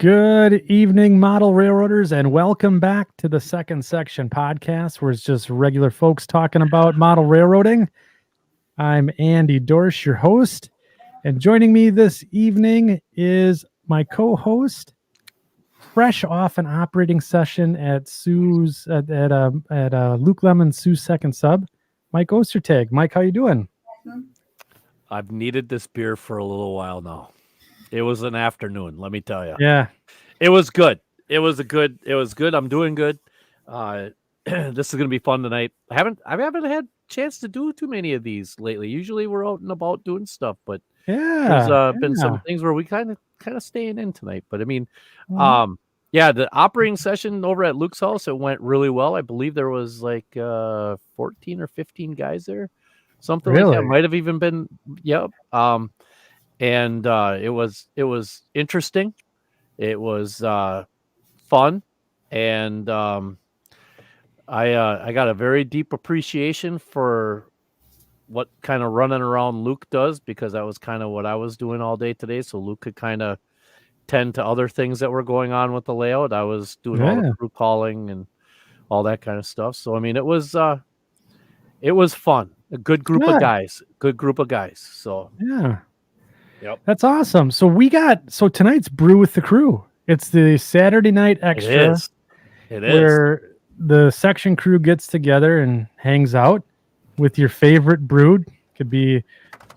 Good evening, model railroaders, and welcome back to the Second Section podcast, where it's just regular folks talking about model railroading. I'm Andy Dorsch, your host, and joining me this evening is my co-host, fresh off an operating session at Sue's at Luke Lemon's Sue's Second Sub, Mike Ostertag. Mike, how you doing? I've needed this beer for a little while now. It was an afternoon, let me tell you. Yeah. It was good. It was good. I'm doing good. This is going to be fun tonight. I haven't had a chance to do too many of these lately. Usually we're out and about doing stuff, but there's been some things where we kind of staying in tonight. But I mean, the operating session over at Luke's house, it went really well. I believe there was like 14 or 15 guys there. Something like that. Might have even been, yep. And it was interesting. It was fun, and I got a very deep appreciation for what kind of running around Luke does, because that was kind of what I was doing all day today. So Luke could kind of tend to other things that were going on with the layout. I was doing all the crew calling and all that kind of stuff. So I mean, it was fun. A good group of guys. So yeah. Yep. That's awesome. So tonight's Brew with the Crew. It's the Saturday night extra. It is. Where the section crew gets together and hangs out with your favorite brew. Could be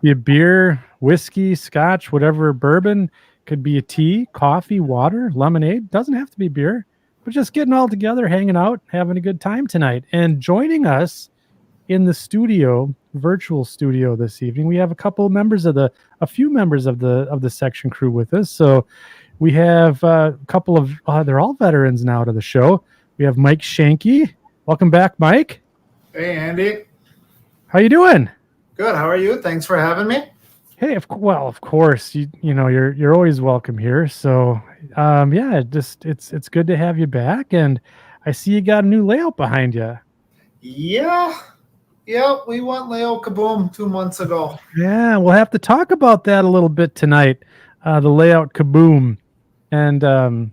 a beer, whiskey, scotch, whatever, bourbon. Could be a tea, coffee, water, lemonade. Doesn't have to be beer, but just getting all together, hanging out, having a good time tonight. And joining us in the studio, virtual studio this evening, we have a few members of the section crew with us. So we have a couple of they're all veterans now to the show. We have Mike Schanke. Welcome back, Mike. Hey, Andy. How you doing? Good. How are you? Thanks for having me. Hey, of course. You're always welcome here. So it's good to have you back. And I see you got a new layout behind you. Yeah, we went layout kaboom 2 months ago. Yeah, we'll have to talk about that a little bit tonight. The layout kaboom, and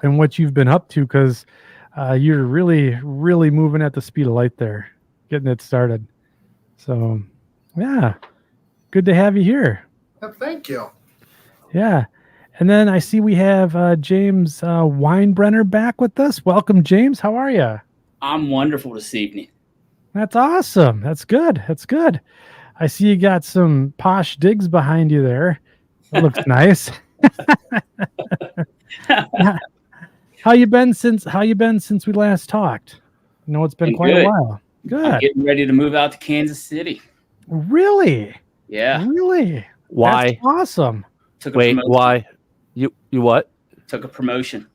what you've been up to, because you're really, really moving at the speed of light there, getting it started. So, yeah, good to have you here. Thank you. Yeah, and then I see we have James Winebrenner back with us. Welcome, James. How are you? I'm wonderful this evening. That's awesome. That's good. I see you got some posh digs behind you there. That looks nice. How you been since we last talked? I know it's been quite a while. Good. I'm getting ready to move out to Kansas City. Really? Yeah. Really? Why? That's awesome. Why? You what? Took a promotion.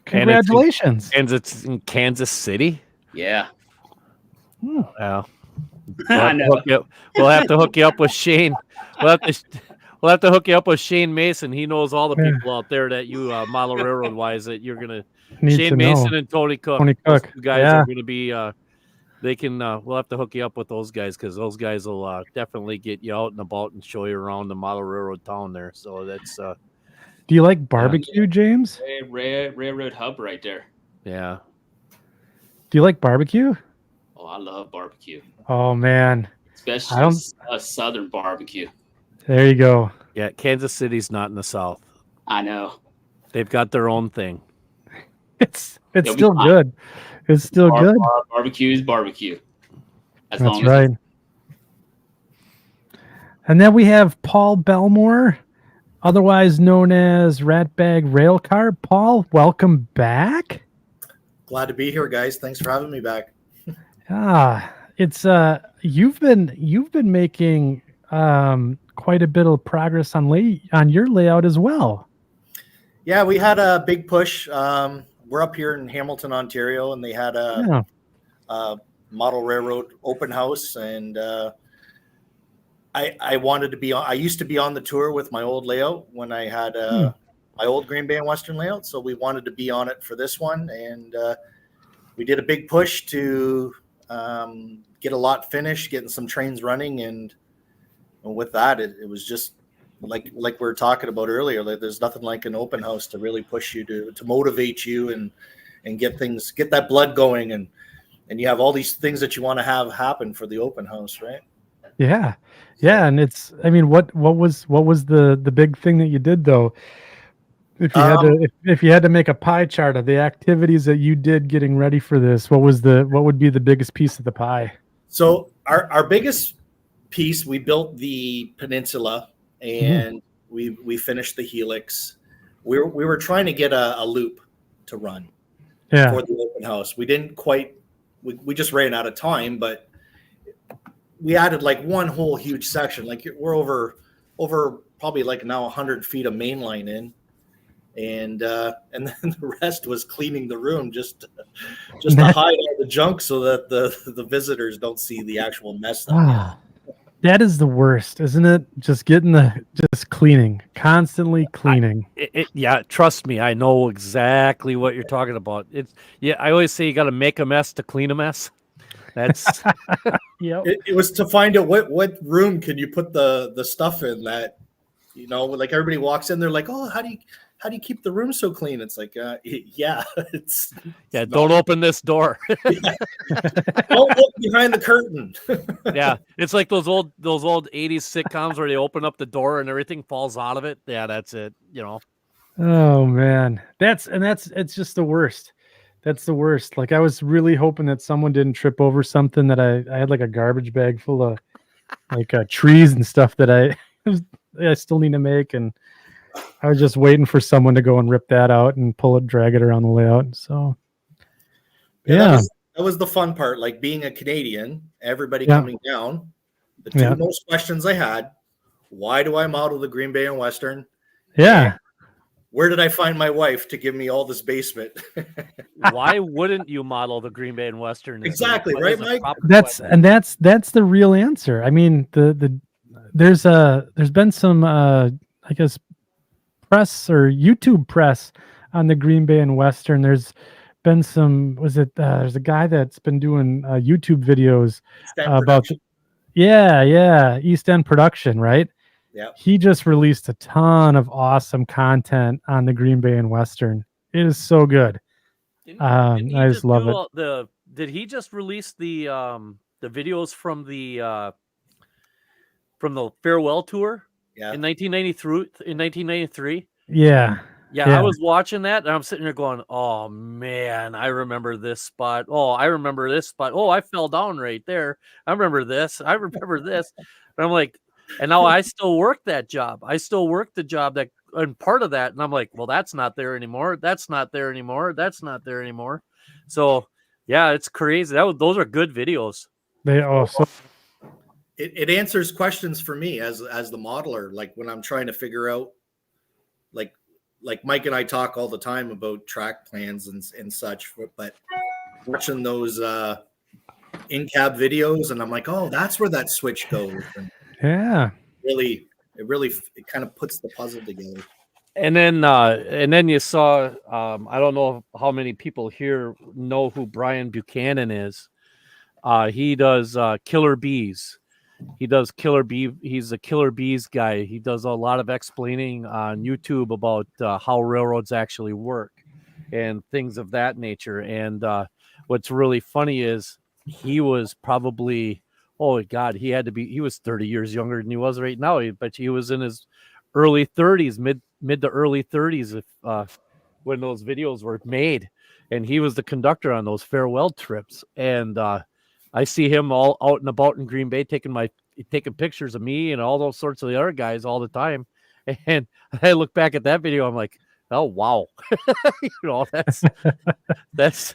Congratulations. And it's in Kansas City? Yeah. Yeah. I know. We'll have to hook you up with Shane. We'll have to hook you up with Shane Mason. He knows all the people out there that you model railroad wise that you're gonna Shane Mason and Tony Cook. Those two guys are gonna be they can we'll have to hook you up with those guys, because those guys will definitely get you out and about and show you around the model railroad town there. So that's do you like barbecue, James? Railroad hub right there. Yeah. Do you like barbecue? Oh, I love barbecue. Oh man. Especially southern barbecue. There you go. Yeah, Kansas City's not in the South. I know. They've got their own thing. It's still good. It's still good. Barbecue is barbecue. That's right. And then we have Paul Bellemore, otherwise known as Ratbag Railcar. Paul, welcome back. Glad to be here, guys. Thanks for having me back. It's you've been making quite a bit of progress on your layout as well. Yeah, we had a big push. We're up here in Hamilton, Ontario, and they had a model railroad open house, and I wanted to be on. I used to be on the tour with my old layout when I had my old Green Bay and Western layout, so we wanted to be on it for this one, and we did a big push to get a lot finished, getting some trains running, and with that, it was just like we were talking about earlier, like there's nothing like an open house to really push you to motivate you and get that blood going, and you have all these things that you want to have happen for the open house, right? Yeah. Yeah. And it's, I mean, what was the big thing that you did though? If you had to, if you had to make a pie chart of the activities that you did getting ready for this, what would be the biggest piece of the pie? So our biggest piece, we built the peninsula and we finished the helix. We were trying to get a loop to run for the open house. We didn't quite, we just ran out of time, but we added like one whole huge section. Like we're over probably like now 100 feet of main line in. And then the rest was cleaning the room just to hide all the junk so that the visitors don't see the actual mess. That is the worst, isn't it? Just cleaning, constantly cleaning. Yeah, trust me, I know exactly what you're talking about. I always say you got to make a mess to clean a mess. That's It was to find out what room can you put the stuff in that, like everybody walks in, they're like, oh, how do you keep the room so clean? It's like, don't open this door. Don't look behind the curtain. Yeah, it's like those old 80s sitcoms where they open up the door and everything falls out of it. Yeah, that's it. Oh man, it's just the worst. That's the worst. Like I was really hoping that someone didn't trip over something that I had like a garbage bag full of like trees and stuff that I still need to make, and I was just waiting for someone to go and rip that out and drag it around the layout. So, that was the fun part. Like being a Canadian, everybody coming down. The two most questions I had: why do I model the Green Bay and Western? Yeah. And where did I find my wife to give me all this basement? Why wouldn't you model the Green Bay and Western? Exactly, right, Mike? That's the real answer. I mean, there's been some I guess press or YouTube press on the Green Bay and Western. There's been some, there's a guy that's been doing YouTube videos about East End Production, right? Yeah. He just released a ton of awesome content on the Green Bay and Western. It is so good. I just love it. Did he just release the videos from the farewell tour? Yeah. In 1993. Yeah. I was watching that and I'm sitting there going, oh man, I remember this spot. Oh, I remember this spot. Oh, I fell down right there. I remember this. And I'm like, and now I still work that job. I still work the job and part of that. And I'm like, well, that's not there anymore. That's not there anymore. That's not there anymore. So yeah, it's crazy. Those are good videos. They also. It answers questions for me as the modeler. Like when I'm trying to figure out, like Mike and I talk all the time about track plans and such, but watching those in-cab videos, and I'm like, oh, that's where that switch goes. And it kind of puts the puzzle together. And then you saw, I don't know how many people here know who Brian Buchanan is. He does Killer Bees. He does Killer Bee. He's a Killer Bees guy. He does a lot of explaining on YouTube about how railroads actually work and things of that nature. And what's really funny is he was probably, oh God, he was 30 years younger than he was right now. But he was in his early 30s, mid to early 30s when those videos were made. And he was the conductor on those farewell trips. And I see him all out and about in Green Bay taking pictures of me and all those sorts of the other guys all the time. And I look back at that video, I'm like, oh wow. That's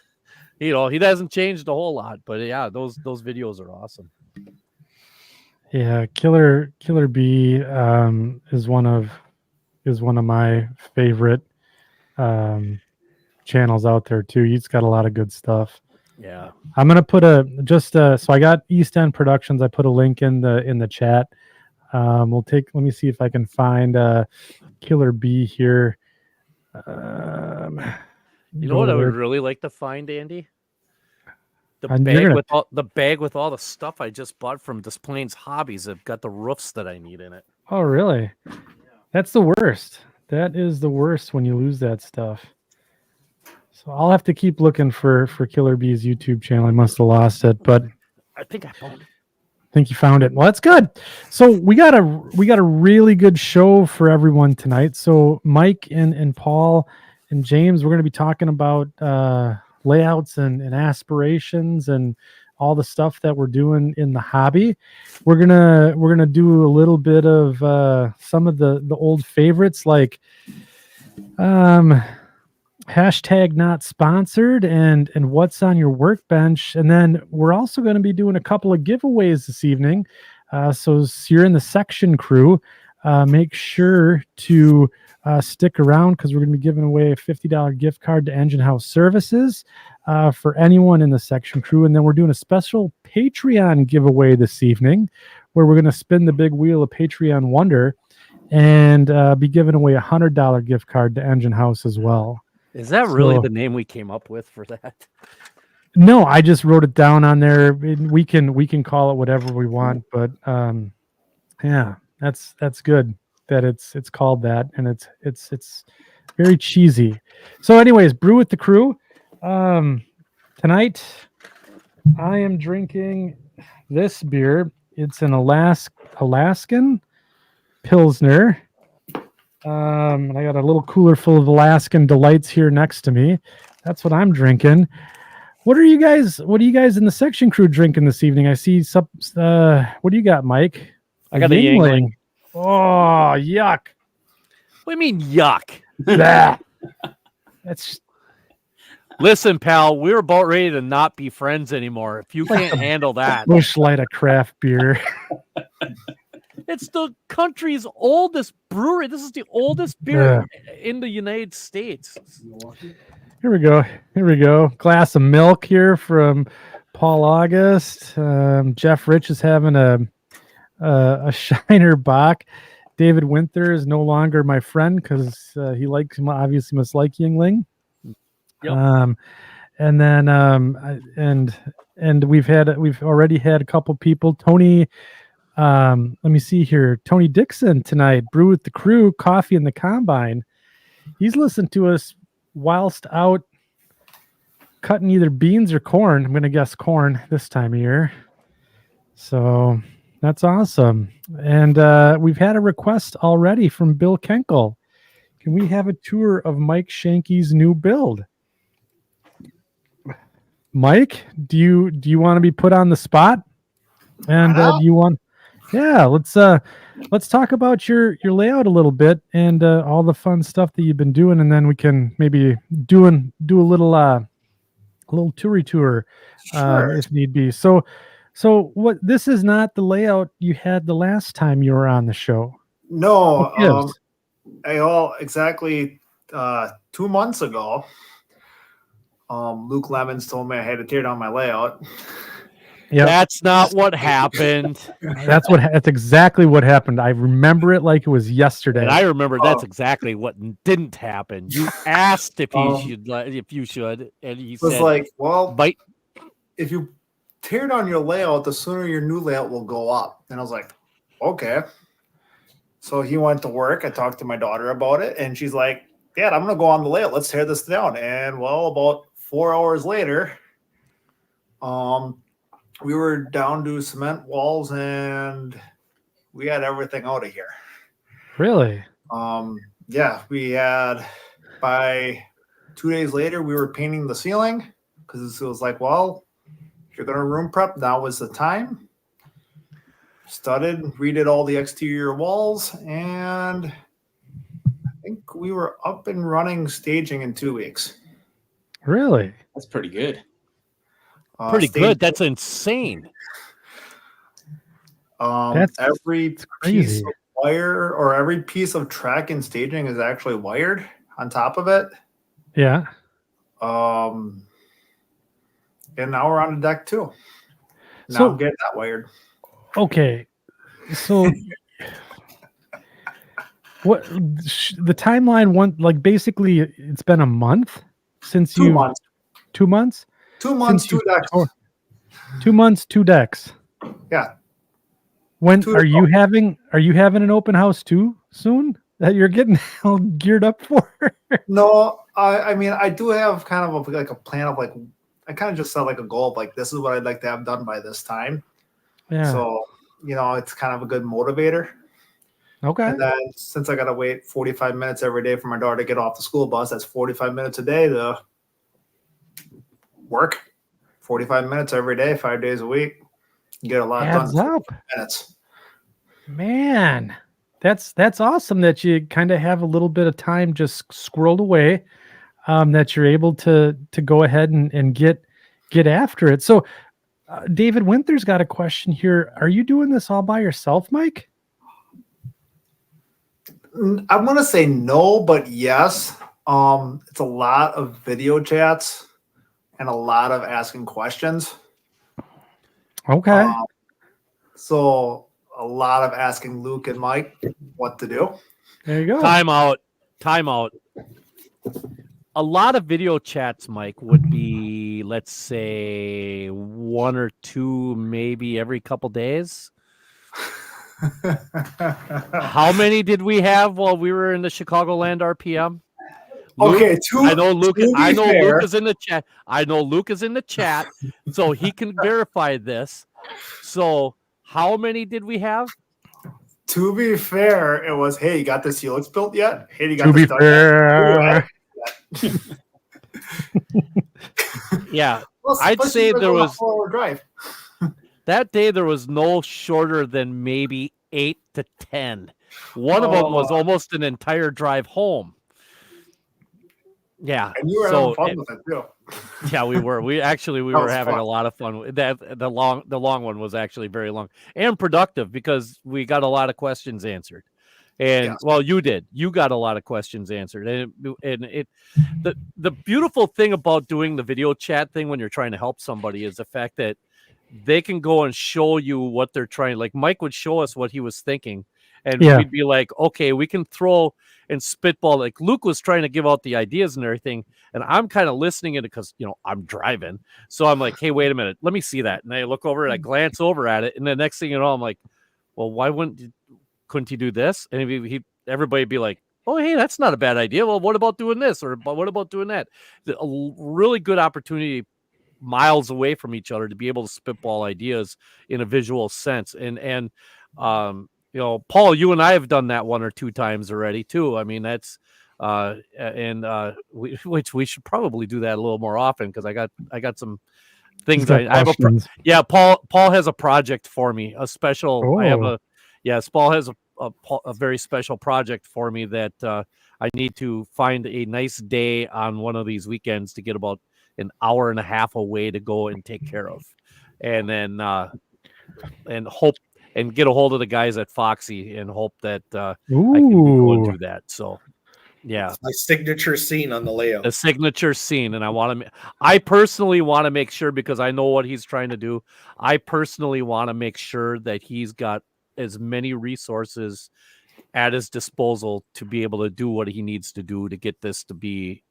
he hasn't changed a whole lot, but yeah, those videos are awesome. Yeah, Killer Bee is one of my favorite channels out there too. He's got a lot of good stuff. Yeah, I'm gonna put so I got East End Productions. I put a link in the chat. Let me see if I can find Killer Bee here. You know what I would really like to find, Andy? The bag with all the stuff I just bought from Des Plaines Hobbies. I've got the roofs that I need in it. Oh, really? That's the worst. That is the worst when you lose that stuff. So I'll have to keep looking for Killer Bee's YouTube channel. I must have lost it, but I think I found it. I think you found it. Well, that's good. So we got a really good show for everyone tonight. So Mike and Paul and James, we're going to be talking about layouts and aspirations and all the stuff that we're doing in the hobby. We're gonna do a little bit of some of the old favorites, like hashtag not sponsored and what's on your workbench. And then we're also going to be doing a couple of giveaways this evening. So you're in the section crew, make sure to stick around, because we're going to be giving away a $50 gift card to Engine House Services for anyone in the section crew. And then we're doing a special Patreon giveaway this evening, where we're going to spin the big wheel of Patreon Wonder and be giving away a $100 gift card to Engine House as well. Is that really the name we came up with for that? No, I just wrote it down on there. We can call it whatever we want, but yeah, that's good that it's called that, and it's very cheesy. So, anyways, Brew with the Crew. Tonight, I am drinking this beer. It's an Alaskan Pilsner. And I got a little cooler full of Alaskan Delights here next to me. That's what I'm drinking. What are you guys in the section crew drinking this evening? I see some. What do you got, Mike? I got a Yingling. Oh, yuck! What do you mean yuck? That's. Listen, pal, we're about ready to not be friends anymore. If you can't handle that, Busch Light of craft beer. it's the country's oldest brewery. This is the oldest beer in the United States. Here we go. Glass of milk here from Paul August. Jeff Rich is having a Shiner Bach. David Winther is no longer my friend because he obviously must like Yingling. Yep. And then and we've already had a couple people. Tony. Let me see here. Tony Dixon tonight. Brew with the Crew. Coffee in the Combine. He's listened to us whilst out cutting either beans or corn. I'm going to guess corn this time of year. So that's awesome. And we've had a request already from Bill Kenkel. Can we have a tour of Mike Schanke's new build? Mike, do you want to be put on the spot? And do you want? Yeah, let's talk about your layout a little bit and all the fun stuff that you've been doing, and then we can maybe do a little toury tour if need be. So what? This is not the layout you had the last time you were on the show. No, exactly 2 months ago. Luke Lemons told me I had to tear down my layout. Yeah, that's not what happened. That's exactly what happened. I remember it like it was yesterday. And I remember that's exactly what didn't happen. You asked if you should, and he said, like, well, if you tear down your layout, the sooner your new layout will go up. And I was like, okay. So he went to work. I talked to my daughter about it, and she's like, Dad, I'm going to go on the layout. Let's tear this down. And well, about 4 hours later, we were down to cement walls, and we had everything out of here. Really? Yeah, we had, by 2 days later, we were painting the ceiling because it was like, well, if you're going to room prep, now was the time. Redid all the exterior walls, and I think we were up and running staging in 2 weeks. Really? That's pretty good. Pretty good. That's insane. Every piece of wire or every piece of track and staging is actually wired on top of it. Yeah. And now we're on the deck too. Now I'm getting that wired. Okay. So what the timeline basically it's been a month since 2 months. 2 months? 2 months, 2 decks. 2 months, 2 decks. Yeah. When Two are to you having an open house too soon that you're getting all geared up for? No, I mean, I do have kind of like a plan of like, I kind of just set like a goal of like, this is what I'd like to have done by this time. Yeah. So, it's kind of a good motivator. Okay. And then since I got to wait 45 minutes every day for my daughter to get off the school bus, that's 45 minutes a day to work. 45 minutes every day, 5 days a week. You get a lot Adds done. up. Minutes. Man, that's awesome that you kind of have a little bit of time just squirreled away, that you're able to go ahead and get after it. So, David Winther's got a question here. Are you doing this all by yourself, Mike? I'm going to say no, but yes. It's a lot of video chats and a lot of asking questions. Okay. So a lot of asking Luke and Mike what to do. There you go. Time out. A lot of video chats, Mike, would be, let's say, 1 or 2, maybe every couple days. How many did we have while we were in the Chicagoland RPM? Luke, Okay, I know Luke. I know fair. Luke is in the chat. I know Luke is in the chat, so he can verify this. So, how many did we have? To be fair, it was, hey, you got this helix built yet? Hey, you got To this be done fair. yet? Yeah, Well, I'd especially say if there it's on a was 4-hour drive. that day. There was no shorter than maybe 8 to 10. One of them was almost an entire drive home. Yeah, And you were having fun with it too. Yeah, we were. We were was having fun. a lot of fun. The long one was actually very long and productive because we got a lot of questions answered. And Yes. well, you did. You got a lot of questions answered. The beautiful thing about doing the video chat thing when you're trying to help somebody is the fact that they can go and show you what they're trying. Like Mike would show us what he was thinking, and Yeah. we'd be like, okay, we can throw and spitball. Like Luke was trying to give out the ideas and everything, and I'm kind of listening in it because I'm driving. So I'm like, hey, wait a minute, let me see that. And I look over and I glance over at it, and the next thing you know, I'm like, well, why couldn't he do this? And everybody'd be like, oh, hey, that's not a bad idea. Well, what about doing this? Or what about doing that? A really good opportunity miles away from each other to be able to spitball ideas in a visual sense. And Paul, you and I have done that 1 or 2 times already too. I mean, that's which we should probably do that a little more often because I got some things. I have Paul has a project for me, a special. I have Paul has a very special project for me that I need to find a nice day on one of these weekends to get about an hour and a half away to go and take care of, and then and hope and get a hold of the guys at Foxy and hope that I can go and do that. So yeah, it's my signature scene on the layout. a signature scene, and I personally want to make sure, because I know what he's trying to do. I personally want to make sure that he's got as many resources at his disposal to be able to do what he needs to do to get this to be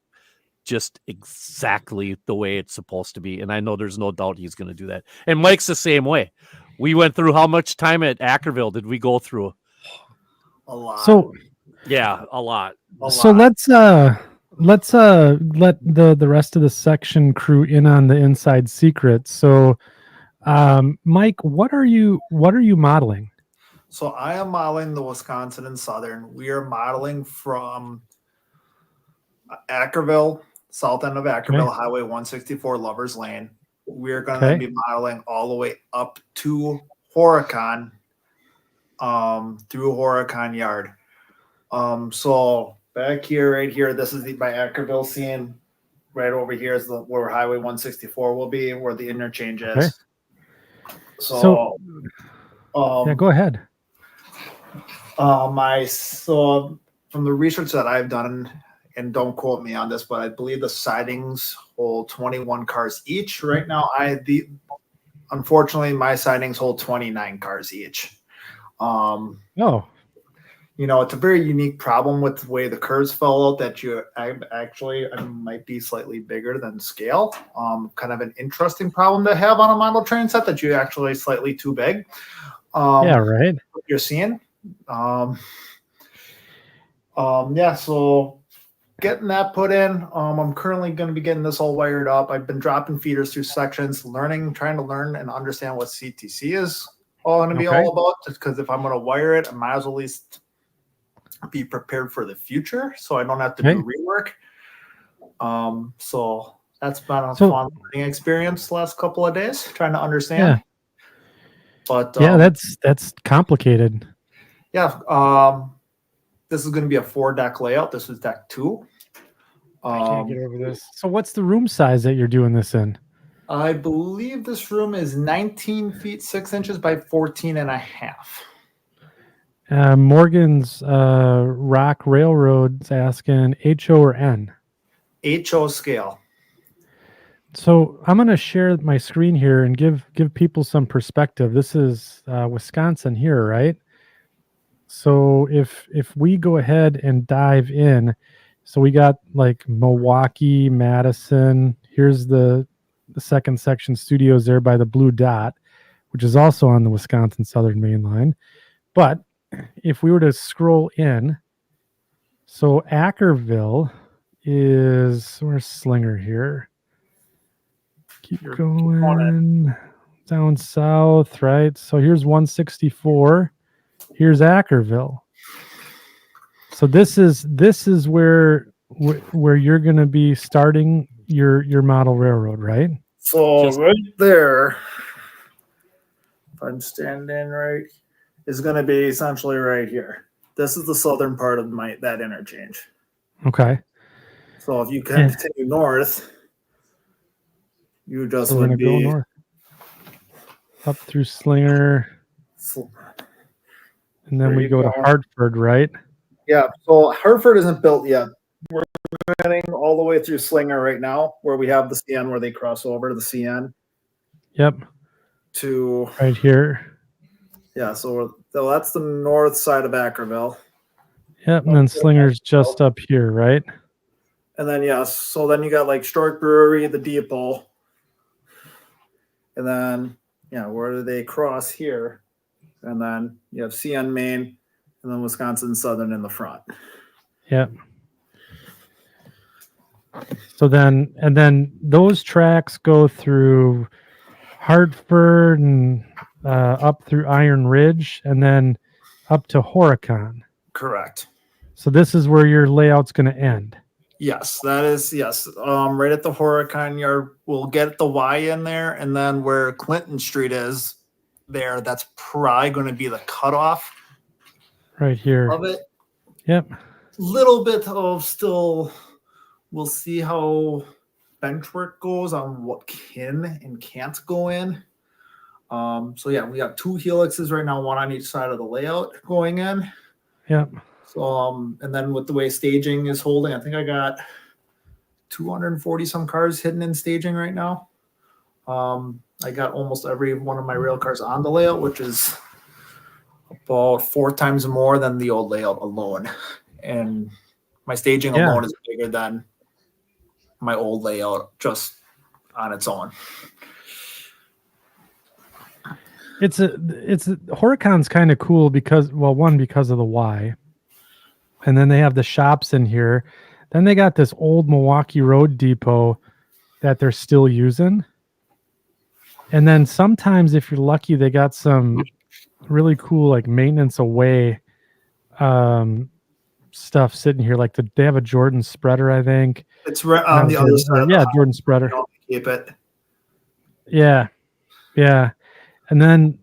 just exactly the way it's supposed to be. And I know there's no doubt he's going to do that. And Mike's the same way. We went through, how much time at Ackerville did we go through? A lot. So yeah, a lot. So let's let the rest of the section crew in on the inside secret. So Mike, what are you modeling? So I am modeling the Wisconsin and Southern. We are modeling from Ackerville, south end of Ackerville, Highway 164, Lover's Lane. We're going to be modeling all the way up to Horicon, through Horicon Yard. So back here, right here, this is my Ackerville scene. Right over here is where Highway 164 will be, where the interchange is. Okay. So go ahead. So from the research that I've done, and don't quote me on this, but I believe the sidings hold 21 cars each. Right now, unfortunately, my sidings hold 29 cars each. It's a very unique problem with the way the curves fell out, that I might be slightly bigger than scale. Kind of an interesting problem to have on a model train set, that you're actually slightly too big. Yeah, right. You're seeing. Yeah, so getting that put in. I'm currently going to be getting this all wired up. I've been dropping feeders through sections, trying to learn and understand what CTC is all going to be all about. Just because if I'm going to wire it, I might as well at least be prepared for the future, so I don't have to do rework. So that's been a fun learning experience the last couple of days, trying to understand. Yeah. But yeah, that's complicated. Yeah. This is going to be a 4-deck layout. This is deck 2. I can't get over this. So what's the room size that you're doing this in? I believe this room is 19 feet 6 inches by 14 and a half. Morgan's Rock Railroad's asking HO or N? HO scale. So I'm going to share my screen here and give people some perspective. This is Wisconsin here, right? So if we go ahead and dive in, so we got like Milwaukee, Madison. Here's the second section studios there by the blue dot, which is also on the Wisconsin Southern Main Line. But if we were to scroll in, so Ackerville is, where's Slinger here? Keep going down south, right? So here's 164. Here's Ackerville. So this is where you're going to be starting your model railroad, right? So right there, if I'm standing right, is going to be essentially right here. This is the southern part of that interchange. Okay. So if you continue north, you just would be go north, up through Slinger, and then we go to Hartford, right? Yeah. So Hartford isn't built yet. We're running all the way through Slinger right now, where we have the CN where they cross over to the CN. Yep. To right here. Yeah. So that's the north side of Ackerville. Yep. And then Slinger's just up here, right? And then so then you got like Stork Brewery, the depot. And then, where do they cross here? And then you have CN Main, and then Wisconsin Southern in the front. Yep. So then those tracks go through Hartford and up through Iron Ridge, and then up to Horicon. Correct. So this is where your layout's going to end. Yes, that is, yes. Right at the Horicon yard, we'll get the Y in there, and then where Clinton Street is there, that's probably going to be the cutoff. Right here. Of it. Yep. Little bit of still, we'll see how Benchwork goes on what can and can't go in. So yeah, we got 2 helixes right now, one on each side of the layout going in. Yep. So, and then with the way staging is holding, I think I got 240 some cars hidden in staging right now. I got almost every one of my rail cars on the layout, which is about 4 times more than the old layout alone. And my staging alone is bigger than my old layout just on its own. Horicon's kind of cool because of the Y. And then they have the shops in here. Then they got this old Milwaukee Road depot that they're still using. And then sometimes, if you're lucky, they got some really cool like maintenance away stuff sitting here. Like they have a Jordan spreader, I think. It's right on the other side. Yeah, Jordan spreader. Keep it. Yeah, yeah. And then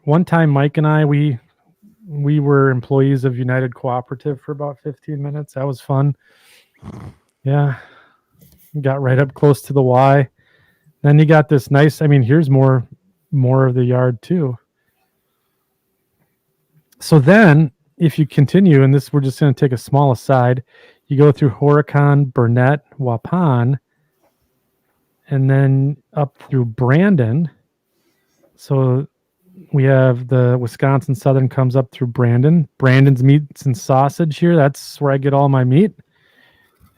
one time, Mike and I we were employees of United Cooperative for about 15 minutes. That was fun. Yeah. Got right up close to the Y. Then you got this nice, here's more of the yard too. So then if you continue, and we're just going to take a small aside, you go through Horicon, Burnett, Waupun, and then up through Brandon. So we have the Wisconsin Southern comes up through Brandon. Brandon's Meats and Sausage here. That's where I get all my meat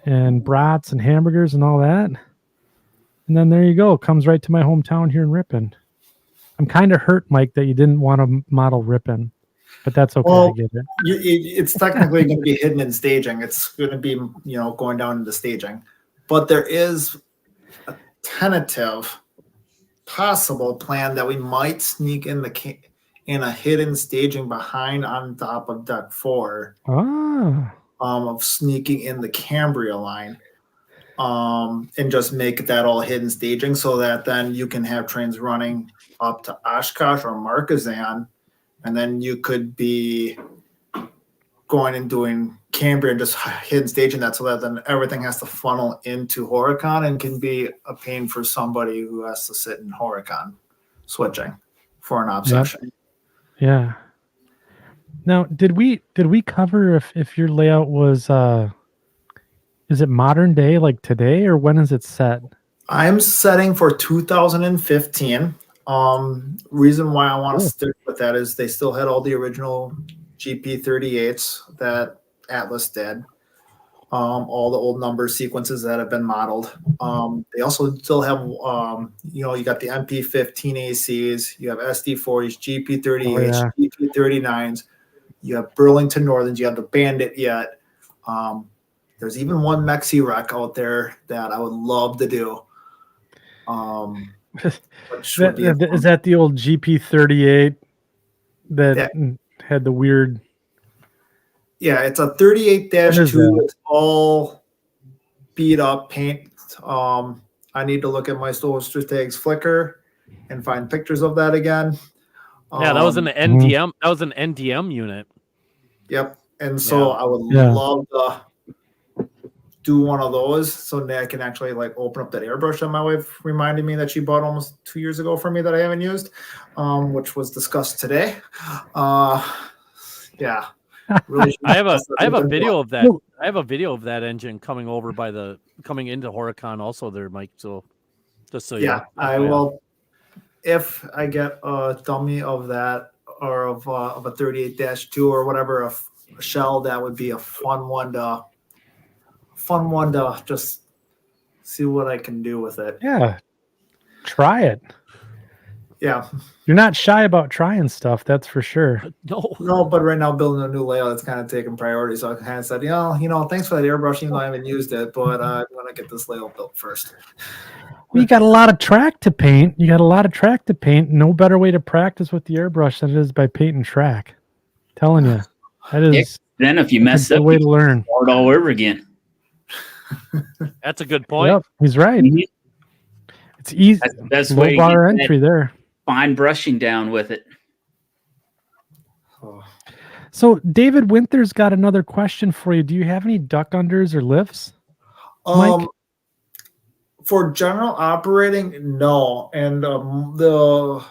and brats and hamburgers and all that. And then there you go. Comes right to my hometown here in Ripon. I'm kind of hurt, Mike, that you didn't want to model Ripon, but that's okay. Well, I get it. It's technically going to be hidden in staging. It's going to be, going down into staging. But there is a tentative possible plan that we might sneak in a hidden staging behind on top of deck 4 of sneaking in the Cambria line and just make that all hidden staging so that then you can have trains running up to Oshkosh or Markazan, and then you could be going and doing Cambria and just hidden staging that so that then everything has to funnel into Horicon and can be a pain for somebody who has to sit in Horicon switching for an obsession. Yeah. Now, did we cover if your layout was is it modern day like today, or when is it set? I'm setting for 2015. Reason why I want to stick with that is they still had all the original GP38s that Atlas did. All the old number sequences that have been modeled. They also still have, you got the MP15 ACs, you have SD40s, GP38s, GP39s, you have Burlington Northerns, you have the Bandit yet. There's even one Mexi Rec out there that I would love to do. Is that the old GP38 that had the weird? Yeah, it's a 38-2. It's all beat up paint. I need to look at my Solstice Tags Flickr and find pictures of that again. Yeah, that was an NDM. That was an NDM unit. Yep, and so I would love to do one of those so that I can actually open up that airbrush that my wife reminded me that she bought almost 2 years ago for me that I haven't used, which was discussed today. Yeah. Really, I have a video of that. I have a video of that engine coming into Horicon also there, Mike. So just so I will. If I get a dummy of that or of a 38-2 or whatever, a shell, that would be a fun one to just see what I can do with it. Yeah, try it. Yeah. You're not shy about trying stuff, that's for sure. No, but right now building a new layout, it's kind of taking priority. So I kind of said, thanks for that airbrush, even though I haven't used it, but I want to get this layout built first. Well, you got a lot of track to paint. No better way to practice with the airbrush than it is by painting track. Telling you, that is. Then if you mess up, way to learn. Start all over again. That's a good point. Yep, he's right. Mm-hmm. It's easy. That's the best low way bar entry there. Fine brushing down with it. So David Winther's got another question for you. Do you have any duck unders or lifts, Mike? For general operating, no. And my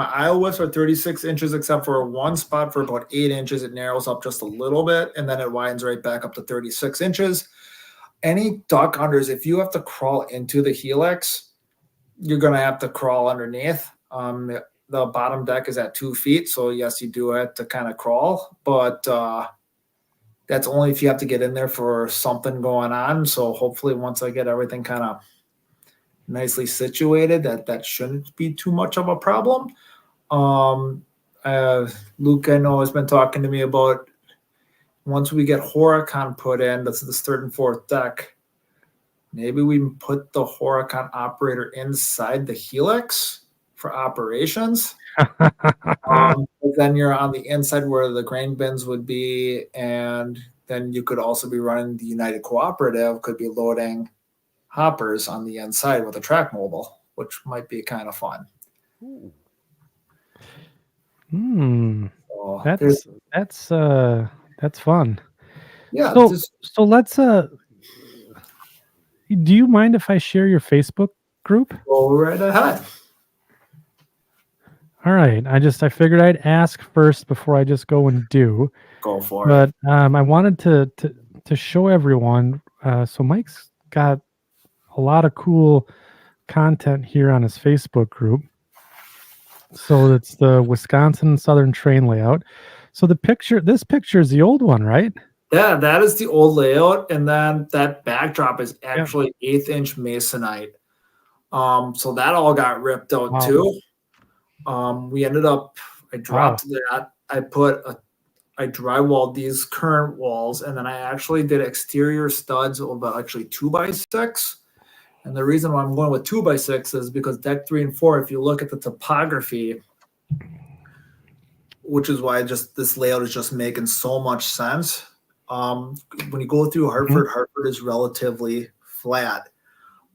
aisle widths are 36 inches, except for one spot for about 8 inches. It narrows up just a little bit, and then it widens right back up to 36 inches. Any duck unders, if you have to crawl into the helix, you're going to have to crawl underneath. The bottom deck is at 2 feet, so yes, you do have to kind of crawl, but that's only if you have to get in there for something going on. So hopefully once I get everything kind of nicely situated, that shouldn't be too much of a problem. Luke, I know, has been talking to me about once we get Horicon put in, that's the third and fourth deck, maybe we put the Horicon operator inside the helix for operations. Then you're on the inside where the grain bins would be, and then you could also be running the United Cooperative, could be loading hoppers on the inside with a track mobile, which might be kind of fun. So That's fun. Yeah. So let's do you mind if I share your Facebook group? Go right ahead. All right. I figured I'd ask first before I just go and do. Go for it. But I wanted to show everyone. So Mike's got a lot of cool content here on his Facebook group. So it's the Wisconsin Southern Train layout. So this picture is the old one, right? Yeah, that is the old layout, and then that backdrop is actually 1/8 inch masonite. So that all got ripped out too. We ended up, I dropped that. I drywalled these current walls, and then I actually did exterior studs of actually 2x6. And the reason why I'm going with 2x6 is because deck 3 and 4, if you look at the topography, which is why this layout is just making so much sense. When you go through Hartford, Hartford is relatively flat.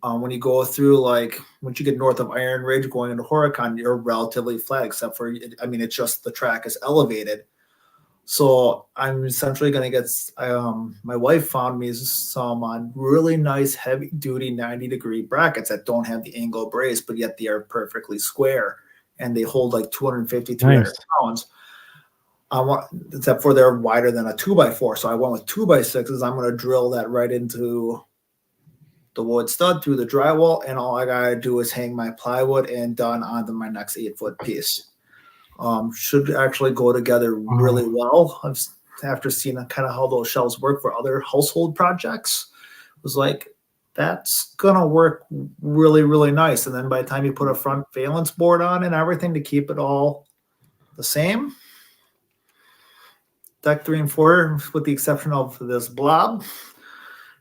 When you go through, like, once you get north of Iron Ridge going into Horicon, you're relatively flat, except for, it's just the track is elevated. So I'm essentially going to get, my wife found me some really nice heavy duty 90-degree brackets that don't have the angle brace, but yet they are perfectly square and they hold like 250, 300 pounds. Except for they're wider than a 2x4. So I went with 2x6s. I'm going to drill that right into the wood stud through the drywall, and all I gotta do is hang my plywood and done onto my next 8-foot piece. Should actually go together really well. After seeing kind of how those shelves work for other household projects, was like, that's gonna work really, really nice. And then by the time you put a front valence board on and everything to keep it all the same, deck 3 and 4, with the exception of this blob,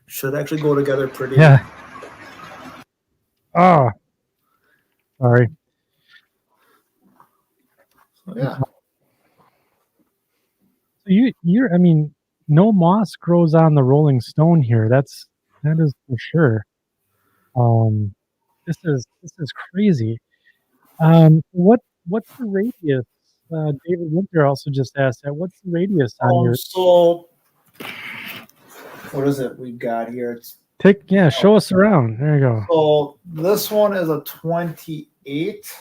should actually go together pretty. Yeah. Oh, sorry. So, yeah. So you're. I mean, no moss grows on the rolling stone here. That is for sure. This is crazy. What's the radius? David Winter also just asked that. What's the radius on your? So what is it we've got here? Show us around. There you go. So this one is a 28.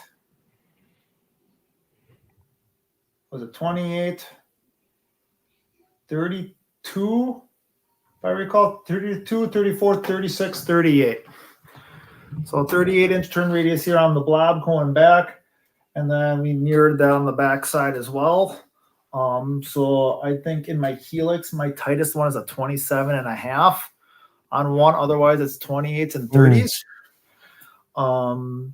Was it 28? 32, if I recall, 32, 34, 36, 38. So 38-inch turn radius here on the blob going back, and then we mirrored that on the back side as well. So I think in my helix, my tightest one is a 27.5 on one. Otherwise, it's 28s and 30s.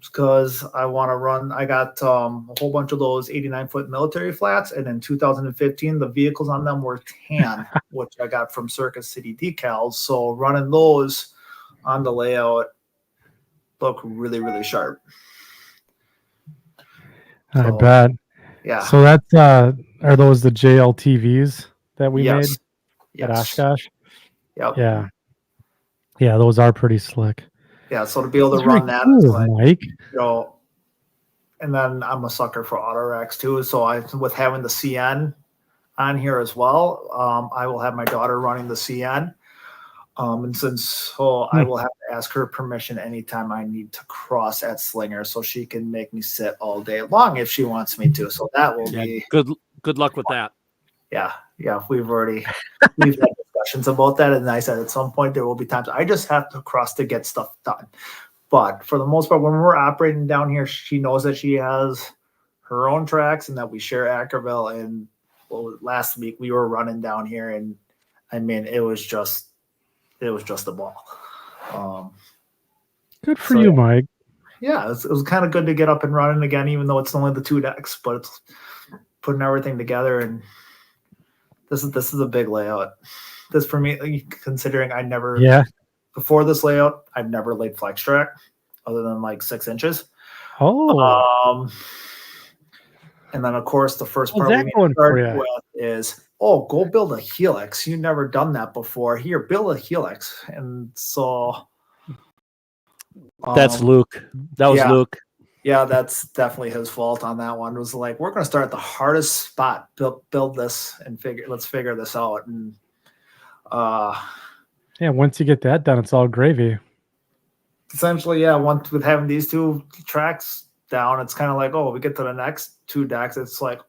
Because I want to run, I got a whole bunch of those 89-foot military flats, and in 2015 the vehicles on them were tan, which I got from Circus City Decals. So running those on the layout look really, really sharp. I bet. Yeah. So that's are those the JLTVs that we made at Yes. Oshkosh? Yep. Yeah. Yeah, those are pretty slick. Yeah, so to be able to That's run really that, cool, is like, Mike. And then I'm a sucker for auto racks too. So with having the CN on here as well, I will have my daughter running the CN. And since I will have to ask her permission anytime I need to cross at Slinger, so she can make me sit all day long if she wants me to. So that will be good luck with that. Yeah. We've had discussions about that, and I said at some point there will be times I just have to cross to get stuff done. But for the most part, when we're operating down here, she knows that she has her own tracks and that we share Ackerville. And last week we were running down here, and I mean, it was just a ball. Good for you, Mike. Yeah, it was kind of good to get up and running again, even though it's only the 2 decks, but it's putting everything together. And this is a big layout. This for me, considering before this layout, I've never laid flex track other than like 6 inches. Oh. And then of course the first part we need to start with is, go build a helix. You've never done that before. Here, build a helix. And so that's Luke. That was Luke. Yeah, that's definitely his fault on that one. It was like, we're going to start at the hardest spot, build this, and let's figure this out. And once you get that done, it's all gravy. Essentially, once with having these 2 tracks down, it's kind of like, we get to the next 2 decks. It's like,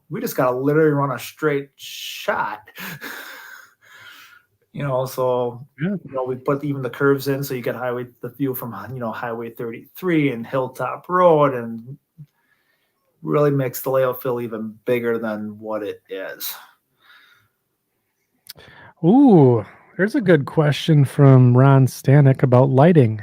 we just got to literally run a straight shot. So we put even the curves in, so you get the view from Highway 33 and Hilltop Road, and really makes the layout feel even bigger than what it is. Ooh, there's a good question from Ron Stanek about lighting.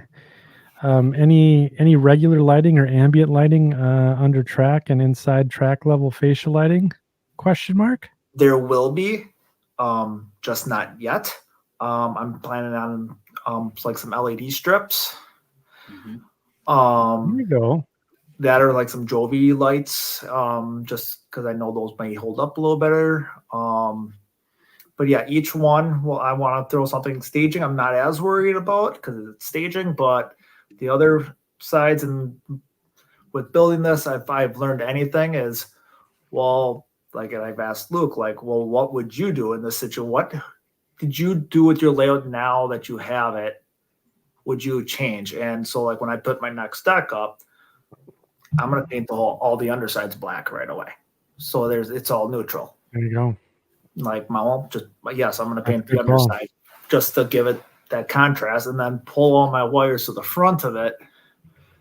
Any regular lighting or ambient lighting under track and inside track level facial lighting? Question mark. There will be, just not yet. I'm planning on like some LED strips. Mhm. There you go. That are like some Jovi lights, just because I know those may hold up a little better. But yeah, each one, well, I want to throw something staging. I'm not as worried about because it's staging, but the other sides and with building this, if I've learned anything is, well, like, and I've asked Luke, like, well, what would you do in this situation? What did you do with your layout now that you have it? Would you change? And so, like, when I put my next deck up, I'm gonna paint all the undersides black right away. So it's all neutral. There you go. Like I'm gonna paint That's the good call. underside just to give it that contrast, and then pull all my wires to the front of it,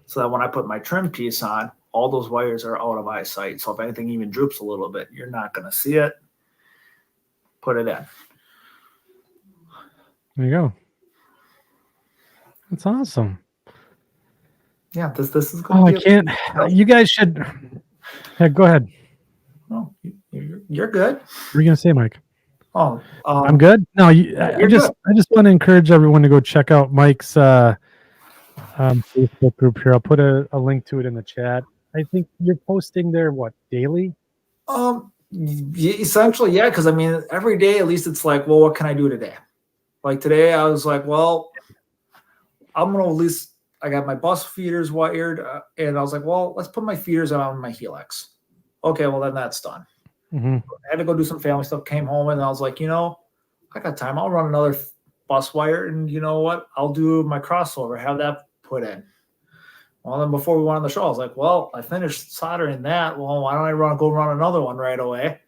so that when I put my trim piece on, all those wires are out of eyesight. So if anything even droops a little bit, you're not gonna see it. Put it in. There you go. That's awesome. Yeah, this is gonna Oh, I be. can't. You guys should. Yeah, go ahead. No, you're good. What are you gonna say, Mike? Oh, I'm good. No, I you're just want to encourage everyone to go check out Mike's Facebook group here. I'll put a link to it in the chat. I think you're posting there daily? Essentially, yeah. Because I mean, every day at least it's like, well, what can I do today? Like today, I was like, well, I'm gonna at least. I got my bus feeders wired, and I was like, well, let's put my feeders on my Helix. Okay, well then that's done. Mm-hmm. I had to go do some family stuff. Came home and I was like, I got time. I'll run another bus wire, and you know what? I'll do my crossover. Have that put in. Well, then before we went on the show, I was like, well, I finished soldering that. Well, why don't I go run another one right away?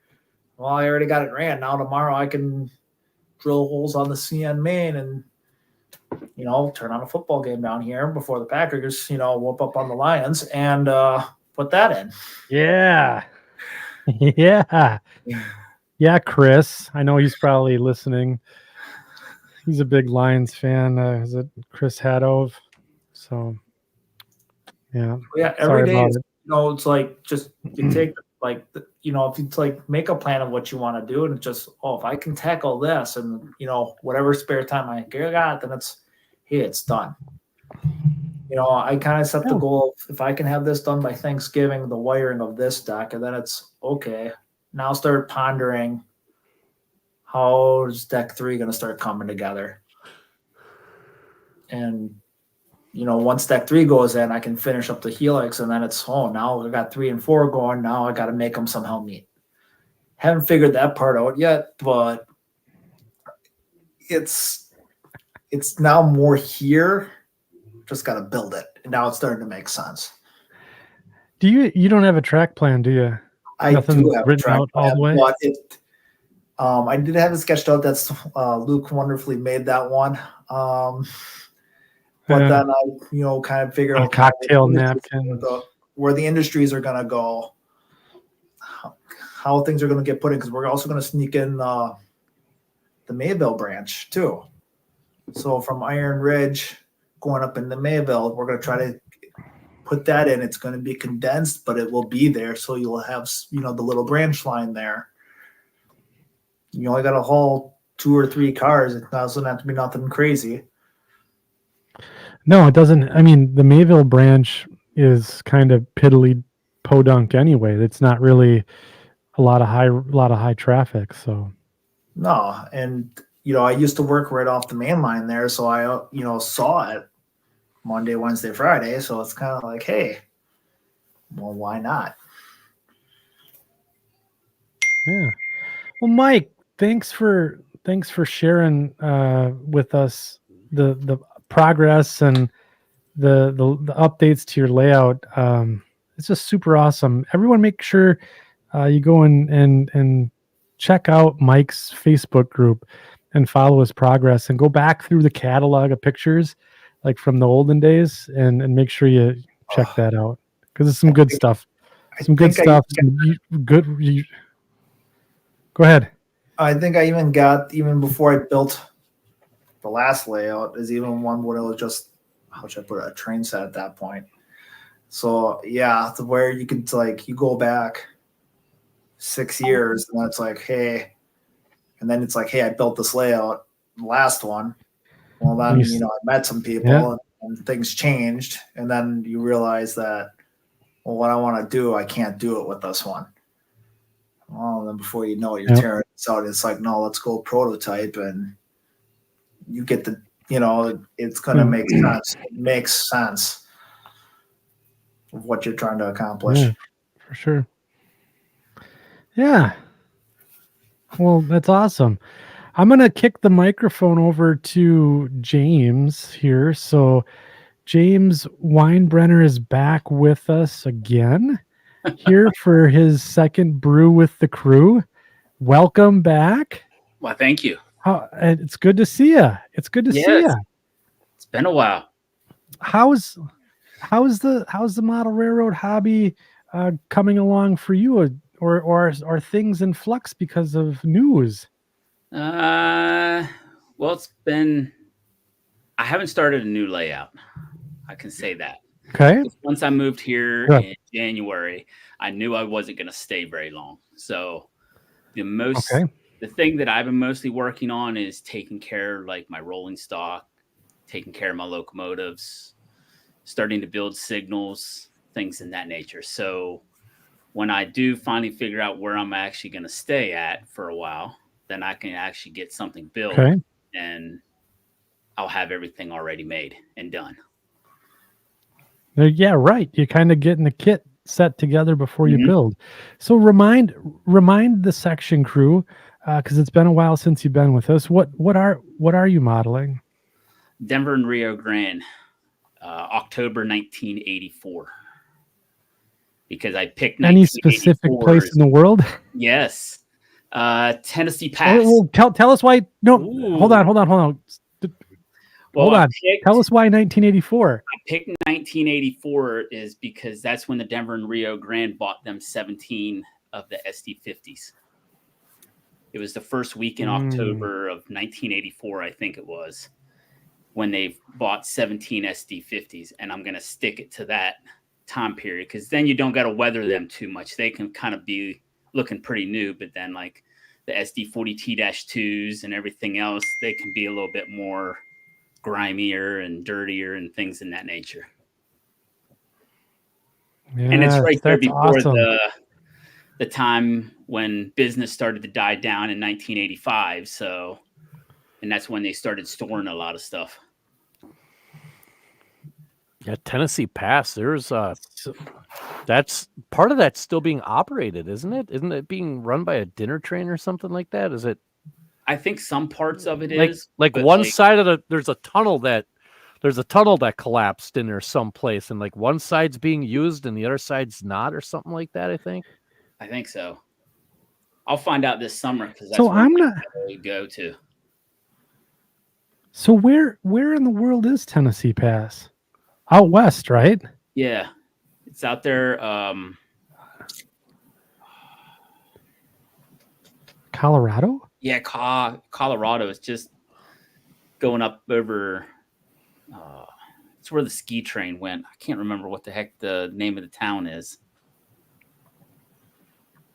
Well, I already got it ran. Now tomorrow I can drill holes on the CN main and turn on a football game down here before the Packers, whoop up on the Lions and put that in. Yeah. Yeah, Chris. I know he's probably listening. He's a big Lions fan. Is it Chris Hadove? So, yeah. Yeah, every day, it's like just you take if it's like make a plan of what you want to do, and just if I can tackle this, and whatever spare time I got, then it's done. I kind of set the goal of, if I can have this done by Thanksgiving, the wiring of this deck, and then it's okay. Now start pondering how is deck 3 going to start coming together. And, once deck 3 goes in, I can finish up the Helix, and then it's, now I got 3 and 4 going. Now I got to make them somehow meet. Haven't figured that part out yet, but it's now more here. Just got to build it. And now it's starting to make sense. You don't have a track plan, do you? I Nothing do have a track out all the way. But I did have it sketched out. That's Luke wonderfully made that one. But then I, kind of figure out cocktail napkin where the industries are going to go, how things are going to get put in, because we're also going to sneak in the Mayville branch too. So from Iron Ridge going up into Mayville, we're going to try to put that in. It's going to be condensed, but it will be there. So you'll have, the little branch line there. You only got to haul 2 or 3 cars. It doesn't have to be nothing crazy. No, it doesn't. I mean, the Mayville branch is kind of piddly podunk anyway. It's not really a lot of high traffic. So no, and I used to work right off the main line there, so I saw it Monday, Wednesday, Friday. So it's kind of like, hey, well, why not? Yeah. Well, Mike, thanks for sharing with us the progress and the updates to your layout. It's just super awesome. Everyone, make sure you go and check out Mike's Facebook group and follow his progress, and go back through the catalog of pictures like from the olden days, and make sure you check that out, because it's some good stuff. Go ahead. I think I even before I built the last layout, is even one when it was just how should I put it, a train set at that point. So yeah, to where you could like you go back 6 years and then it's like, hey, I built this layout, the last one. Well then, Nice. I met some people Yeah. and things changed, and then you realize that, well, what I want to do, I can't do it with this one. Well, then before you know it, you're Yep. tearing this out. It's like, no, let's go prototype, and you get the, it's going to make sense. It makes sense of what you're trying to accomplish. Yeah, for sure. Yeah. Well, that's awesome. I'm going to kick the microphone over to James here. So James Winebrenner is back with us again here for his second brew with the crew. Welcome back. Well, thank you. It's good to see you. It's good to see Yes. you. It's been a while. How's the model railroad hobby coming along for you, or are things in flux because of news? Well, I haven't started a new layout. I can say that. Okay. Once I moved here Good. in January, I knew I wasn't going to stay very long. So the thing that I've been mostly working on is taking care of like my rolling stock, taking care of my locomotives, starting to build signals, things in that nature. So when I do finally figure out where I'm actually going to stay at for a while, then I can actually get something built, and I'll have everything already made and done. Yeah, right. You're kind of getting the kit set together before you build. So remind the section crew, because it's been a while since you've been with us. What are you modeling? Denver and Rio Grande, October 1984. Because I picked Any specific place in the world? Yes. Tennessee Pass. Well, tell us why. No, Ooh. hold on. Well, Hold on. Tell us why 1984. I picked 1984 is because that's when the Denver and Rio Grande bought them 17 of the SD50s. It was the first week in October of 1984, I think it was, when they bought 17 SD50s, and I'm going to stick it to that time period because then you don't got to weather them too much. They can kind of be looking pretty new, but then like the SD40T-2s and everything else, they can be a little bit more grimier and dirtier and things in that nature. Yeah, and it's right there before awesome. the time when business started to die down in 1985. So, and that's when they started storing a lot of stuff. Yeah, Tennessee Pass. There's that's part of that's still being operated, isn't it? Isn't it being run by a dinner train or something like that? Is it? I think some parts of it is like one side of there's a tunnel that collapsed in there someplace, and like one side's being used and the other side's not, or something like that. I think so. I'll find out this summer because that's So where I'm not. we go to. So where in the world is Tennessee Pass? Out west, right? Yeah, it's out there. Colorado? Yeah, Colorado is just going up over. It's where the ski train went. I can't remember what the heck the name of the town is.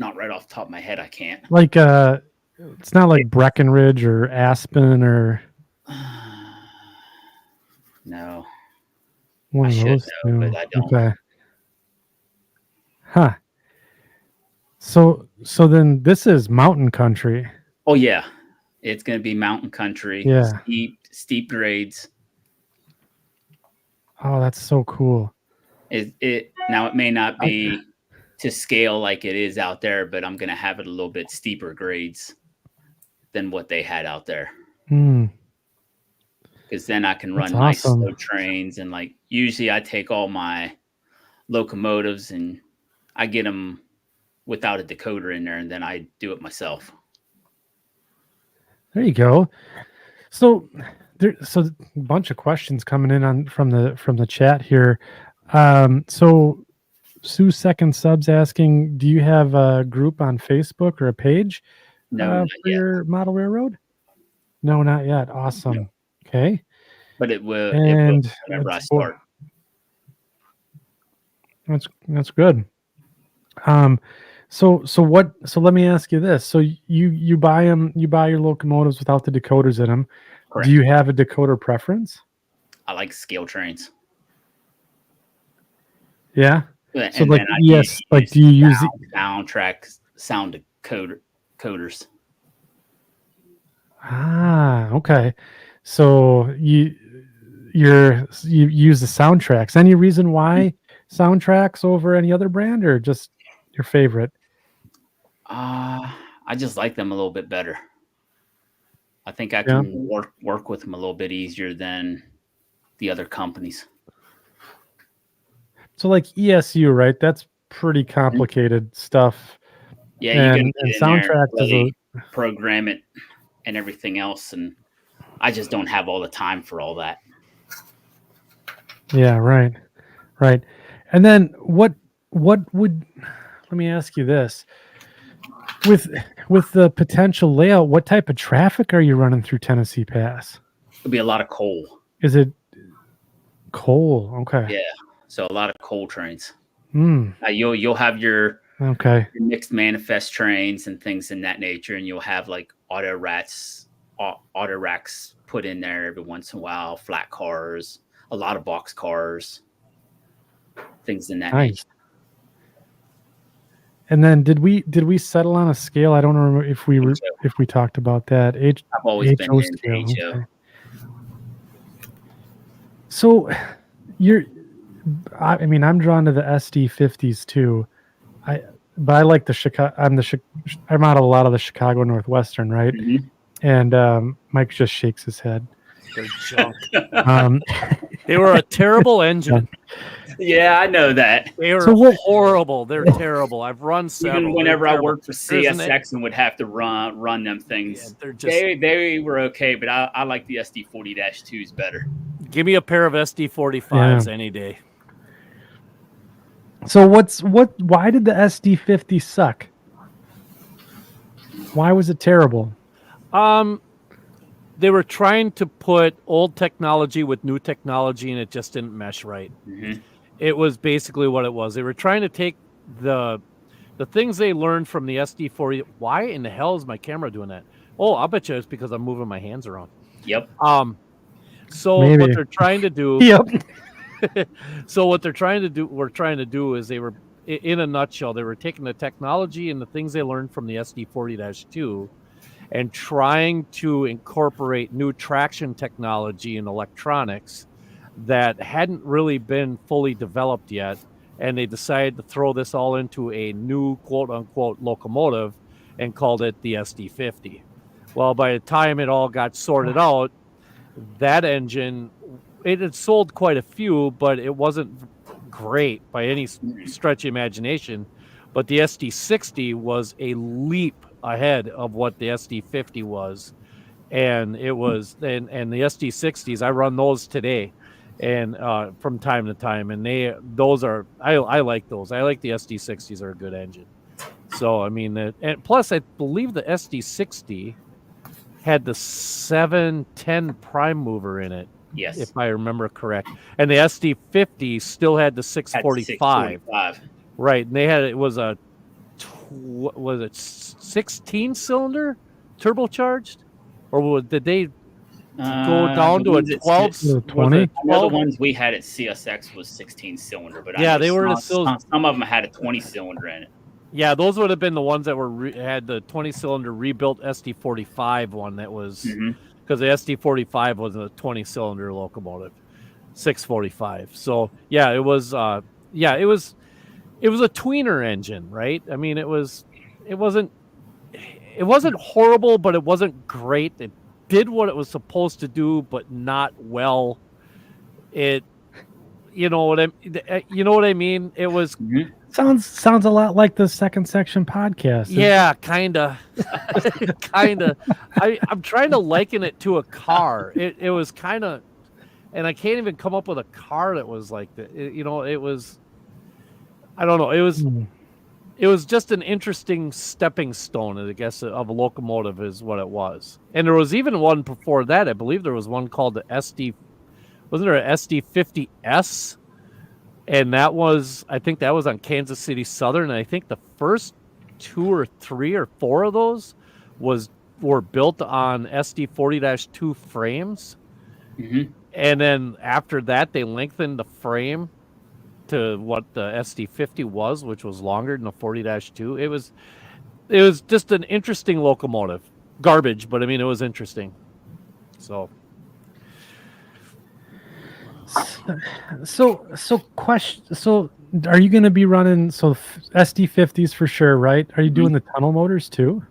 Not right off the top of my head, I can't. Like it's not like Breckenridge or Aspen or No. one I of should those. know, but I don't. Okay. Huh. So then this is mountain country. Oh yeah, it's going to be mountain country. Yeah. Steep grades. Oh, that's so cool. It now it may not be to scale like it is out there, but I'm going to have it a little bit steeper grades than what they had out there. Because then I can run nice slow trains, and like usually I take all my locomotives and I get them without a decoder in there, and then I do it myself. There you go. So a bunch of questions coming in from the chat here. So Sue Second Subs asking, do you have a group on Facebook or a page No, for your model railroad? No, not yet. Awesome. No. Okay. but it will And whenever I it's cool. start. That's good. So let me ask you this. So you buy your locomotives without the decoders in them. Correct. Do you have a decoder preference? I like scale trains. Yeah. And So like then I yes, like do you use the sound coders? Okay. So you use the soundtracks. Any reason why soundtracks over any other brand, or just your favorite? I just like them a little bit better. I think I Yeah. can work with them a little bit easier than the other companies. So like ESU, right? That's pretty complicated stuff. Yeah, And you can get in soundtracks there is and program it and everything else, and I just don't have all the time for all that. Yeah, right. And then what would, let me ask you this. With the potential layout, what type of traffic are you running through Tennessee Pass? It'll be a lot of coal. Is it coal? Okay. Yeah, so a lot of coal trains. Hmm. You'll have your Okay. mixed manifest trains and things in that nature, and you'll have like auto racks put in there every once in a while, flat cars, a lot of box cars, things in that nature. And then did we settle on a scale? I don't remember if we talked about that. I've always been HO in scale. HO. Okay. So I mean, I'm drawn to the SD50s too. But I like the Chicago. I'm out of a lot of the Chicago Northwestern, right? Mhm. And Mike just shakes his head. They're junk. Um, They were a terrible engine. Yeah, I know that. They were So what- horrible. They're terrible. I've run several. Even They're whenever I terrible. worked for CSX and would have to run them Yeah, things, they're just. they were okay, but I like the SD40-2s better. Give me a pair of SD45s any day. So why did the SD50 suck? Why was it terrible? They were trying to put old technology with new technology, and it just didn't mesh right. Mm-hmm. It was basically what it was. They were trying to take the things they learned from the SD40. Why in the hell is my camera doing that? Oh, I'll bet you it's because I'm moving my hands around. Yep. So Maybe. what they're trying to do. Yep. So what we're trying to do is they were, in a nutshell, they were taking the technology and the things they learned from the SD40-2 and trying to incorporate new traction technology and electronics that hadn't really been fully developed yet. And they decided to throw this all into a new quote unquote locomotive and called it the SD50. Well, by the time it all got sorted out, that engine, it had sold quite a few, but it wasn't great by any stretch of imagination. But the SD60 was a leap ahead of what the SD50 was. And it was, and the SD60s, I run those today and from time to time. And I like those. I like the SD60s are a good engine. So, I mean, and plus I believe the SD60 had the 710 prime mover in it. Yes. If I remember correct. And the SD50 still had the 645. Right. And it was a, was it 16 cylinder turbocharged? Or did they go down to a 12? 20? I know the ones we had at CSX was 16 cylinder, but yeah, I know they were some of them had a 20 cylinder in it. Yeah, those would have been the ones that had the 20 cylinder rebuilt SD45 one that was, because the SD45 was a 20 cylinder locomotive, 645. So yeah, it was a tweener engine, right? I mean, it wasn't horrible, but it wasn't great. It did what it was supposed to do, but not well. You know what I mean? It was sounds a lot like the Second Section podcast. Yeah, kinda. I'm trying to liken it to a car. It was kind of, and I can't even come up with a car that was like that. It was, I don't know. It was just an interesting stepping stone, I guess, of a locomotive is what it was. And there was even one before that. I believe there was one called the wasn't there an SD50S? And I think that was on Kansas City Southern. And I think the first 2 or 3 or 4 of those were built on SD40-2 frames. Mm-hmm. And then after that, they lengthened the frame to what the SD50 was, which was longer than the 40-2. It was just an interesting locomotive. Garbage, but I mean, it was interesting. So are you going to be running SD50s for sure, right? Are you doing the tunnel motors too?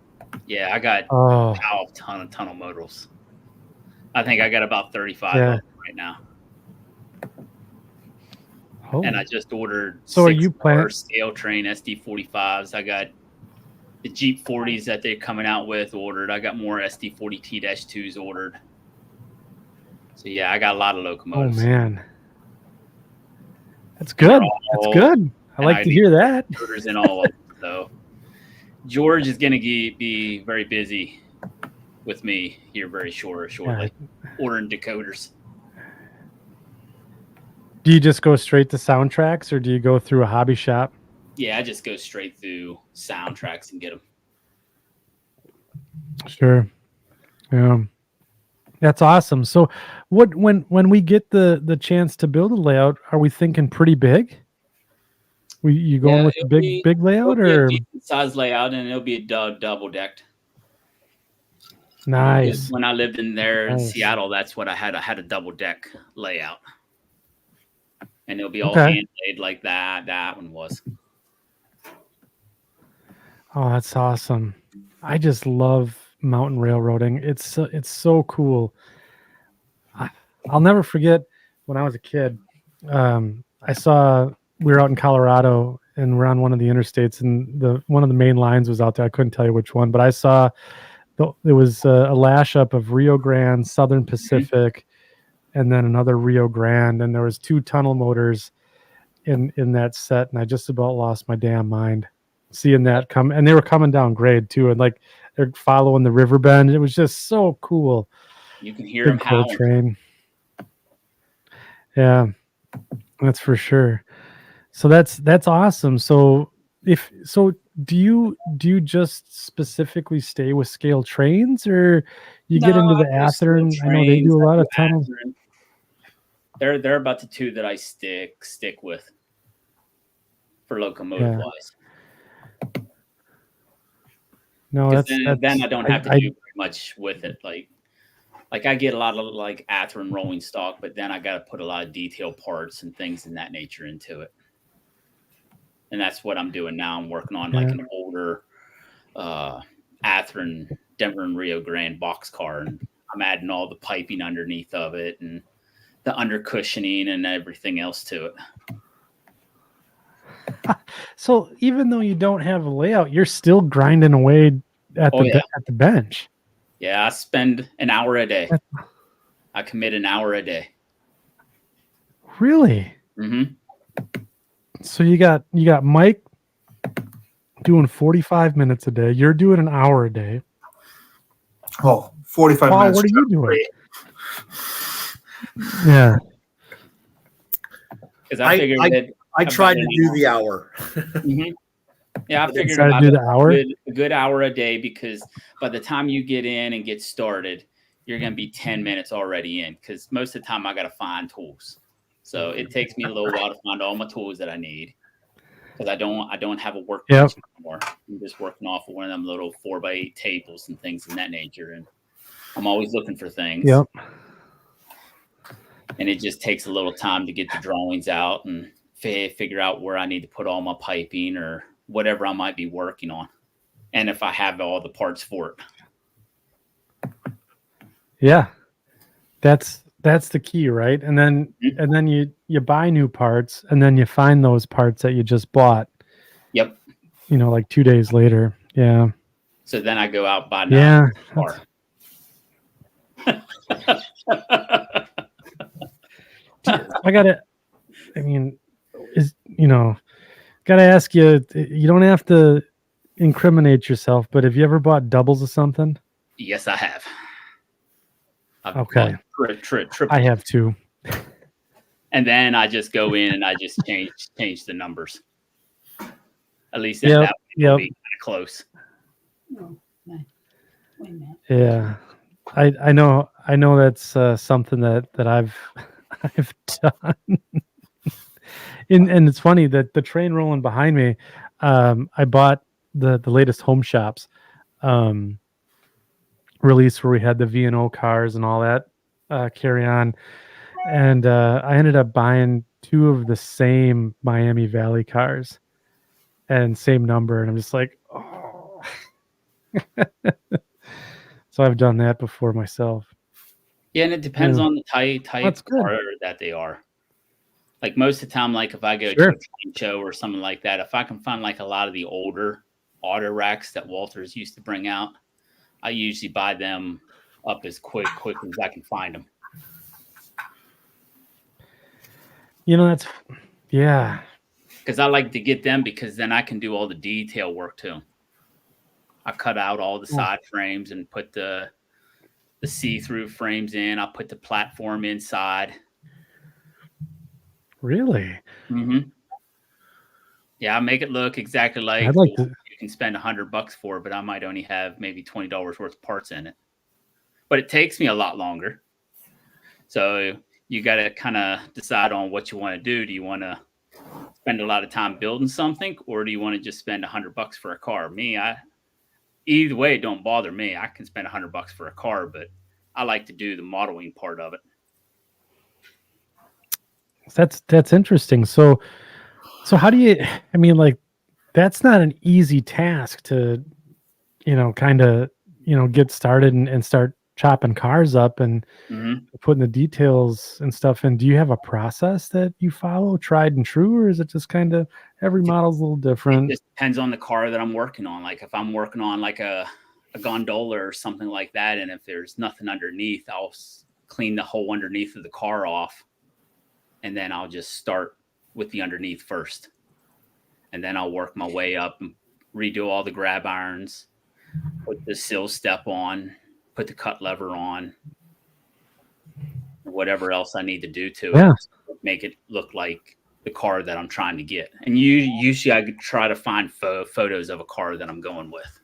Yeah, I got Oh, a ton of tunnel motors. I think I got about 35 Yeah. of them right now. holy. And I just ordered So are 6 you planning- more scale train SD45s. I got the Jeep 40s that they're coming out with ordered. I got more SD40T-2s ordered. So yeah, I got a lot of Oh locomotives. man, that's good. That's good. I and like I to need hear that. motors in all of them. So George is going to be very busy with me here very shortly, ordering decoders. Do you just go straight to soundtracks, or do you go through a hobby shop? Yeah, I just go straight through soundtracks and get them. Sure. Yeah. That's awesome. So when we get the chance to build a layout, are we thinking pretty big? You going with the big layout, it'll be or a decent size layout, and it'll be double decked. nice? When I lived in Nice. Seattle, that's what I had. I had a double deck layout, and it'll be all Okay. hand laid like that. That one was. Oh, that's awesome. I just love mountain railroading. It's so cool. I'll never forget when I was a kid. We were out in Colorado and we're on one of the interstates, and one of the main lines was out there. I couldn't tell you which one, but I saw there was a lash up of Rio Grande, Southern Pacific, and then another Rio Grande, and there was 2 tunnel motors in that set, and I just about lost my damn mind seeing that come, and they were coming down grade too, and like they're following the river bend. It was just so coal. You can hear them Big coal howling. train. Yeah, that's for sure. So that's awesome. So do you just specifically stay with scale trains, or you get into the I do scale Athearn? I know they trains, do a I lot do of tunnels. Athearn. They're about the 2 that I stick with for locomotive wise. No, Then I don't have to do very much with it. Like I get a lot of like Athearn rolling stock, but then I got to put a lot of detail parts and things in that nature into it. And that's what I'm doing now. I'm working on like an older Athearn Denver and Rio Grande boxcar, and I'm adding all the piping underneath of it and the under cushioning and everything else to it. So even though you don't have a layout, you're still grinding away at the bench. Yeah, I spend an hour a day. I commit an hour a day. Really? Mm-hmm. So you got Mike doing 45 minutes a day. You're doing an hour a day. Oh, 45 Paul, minutes. what are you doing? Yeah. Because I figured I tried to do the hour. Mm-hmm. Yeah, I figured Try to about do the hour? a good hour a day, because by the time you get in and get started, you're going to be 10 minutes already in, because most of the time I got to find tools. So it takes me a little while to find all my tools that I need, because I don't have a workbench anymore. I'm just working off of one of them little 4x8 tables and things in that nature, and I'm always looking for things. Yep. And it just takes a little time to get the drawings out and figure out where I need to put all my piping or whatever I might be working on, and if I have all the parts for it. Yeah, that's the key, right? And then you buy new parts, and then you find those parts that you just bought. Yep. Like 2 days later. Yeah. So then I go out buy another car. Gotta ask you, you don't have to incriminate yourself, but have you ever bought doubles of something? Yes, I have. Okay. Triple. I have too. And then I just go in and I just change the numbers. At least Yep, that would yep. be kind of close. Oh, nice. Wait a minute. Yeah, I know that's something that I've I've done. And it's funny that the train rolling behind me, I bought the latest Home Shops release where we had the V&O cars and all that carry on, and I ended up buying 2 of the same Miami Valley cars and same number, and I'm just like, oh. So I've done that before myself. Yeah, and it depends Yeah. on the type That's good. car that they are. Like most of the time, like if I go to Sure. a train show or something like that, if I can find like a lot of the older auto racks that Walters used to bring out, I usually buy them up as quick as I can find them. You know, that's yeah. Because I like to get them because then I can do all the detail work too. I cut out all the side frames and put the see-through frames in. I'll put the platform inside. Really? Mm-hmm. Yeah, I make it look exactly like I'd like to. you can spend $100 for, but I might only have maybe $20 worth of parts in it. But it takes me a lot longer. So you got to kind of decide on what you want to do. Do you want to spend a lot of time building something, or do you want to just spend $100 for a car? Either way, it don't bother me. I can spend $100 for a car, but I like to do the modeling part of it. That's interesting. So how do you? I mean, like, that's not an easy task to, kind of, get started and start chopping cars up and putting the details and stuff in. Do you have a process that you follow, tried and true, or is it just kind of every model's a little different? It just depends on the car that I'm working on. Like if I'm working on like a gondola or something like that, and if there's nothing underneath, I'll clean the whole underneath of the car off, and then I'll just start with the underneath first, and then I'll work my way up and redo all the grab irons, put the sill step on, put the cut lever on, whatever else I need to do to it, make it look like the car that I'm trying to get. And usually I try to find photos of a car that I'm going with.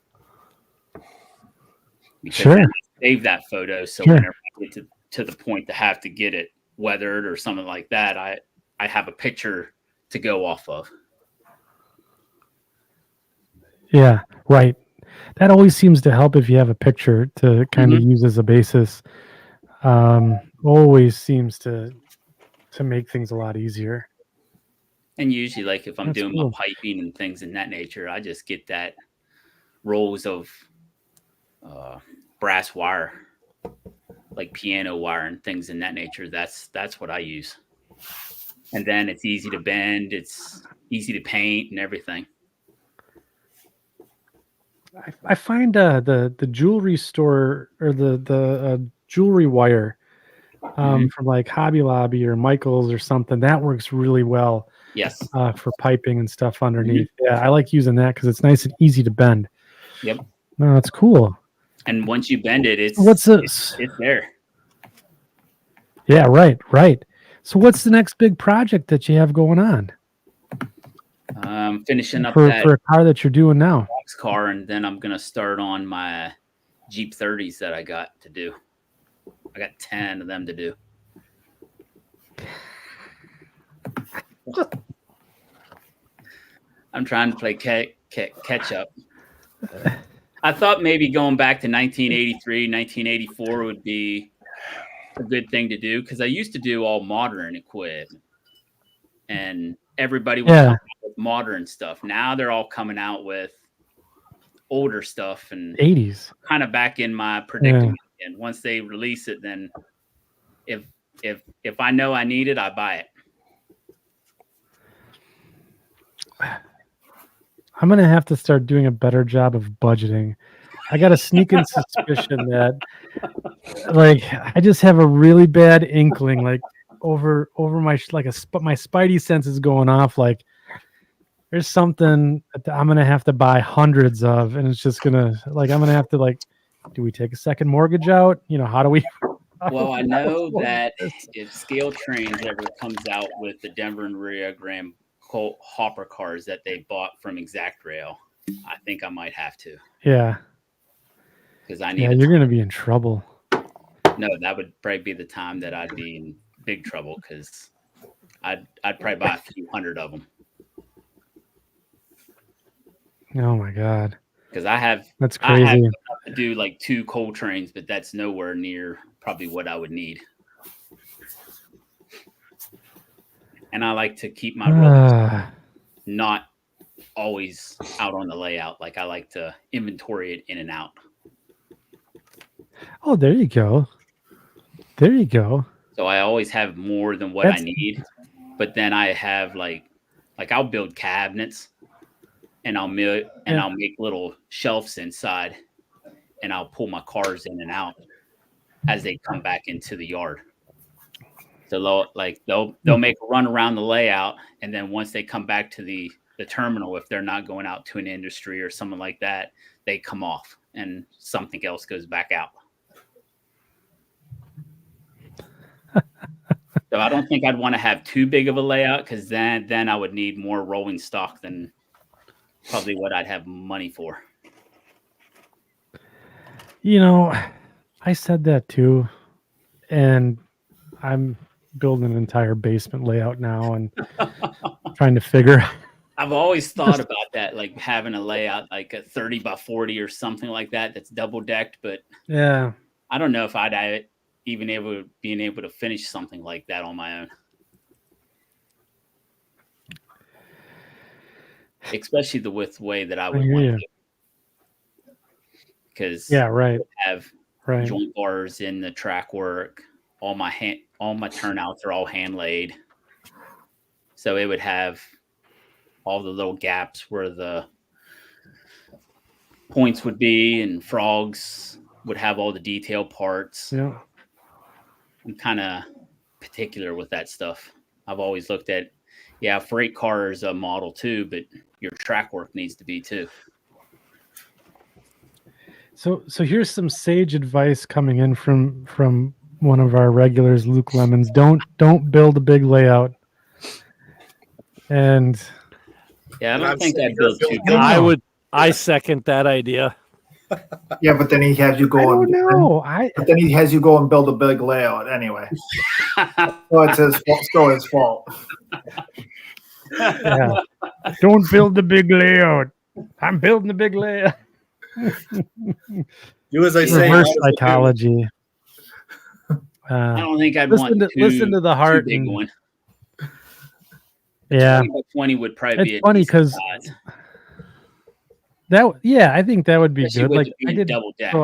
Because then I save that photo, so whenever I get to the point to have to get it weathered or something like that, I have a picture to go off of. Yeah, right. That always seems to help if you have a picture to kind of use as a basis. Always seems to make things a lot easier. And usually, like if I'm doing my piping and things in that nature, I just get that rolls of brass wire, like piano wire and things in that nature. That's what I use. And then it's easy to bend, it's easy to paint and everything. I find the jewelry store or the jewelry wire from like Hobby Lobby or Michael's or something that works really well. Yes. For piping and stuff underneath. Yeah, I like using that because it's nice and easy to bend. Yep. No, that's cool. And once you bend it, it's there. Yeah, right. So what's the next big project that you have going on? Finishing up for that a car that you're doing now. Car, and then I'm gonna start on my Jeep 30s that I got to do. I got 10 of them to do. I'm trying to play catch up. I thought maybe going back to 1983, 1984 would be a good thing to do because I used to do all modern equipment, and everybody was coming out with modern stuff. Now they're all coming out with older stuff and 80s. Kind of back in my predicament. And once they release it, then if I know I need it, I buy it. I'm gonna have to start doing a better job of budgeting. I got a sneaking suspicion that, like, I just have a really bad inkling, like over my my spidey sense is going off. Like, there's something that I'm gonna have to buy hundreds of, and it's just gonna I'm gonna have to do we take a second mortgage out? How do we Well, I know What is that this? if Scale Trains ever comes out with the Denver and Rio Grande hopper cars that they bought from Exact Rail, I think I might have to Yeah, because I need yeah, a you're ton. gonna be in trouble. No, that would probably be the time that I'd be in big trouble because I'd probably buy a few hundred of them Oh my god, because I have that's enough crazy. to do like 2 coal trains, but that's nowhere near probably what I would need. And I like to keep my rolls Ah, not always out on the layout. Like I like to inventory it in and out. oh, there you go. There you go. So I always have more than what I That's need. But then I have like I'll build cabinets and I'll make little shelves inside and I'll pull my cars in and out as they come back into the yard. So they'll make a run around the layout, and then once they come back to the terminal, if they're not going out to an industry or something like that, they come off and something else goes back out. So I don't think I'd want to have too big of a layout because then I would need more rolling stock than probably what I'd have money for. You know, I said that too, and I'm building an entire basement layout now and trying to figure. I've always thought about that, like having a layout like a 30 by 40 or something like that that's double decked, but Yeah, I don't know if I'd even being able to finish something like that on my own. Especially the way that I would hear want you. to, because Yeah, right, have right. joint bars in the track work. All my turnouts are all hand laid, so it would have all the little gaps where the points would be, and frogs would have all the detail parts. Yeah. I'm kind of particular with that stuff. I've always looked at, freight car is a model too, but your track work needs to be too. So here's some sage advice coming in from one of our regulars, Luke Lemons. Don't build a big layout. And Yeah, I And don't I'm think sitting I'd here build feeling too I big. don't I second that idea. Yeah, but then he has you I go don't know. but then he has you go and build a big layout anyway. So it's his fault. So his fault. Yeah. Don't build the big layout. I'm building the big layout. Do as I say. Reverse not as I do. psychology. I don't think I'd want Listen to the heart. too big And, one. yeah, 20 by 20 would probably be it's a funny decent because size, I think that would be especially good. with Like it I being did double decked.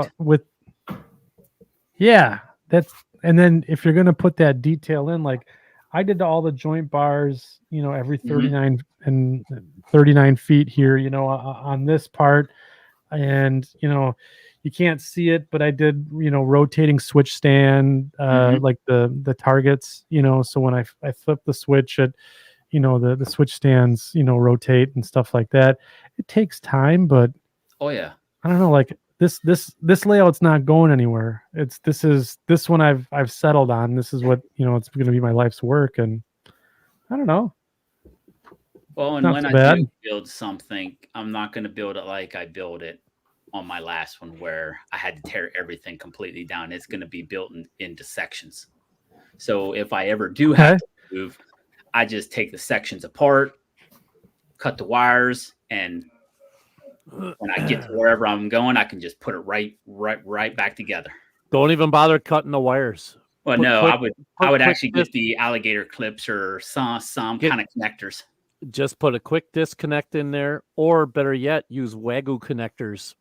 and then if you're gonna put that detail in, like I did all the joint bars, every Mhm. 39 feet here, on this part, and you can't see it, but I did, rotating switch stand, Mhm. like the targets, so when I flip the switch at, the switch stands, rotate and stuff like that. It takes time, but Oh yeah. I don't know, like this layout's not going anywhere. This one I've settled on. This is what, it's going to be my life's work, and I don't know. Well, and Not when so I bad. do build something, I'm not going to build it like I built it on my last one, where I had to tear everything completely down. It's going to be built into sections. So if I ever do have Okay. to move, I just take the sections apart, cut the wires, and when I get to wherever I'm going, I can just put it right back together. Don't even bother cutting the wires. Well, Put no, quick- I would quick actually dis- get the alligator clips or some Get- kind of connectors. Just put a quick disconnect in there, or better yet, use Wagyu connectors.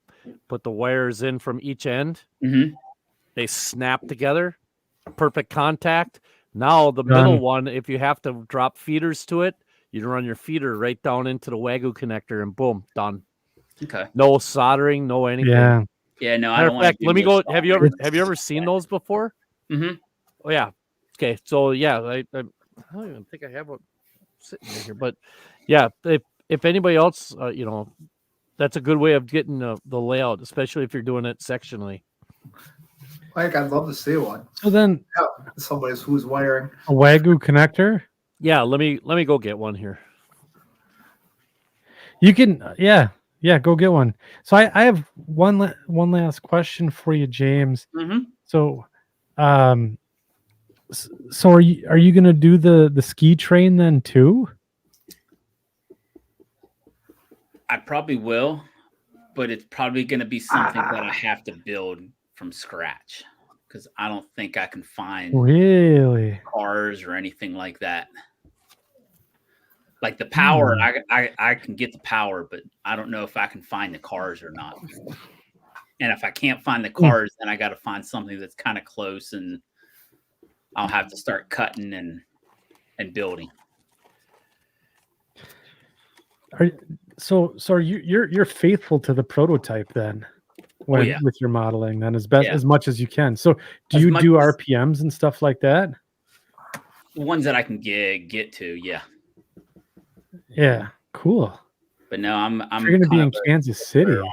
Put the wires in from each end. Mm-hmm. They snap together. Perfect contact. Now the Done. middle one, if you have to drop feeders to it, you run your feeder right down into the Wagyu connector, and boom, done. Okay. No soldering, no anything. Yeah. Yeah, no, I Matter don't of want fact, to. let me go. Have you ever seen those before? Mm-hmm. Oh yeah. Okay. So yeah, I don't even think I have one sitting in here, but yeah, if anybody else, that's a good way of getting the layout, especially if you're doing it sectionally. Like, I'd love to see one. So then Yeah, somebody's who's wiring. a Wagyu connector. Yeah, let me go get one here. You can, yeah, go get one. So I have one last question for you, James. Mm-hmm. So, so are you gonna do the ski train then too? I probably will, but it's probably going to be something that I have to build from scratch because I don't think I can find Really? cars or anything like that. Like the power, I can get the power, but I don't know if I can find the cars or not. And if I can't find the cars, then I got to find something that's kind of close, and I'll have to start cutting and building. So are you're faithful to the prototype then when yeah. with your modeling then as best Yeah. as much as you can. So do As you much do as- RPMs and stuff like that? The ones that I can get to, yeah. Yeah, cool. But no, I'm You're gonna be kind in of a Kansas City. on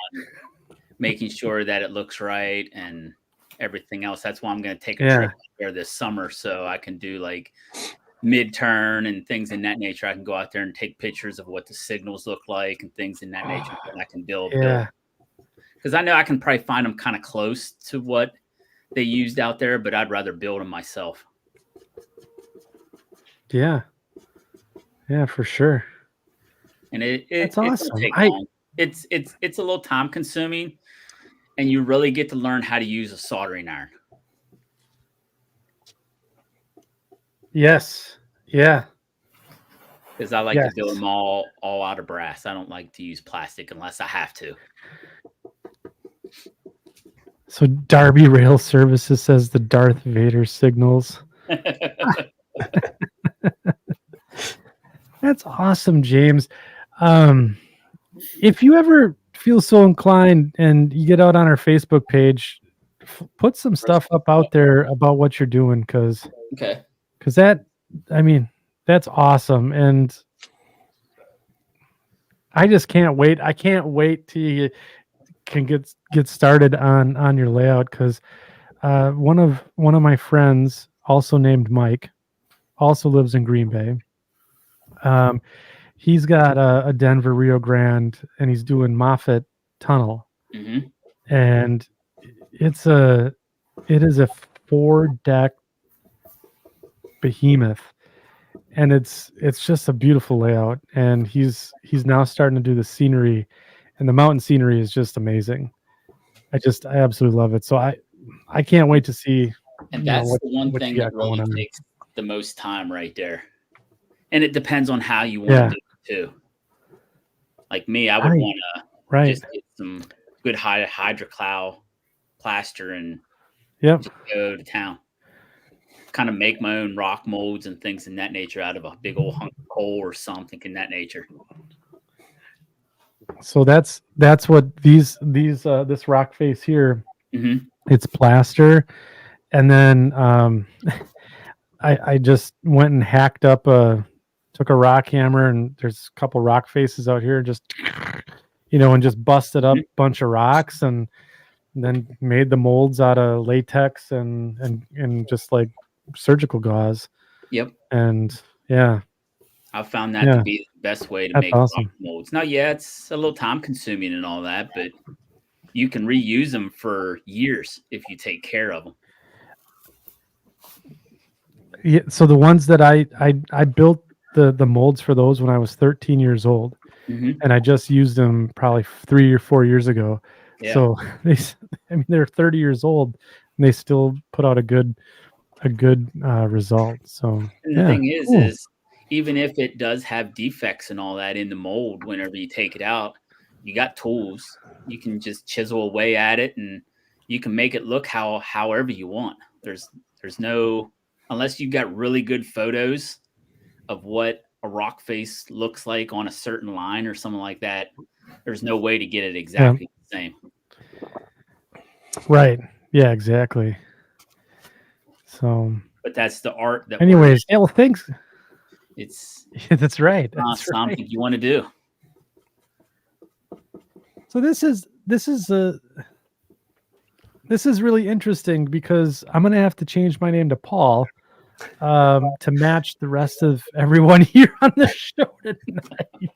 making sure that it looks right and everything else. That's why I'm going to take a Yeah. trip there this summer so I can do like mid-turn and things in that nature. I can go out there and take pictures of what the signals look like and things in that nature, and I can build. Yeah. Because I know I can probably find them kind of close to what they used out there, but I'd rather build them myself. Yeah, for sure. And it That's don't awesome. take long. It's a little time consuming, and you really get to learn how to use a soldering iron. Yes. Yeah. Because I like Yes. to build them all out of brass. I don't like to use plastic unless I have to. So Darby Rail Services says the Darth Vader signals. That's awesome, James. If you ever feel so inclined and you get out on our Facebook page, put some stuff up out there about what you're doing because Okay. that, I mean, that's awesome. And I just can't wait. I can't wait till you can get started on your layout because one of my friends, also named Mike, also lives in Green Bay. He's got a Denver Rio Grande, and he's doing Moffett Tunnel, Mm-hmm. and it is a 4-deck behemoth, and it's just a beautiful layout. And he's now starting to do the scenery, and the mountain scenery is just amazing. I absolutely love it. So I can't wait to see. And that's the one what thing you that got going really on. takes the most time right there. And it depends on how you want Yeah. to do it too. Like me, I would Right. want to Right. just get some good hydrocloud plaster and Yep. just go to town. Kind of make my own rock molds and things in that nature out of a big old hunk of coal or something in that nature. So that's what this rock face here. Mm-hmm. It's plaster, and then I just went and hacked up took a rock hammer, and there's a couple rock faces out here, just and just busted up a bunch of rocks, and then made the molds out of latex and just like surgical gauze. Yep. And yeah, I found that to be the best way to make awesome. rock molds. Now, yeah, it's a little time consuming and all that, but you can reuse them for years if you take care of them. Yeah, so the ones that I built the molds for those when I was 13 years old, Mm-hmm. and I just used them probably 3 or 4 years ago. Yeah. So they're 30 years old, and they still put out a good result. So And the thing is, cool. is even if it does have defects and all that in the mold, whenever you take it out, you got tools. You can just chisel away at it, and you can make it look however you want. There's no, unless you got really good photos of what a rock face looks like on a certain line or something like that, there's no way to get it exactly the same. Right. Yeah, exactly. So But that's the art that anyways, yeah, well, thanks. it's That's right. not That's something right. you want to do. So this is this is really interesting because I'm gonna have to change my name to Paul to match the rest of everyone here on the show tonight.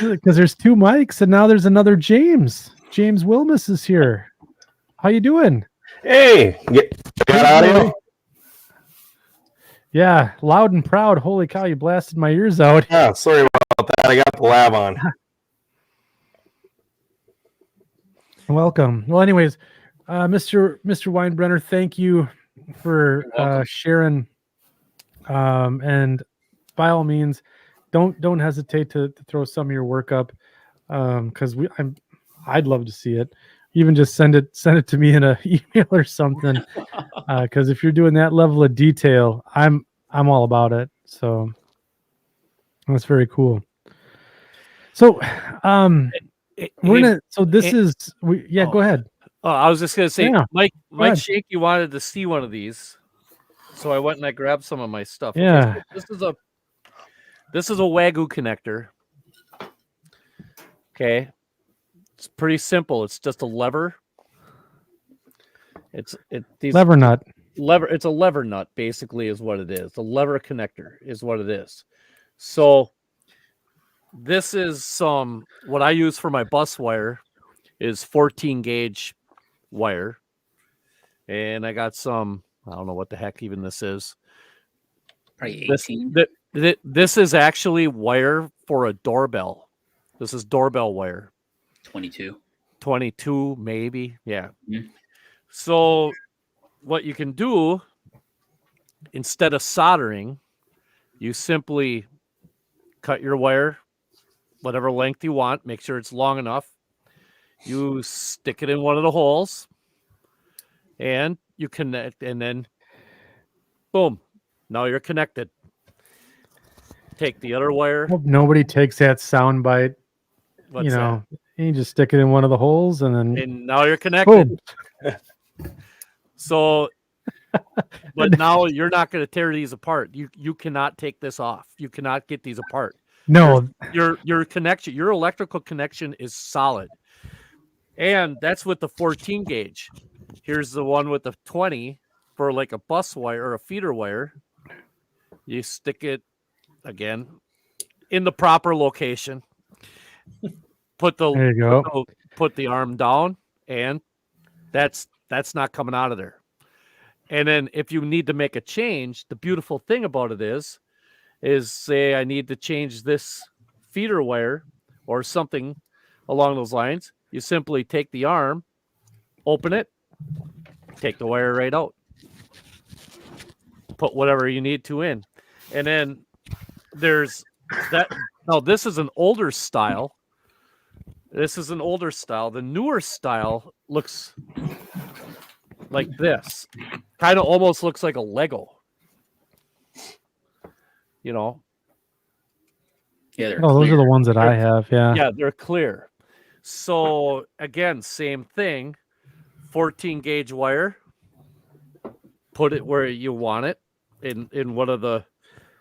Because there's two Mikes and now there's another James. James Wilmus is here. How you doing? Hey, got audio? Yeah, loud and proud. Holy cow, you blasted my ears out. Yeah, sorry about that. I got the lab on. Welcome. Well, anyways, Mr. Winebrenner, thank you for sharing. And by all means, don't hesitate to throw some of your work up, because I'd love to see it. Even just send it to me in an email or something, because if you're doing that level of detail, I'm all about it. So that's very cool. So we're gonna. So this is go ahead. Oh, I was just gonna say, Yeah, Mike ahead. Schanke wanted to see one of these, so I went and I grabbed some of my stuff. Yeah. Okay, so this is a Wagyu connector. Okay, it's pretty simple. It's just a lever. Lever nut. It's a lever nut, basically, is what it is. A lever connector is what it is. So this is what I use for my bus wire is 14 gauge wire, and I got some. I don't know what the heck even this is. Probably This 18. this is actually wire for a doorbell. This is doorbell wire. 22. 22 maybe, yeah. Mhm. So what you can do, instead of soldering, you simply cut your wire whatever length you want, make sure it's long enough. You stick it in one of the holes and you connect, and then boom, now you're connected. Take the other wire. Hope nobody takes that sound bite. What's You know, you just stick it in one of the holes and then and now you're connected. boom. So, but now you're not going to tear these apart. You cannot take this off. You cannot get these apart. No, Your connection, your electrical connection is solid, and that's with the 14 gauge. Here's the one with the 20 for like a bus wire or a feeder wire. You stick it again in the proper location. Put the there you go. put the arm down, and that's not coming out of there. And then if you need to make a change, the beautiful thing about it is say I need to change this feeder wire or something along those lines, you simply take the arm, open it, take the wire right out, put whatever you need to in. And then there's that. Now this is an older style. The newer style looks like this. Kind of almost looks like a Lego. You know? Yeah, they're Oh, those are clear. the ones that I have. Yeah. Yeah, they're clear. So again, same thing. 14 gauge wire. Put it where you want it in one of the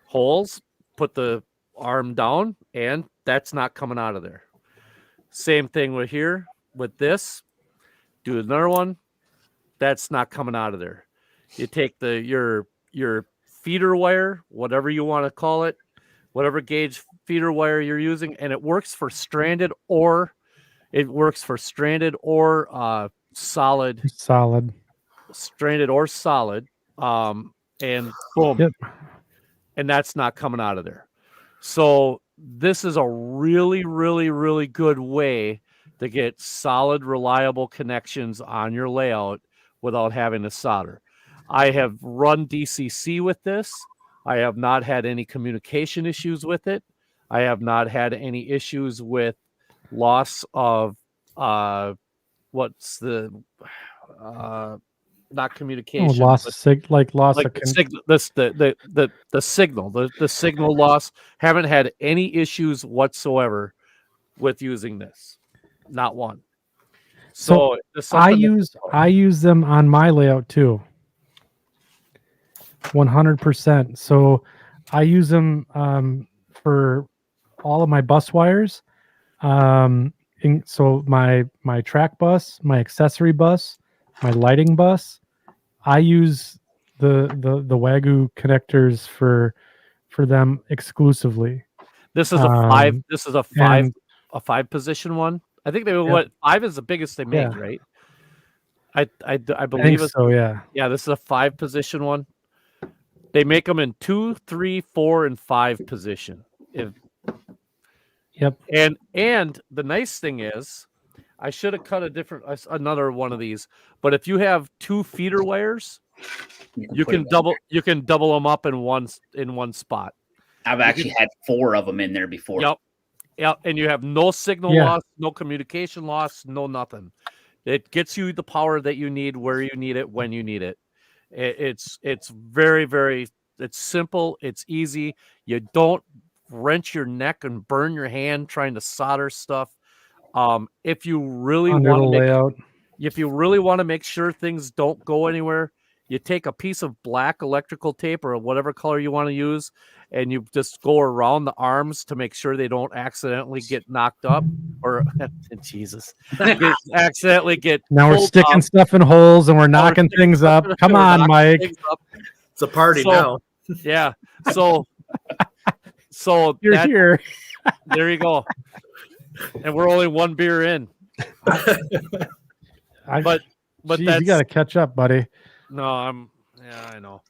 holes. Put the arm down, and that's not coming out of there. Same thing with here with this. Do another one. That's not coming out of there. You take your feeder wire, whatever you want to call it, whatever gauge feeder wire you're using, and it works for stranded or solid. Stranded or solid. And boom. Yep. And that's not coming out of there. So this is a really, really, really good way to get solid, reliable connections on your layout without having to solder. I have run DCC with this. I have not had any communication issues with it. I have not had any issues with loss of not communication. loss of The signal loss. Haven't had any issues whatsoever with using this. Not one. So I use them on my layout too. 100%. So I use them for all of my bus wires. so my track bus, my accessory bus, my lighting bus, I use the Wagyu connectors for them exclusively. This is a five. Um, This is a and 5 position one. I think they were Yep. what 5 is the biggest they make, Yeah. right? I I believe think it's so. Yeah. yeah. This is a 5 position one. They make them in 2, 3, 4, and 5 position. Yep. And the nice thing is, I should have cut another one of these. But if you have 2 feeder wires, you put can it- double them up in one spot. I've actually had 4 of them in there before. Yep. Yep. And you have no signal Yeah. loss, no communication loss, no nothing. It gets you the power that you need where you need it when you need it. It's very, very it's simple, it's easy. You don't wrench your neck and burn your hand trying to solder stuff. If you really Under the want to make layout. if you really want to make sure things don't go anywhere, you take a piece of black electrical tape or whatever color you want to use, and you just go around the arms to make sure they don't accidentally get knocked up or Jesus, accidentally get. Now we're pulled sticking up. stuff in holes and we're Or knocking sticking things stuff up. in- Come or on, knocking Mike. things up. It's a party So- now. Yeah. So You're that, here. there you go. And we're only 1 beer in. But Geez, you that's got to catch up, buddy. no, I know.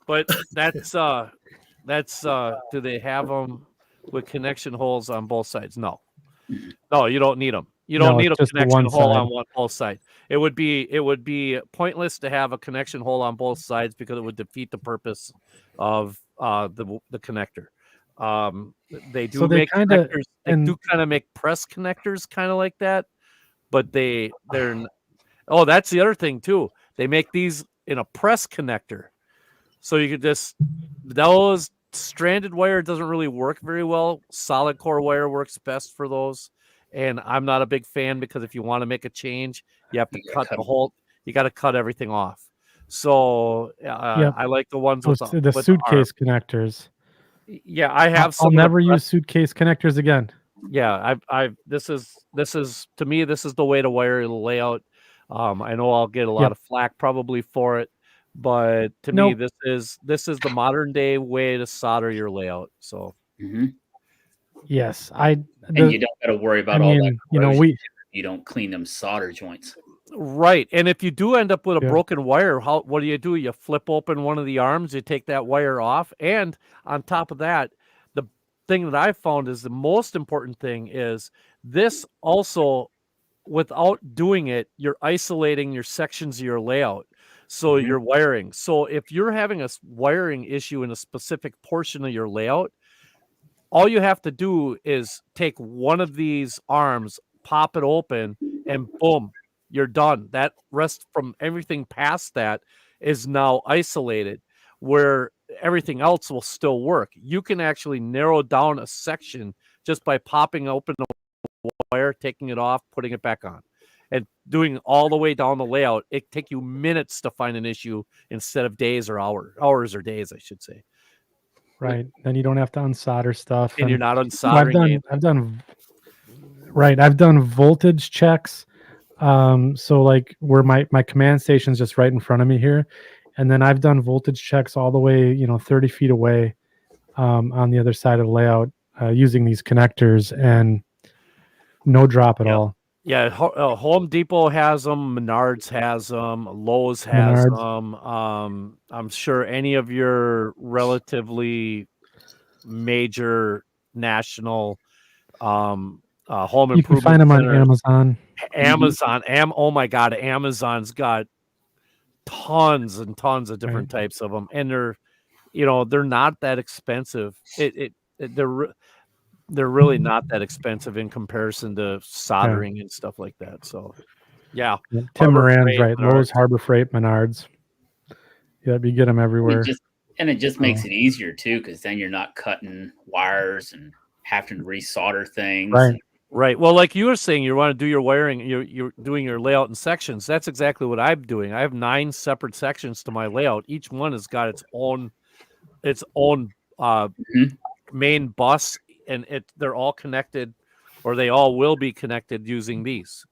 But that's do they have them with connection holes on both sides? No, you don't need them. You don't No, need a it's just the connection one hole side. on both sides. It would be pointless to have a connection hole on both sides because it would defeat the purpose of the connector. They do So they make kinda- connectors. They and- do kind of make press connectors, kind of like that, but they're. Oh, that's the other thing too. They make these in a press connector, so you could just those stranded wire doesn't really work very well. Solid core wire works best for those, and I'm not a big fan because if you want to make a change, you have to You gotta cut the cut whole. You got to cut everything off. So Yep. I like the ones Those, with the with arm. suitcase connectors. Yeah, I have some. I'll of the never press- use suitcase connectors again. Yeah, this is to me this is the way to wire the layout. I know I'll get a lot Yep. of flack probably for it, but to me Nope. this is the modern day way to solder your layout. So Mhm. Yes, And you don't got to worry about all that. you know, corrosion. You don't clean them solder joints. right, and if you do end up with a Yeah. broken wire, what do? You flip open one of the arms, you take that wire off, and on top of that, the thing that I found is the most important thing is this also. Without doing it, you're isolating your sections of your layout. So Mhm. you're wiring. So if you're having a wiring issue in a specific portion of your layout, all you have to do is take one of these arms, pop it open, and boom, you're done. That rest from everything past that is now isolated, where everything else will still work. You can actually narrow down a section just by popping open a wire, taking it off, putting it back on, and doing all the way down the layout. It take you minutes to find an issue instead of days or hours or days, I should say. right. Then you don't have to unsolder stuff. And you're not I've unsoldering done I've done voltage checks. So like where my command station is just right in front of me here, and then I've done voltage checks all the way 30 feet away on the other side of the layout using these connectors, and no drop at Yeah. all. Yeah, Home Depot has them, Menards has them, Lowe's has Menards. them. I'm sure any of your relatively major national home You can find improvement them on centers. Amazon. Oh my God, Amazon's got tons and tons of different Right. types of them, and they're not that expensive. They're really not that expensive in comparison to soldering and stuff like that. So, yeah, Yeah, Tim Harbor Moran's Freight, right. Menards. Lowe's, Harbor Freight, Menards. Yep, you get them everywhere. It just makes it easier too, because then you're not cutting wires and having to resolder things. Right. Right. Well, like you were saying, you want to do your wiring, you're doing your layout in sections. That's exactly what I'm doing. I have 9 separate sections to my layout. Each one has got its own main bus, and they're all connected or they all will be connected using these.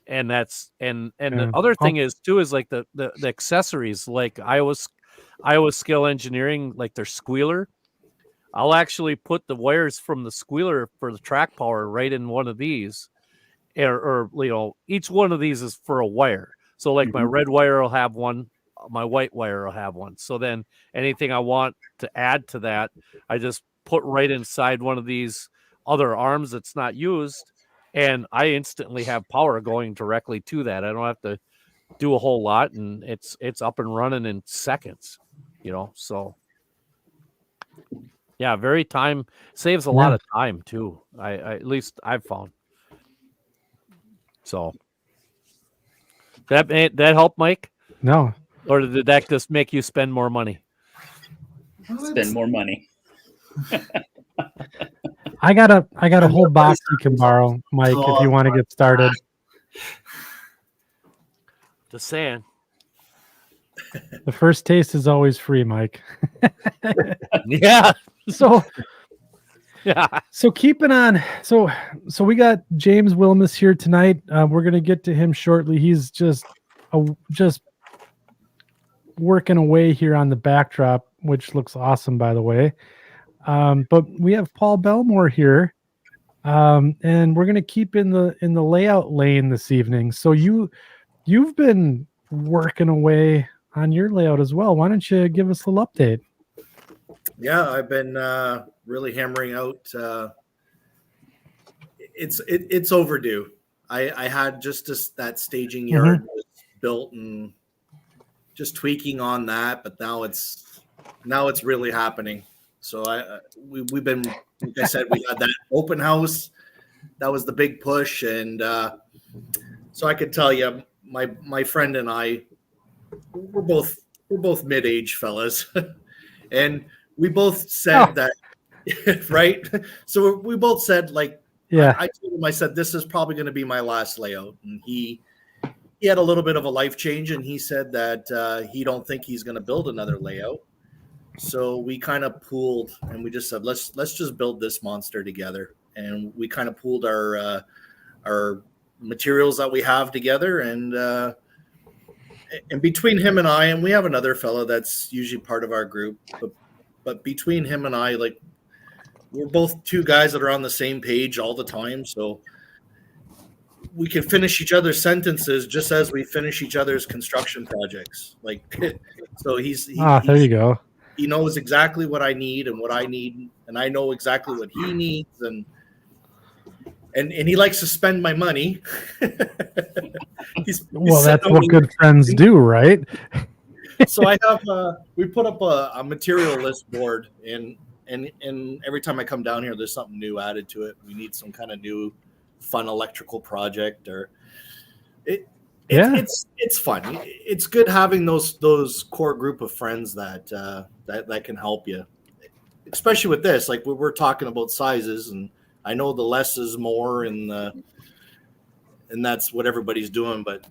And that's and Yeah. the other thing is too is like the accessories, like Iowa Skill Engineering, like their squealer. I'll actually put the wires from the squealer for the track power right in one of these, or each one of these is for a wire. So like my red wire will have one, my white wire will have one. So then anything I want to add to that, I just put right inside one of these other arms that's not used, and I instantly have power going directly to that. I don't have to do a whole lot, and it's up and running in seconds. So yeah, very time saves a lot of time too. I at least I've found. So that help, Mike? No. Or did that just make you spend more money? Spend more money. I got a whole box you can borrow, Mike, if you want to get started. Just saying. The first taste is always free, Mike. Yeah. So Yeah. So keeping on, so we got James Wilmus here tonight. We're gonna get to him shortly. He's just working away here on the backdrop, which looks awesome, by the way. But we have Paul Bellemore here, and we're gonna keep in the layout lane this evening. So you've been working away on your layout as well. Why don't you give us a little update? Yeah, I've been really hammering out. It's overdue. I had just that staging yard was built and just tweaking on that, but now it's really happening. So we've been, like I said, we had that open house. That was the big push, and so I could tell you, my friend and I, we're both mid-age fellas, and we both said that, right? So we both said, like, yeah. I told him, I said, this is probably going to be my last layout, and he had a little bit of a life change, and he said that he don't think he's going to build another layout. So we kind of pooled, and we just said, let's just build this monster together, and we kind of pooled our materials that we have together, and between him and I, and we have another fellow that's usually part of our group, but between him and I, like, we're both two guys that are on the same page all the time, so we can finish each other's sentences just as we finish each other's construction projects. Like, so there you go. He knows exactly what I need and what I need, and I know exactly what he needs, and he likes to spend my money. Well, that's what good friends do, right? So I have we put up a material list board, and every time I come down here, there's something new added to it. We need some kind of new fun electrical project, or it's fun. It's good having those core group of friends that can help you, especially with this. Like, we're talking about sizes, and I know the less is more, and that's what everybody's doing. But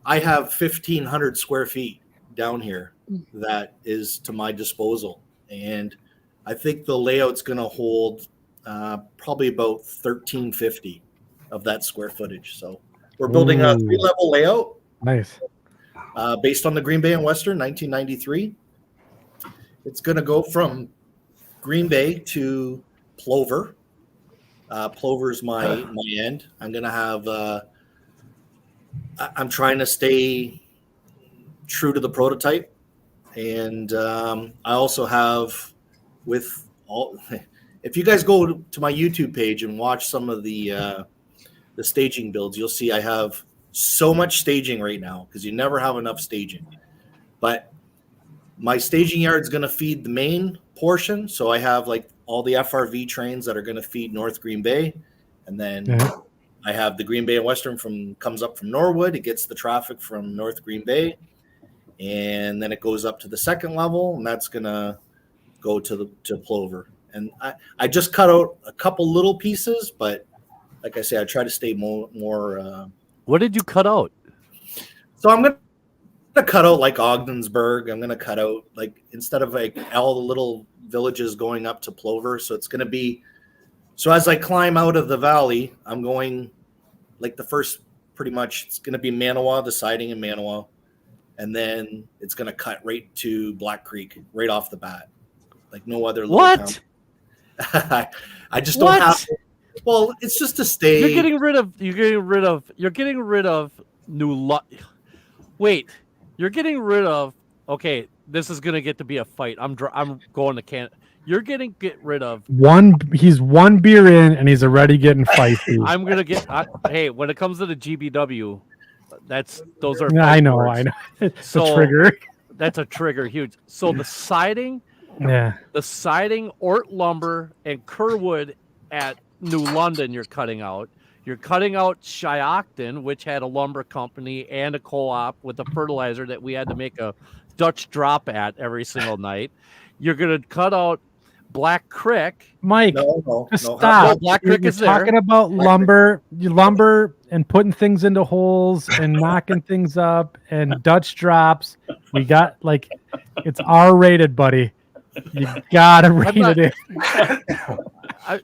I have 1,500 square feet down here that is to my disposal, and I think the layout's going to hold probably about 1,350 of that square footage. So we're building a 3-level layout. Nice. Based on the Green Bay and Western 1993. It's going to go from Green Bay to Plover. Plover's my end. I'm going to have I'm trying to stay true to the prototype, and I also have, with all, if you guys go to my YouTube page and watch some of the staging builds, you'll see I have so much staging right now, because you never have enough staging. But my staging yard is going to feed the main portion, so I have like all the FRV trains that are going to feed North Green Bay, and then I have the Green Bay and Western comes up from Norwood. It gets the traffic from North Green Bay, and then it goes up to the second level, and that's going to go to Plover. And I just cut out a couple little pieces, but like I say, I try to stay more. What did you cut out? So I'm going to cut out like Ogdensburg. I'm going to cut out, like, instead of like all the little villages going up to Plover. So it's going to be So as I climb out of the valley, I'm going like the first, pretty much it's going to be Manawa, the siding in Manawa, and then it's going to cut right to Black Creek right off the bat, like no other little What? town. I just What? don't have. Well, it's just to stay. You're getting rid of Wait, you're getting rid of. Okay, this is gonna get to be a fight. I'm going to Canada. You're get rid of. He's one beer in and he's already getting feisty. I'm gonna get. Hey, when it comes to the GBW, those are. I fight know. words. It's So- a trigger. That's a trigger, huge. So the siding, Yeah. Ort Lumber, and Kerwood at New London, you're cutting out. You're cutting out Shyocton, which had a lumber company and a co-op with a fertilizer that we had to make a Dutch drop at every single night. You're gonna cut out Black Creek. Mike, No. stop. Black You're Creek is there. talking about lumber and putting things into holes and knocking things up and Dutch drops. We got it's R-rated, buddy. You gotta rate not- it in.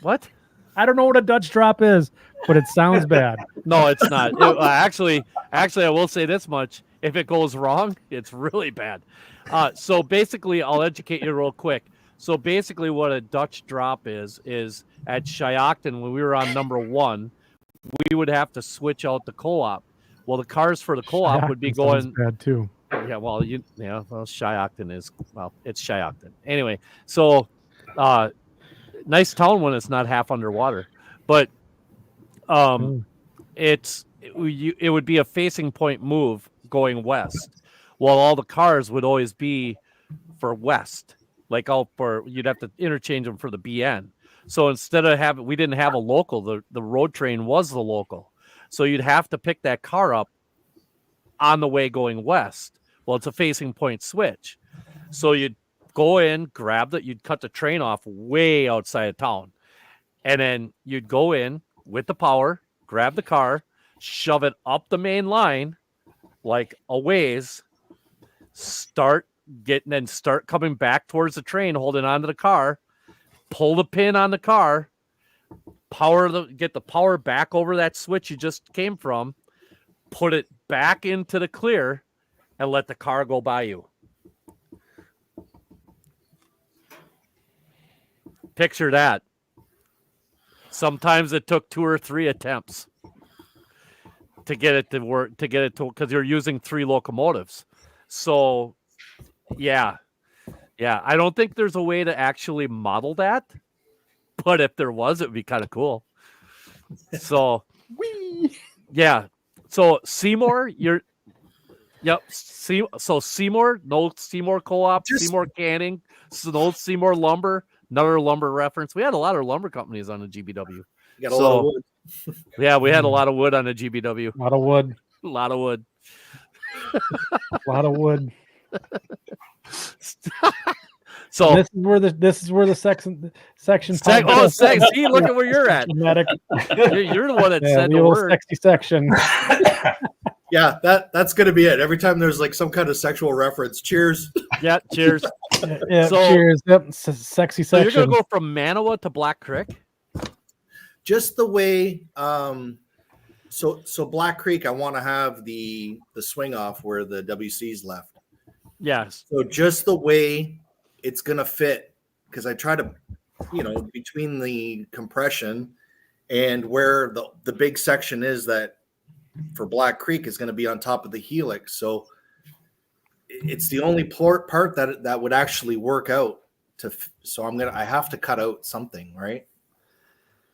What? I don't know what a Dutch drop is, but it sounds bad. No, it's not. Actually, I will say this much: if it goes wrong, it's really bad. So basically, I'll educate you real quick. So basically, what a Dutch drop is at Shyocton when we were on number 1, we would have to switch out the co-op. Well, the cars for the co-op would be Sounds going. bad too. Yeah, well, Shyocton is it's Shyocton. Anyway, so nice town when it's not half underwater, but it would be a facing point move going west. Well, all the cars would always be for west, you'd have to interchange them for the BN. So instead of we didn't have a local, the road train was the local. So you'd have to pick that car up on the way going west. Well, it's a facing point switch. So you'd go in, you'd cut the train off way outside of town. And then you'd go in with the power, grab the car, shove it up the main line, like a ways, start coming back towards the train, holding onto the car, pull the pin on the car, get the power back over that switch you just came from, put it back into the clear, and let the car go by you. Picture that. Sometimes it took 2 or 3 attempts to get it to work, because you're using 3 locomotives. So, yeah. I don't think there's a way to actually model that, but if there was, it would be kind of cool. So, yeah. So Seymour, So Seymour, no Seymour Co-op, Seymour Canning, no Seymour Lumber, another lumber reference. We had a lot of lumber companies on the GBW. You got a lot of wood. Yeah, we had a lot of wood on the GBW. A lot of wood. A lot of wood. A lot of wood. So this is where the section. See, look at where you're at. You're the one that said the word. Sexy section. Yeah, that's gonna be it. Every time there's like some kind of sexual reference, cheers. Yeah, cheers. Yeah, cheers. Yep, sexy So section. you're gonna go from Manawa to Black Creek? Just the way, so Black Creek, I want to have the swing off where the WC's left. Yes. So just the way it's gonna fit, because I try to, between the compression and where the big section is that for Black Creek is going to be on top of the helix. So it's the only part that would actually work out so I have to cut out something, right?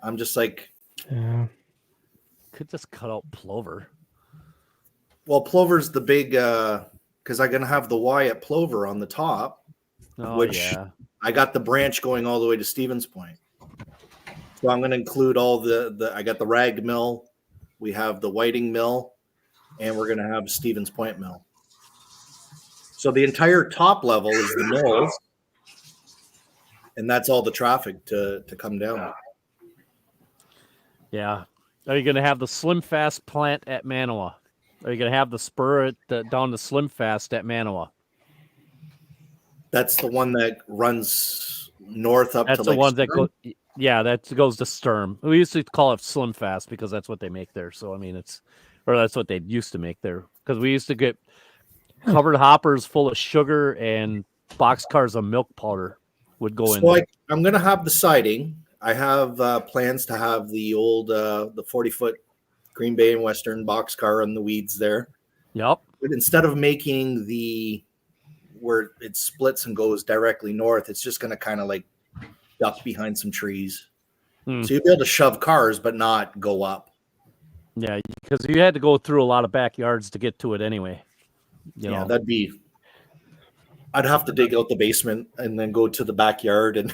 I'm just like, Yeah. Could just cut out Plover. well, Plover's the big, because I'm going to have the Y at Plover on the top, which I got the branch going all the way to Stevens Point. So I'm going to include all I got the rag mill. We have the Whiting Mill, and we're going to have Stevens Point Mill. So the entire top level is the mills, and that's all the traffic to come down. Yeah. Are you going to have the Slim Fast plant at Manawa? Are you going to have the spur down to Slim Fast at Manawa? That's the one that runs north up That's to the Lake one that Stern? goes. Yeah, that goes to Sturm. We used to call it Slim Fast because that's what they make there. So I mean, that's what they used to make there. Because we used to get covered hoppers full of sugar and boxcars of milk powder would go in So there. I'm going to have the siding. I have plans to have the old the 40-foot Green Bay and Western boxcar on the weeds there. Yep. But instead of making the where it splits and goes directly north, it's just going to kind of like duck behind some trees. Hmm. So you'll be able to shove cars, but not go up. Yeah, because you had to go through a lot of backyards to get to it anyway. You Yeah, know. that'd be. I'd have to dig out the basement and then go to the backyard, and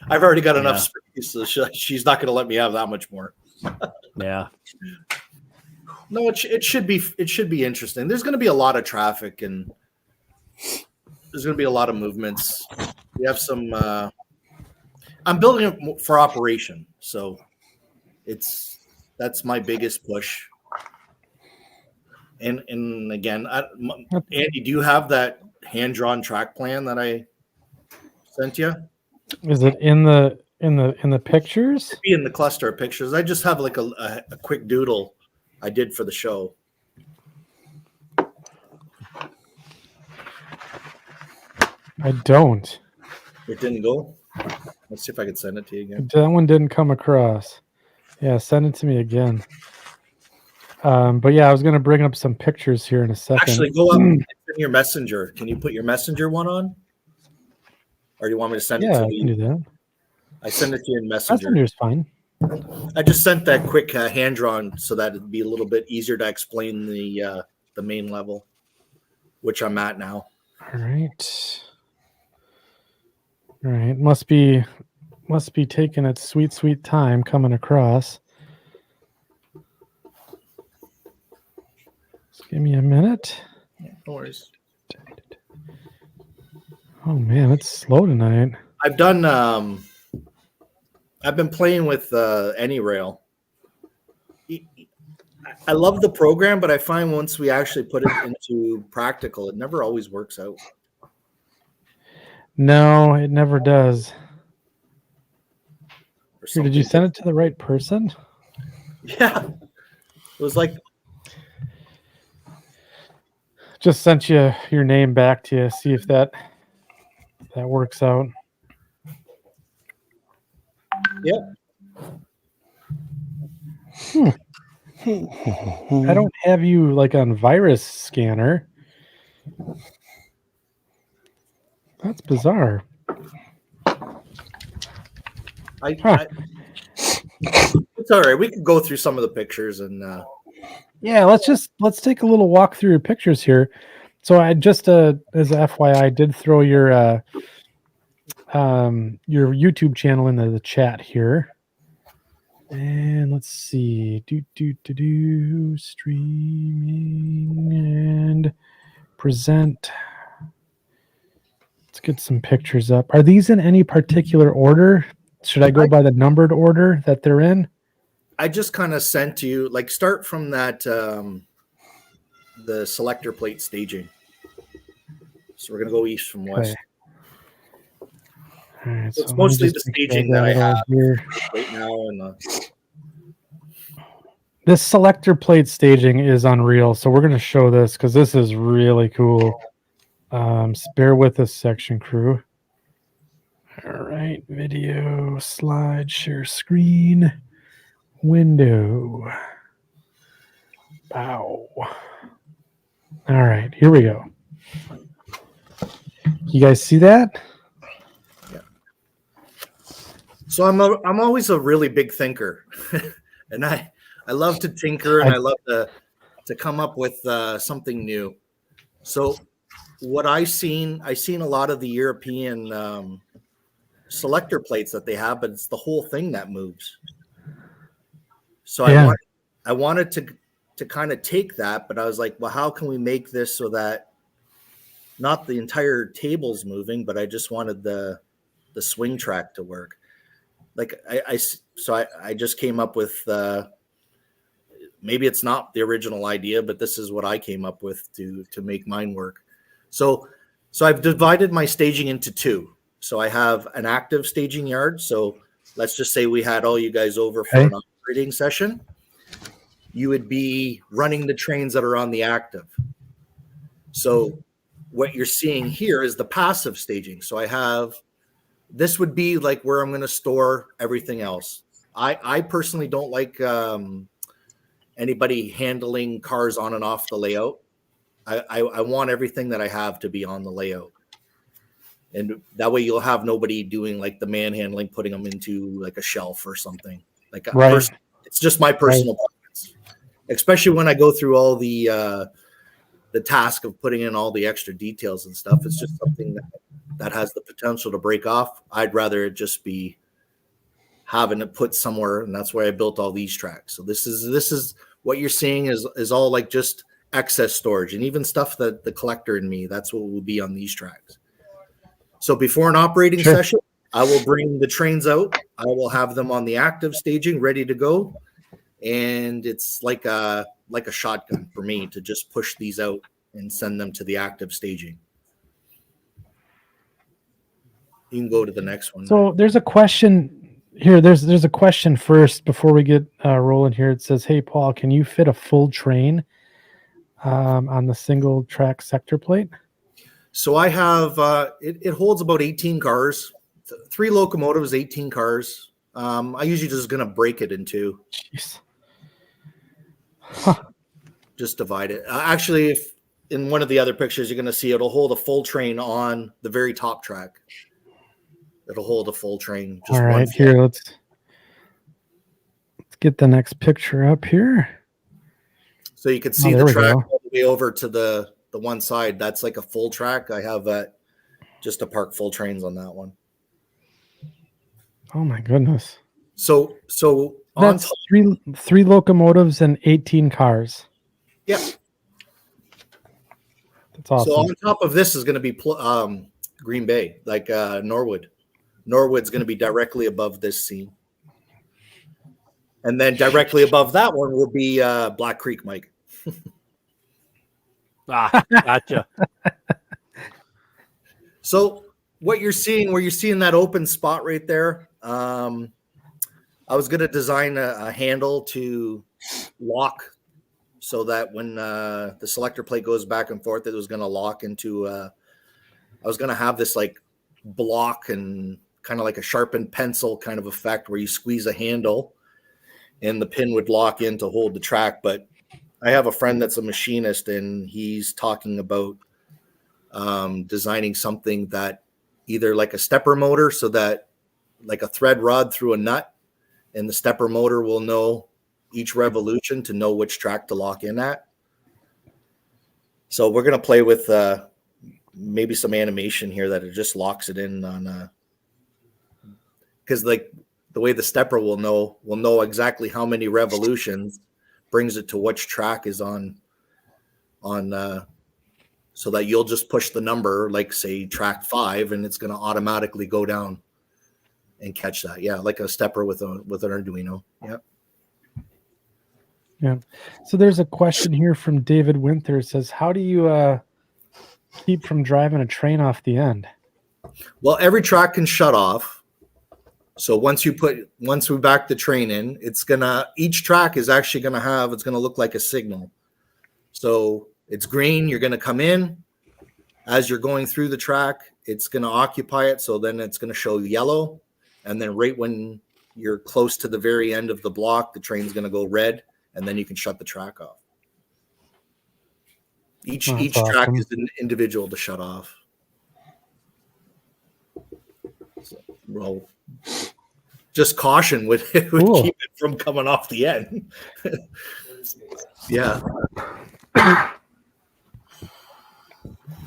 I've already got enough space, so she's not going to let me have that much more. Yeah. No, it should be interesting. There's going to be a lot of traffic, and there's going to be a lot of movements. We have some. I'm building it for operation, so that's my biggest push. And again, Andy, do you have that hand drawn track plan that I sent you? Is it in the pictures? It'd be in the cluster of pictures. I just have like a quick doodle I did for the show. I don't. It didn't go. Let's see if I can send it to you again. That one didn't come across. Yeah, send it to me again. But yeah, I was gonna bring up some pictures here in a second. Actually, go up in your messenger. Can you put your messenger one on? Or do you want me to send it Yeah, to I can do you? that. I send it to you in messenger. Messenger's fine. I just sent that quick hand drawn so that it'd be a little bit easier to explain the main level, which I'm at now. All right. All right. Must be taking its sweet time coming across. Just give me a minute. No worries. Oh man, it's slow tonight. I've done. I've been playing with AnyRail. I love the program, but I find once we actually put it into practical, it never always works out. No, it never does. Or Here, did you something. send it to the right person? Yeah. It was like Just sent you your name back to you. See if that works out. Yep. I don't have you like on virus scanner. That's bizarre. It's all right. We can go through some of the pictures and Yeah, let's take a little walk through your pictures here. So I just as a FYI, I did throw your YouTube channel into the chat here. And let's see. Streaming and present. Let's get some pictures up. Are these in any particular order? Should I go by the numbered order that they're in? I just kind of sent you like start from that the selector plate staging. So we're gonna go east from west. Okay. All right, It's let me mostly just the make sure staging got that I it all have here. right now, and This selector plate staging is unreal. So we're going to show this because this is really cool. Bear with us, section crew. All right, video, slide, share screen, window. Bow. All right, here we go. You guys see that? so I'm always a really big thinker, and I love to tinker and I love to come up with something new. So what I seen a lot of the European selector plates that they have, but it's the whole thing that moves. So Yeah. I wanted to kind of take that, but I was like, well, how can we make this so that not the entire table's moving, but I just wanted the swing track to work. Like I just came up with maybe it's not the original idea, but this is what I came up with to make mine work. So I've divided my staging into two. So I have an active staging yard. So let's just say we had all you guys over for an operating session. You would be running the trains that are on the active. So what you're seeing here is the passive staging. So I have, this would be like where I'm going to store everything else. I personally don't like anybody handling cars on and off the layout. I want everything that I have to be on the layout. And that way you'll have nobody doing like the manhandling, putting them into like a shelf or something. Like it's just my personal preference, especially when I go through all the task of putting in all the extra details and stuff. It's just something that has the potential to break off. I'd rather it just be having it put somewhere, and that's why I built all these tracks. So this is what you're seeing is all like just excess storage, and even stuff that the collector and me, that's what will be on these tracks. So before an operating session, I will bring the trains out. I will have them on the active staging ready to go. And it's like a shotgun for me to just push these out and send them to the active staging. You can go to the next one. So there's a question here. There's a question first before we get rolling here. It says, "Hey Paul, can you fit a full train on the single track sector plate?" So I have it holds about 18 cars, 3 locomotives, 18 cars. I usually just gonna break it in 2. Jeez. Just divide it. Actually, if in one of the other pictures you're gonna see, it'll hold a full train on the very top track. It'll hold a full train. All right, here let's get the next picture up here. So you can see the track all the way over to the one side. That's like a full track. I have just to park full trains on that one. Oh my goodness. So that's three locomotives and 18 cars. Yeah. That's awesome. So on top of this is going to be Green Bay, like Norwood. Norwood's going to be directly above this scene. And then directly above that one will be Black Creek, Mike. Gotcha. So what you're seeing, where you're seeing that open spot right there, I was going to design a handle to lock so that when the selector plate goes back and forth, it was going to lock into I was going to have this like block and kind of like a sharpened pencil kind of effect where you squeeze a handle and the pin would lock in to hold the track. But I have a friend that's a machinist, and he's talking about designing something that either like a stepper motor, so that like a thread rod through a nut, and the stepper motor will know each revolution to know which track to lock in at. So we're going to play with maybe some animation here that it just locks it in on because like the way the stepper will know exactly how many revolutions brings it to which track is on so that you'll just push the number, like say track 5, and it's going to automatically go down and catch that. Yeah, like a stepper with an Arduino. Yep. Yeah. So there's a question here from David Winter. It says, how do you keep from driving a train off the end? Well, every track can shut off. So once we back the train in, each track is actually going to it's going to look like a signal. So it's green, you're going to come in. As you're going through the track, it's going to occupy it. So then it's going to show yellow. And then right when you're close to the very end of the block, the train's going to go red, and then you can shut the track off. Each track is an individual to shut off. So, well, just caution would keep it from coming off the end. Yeah.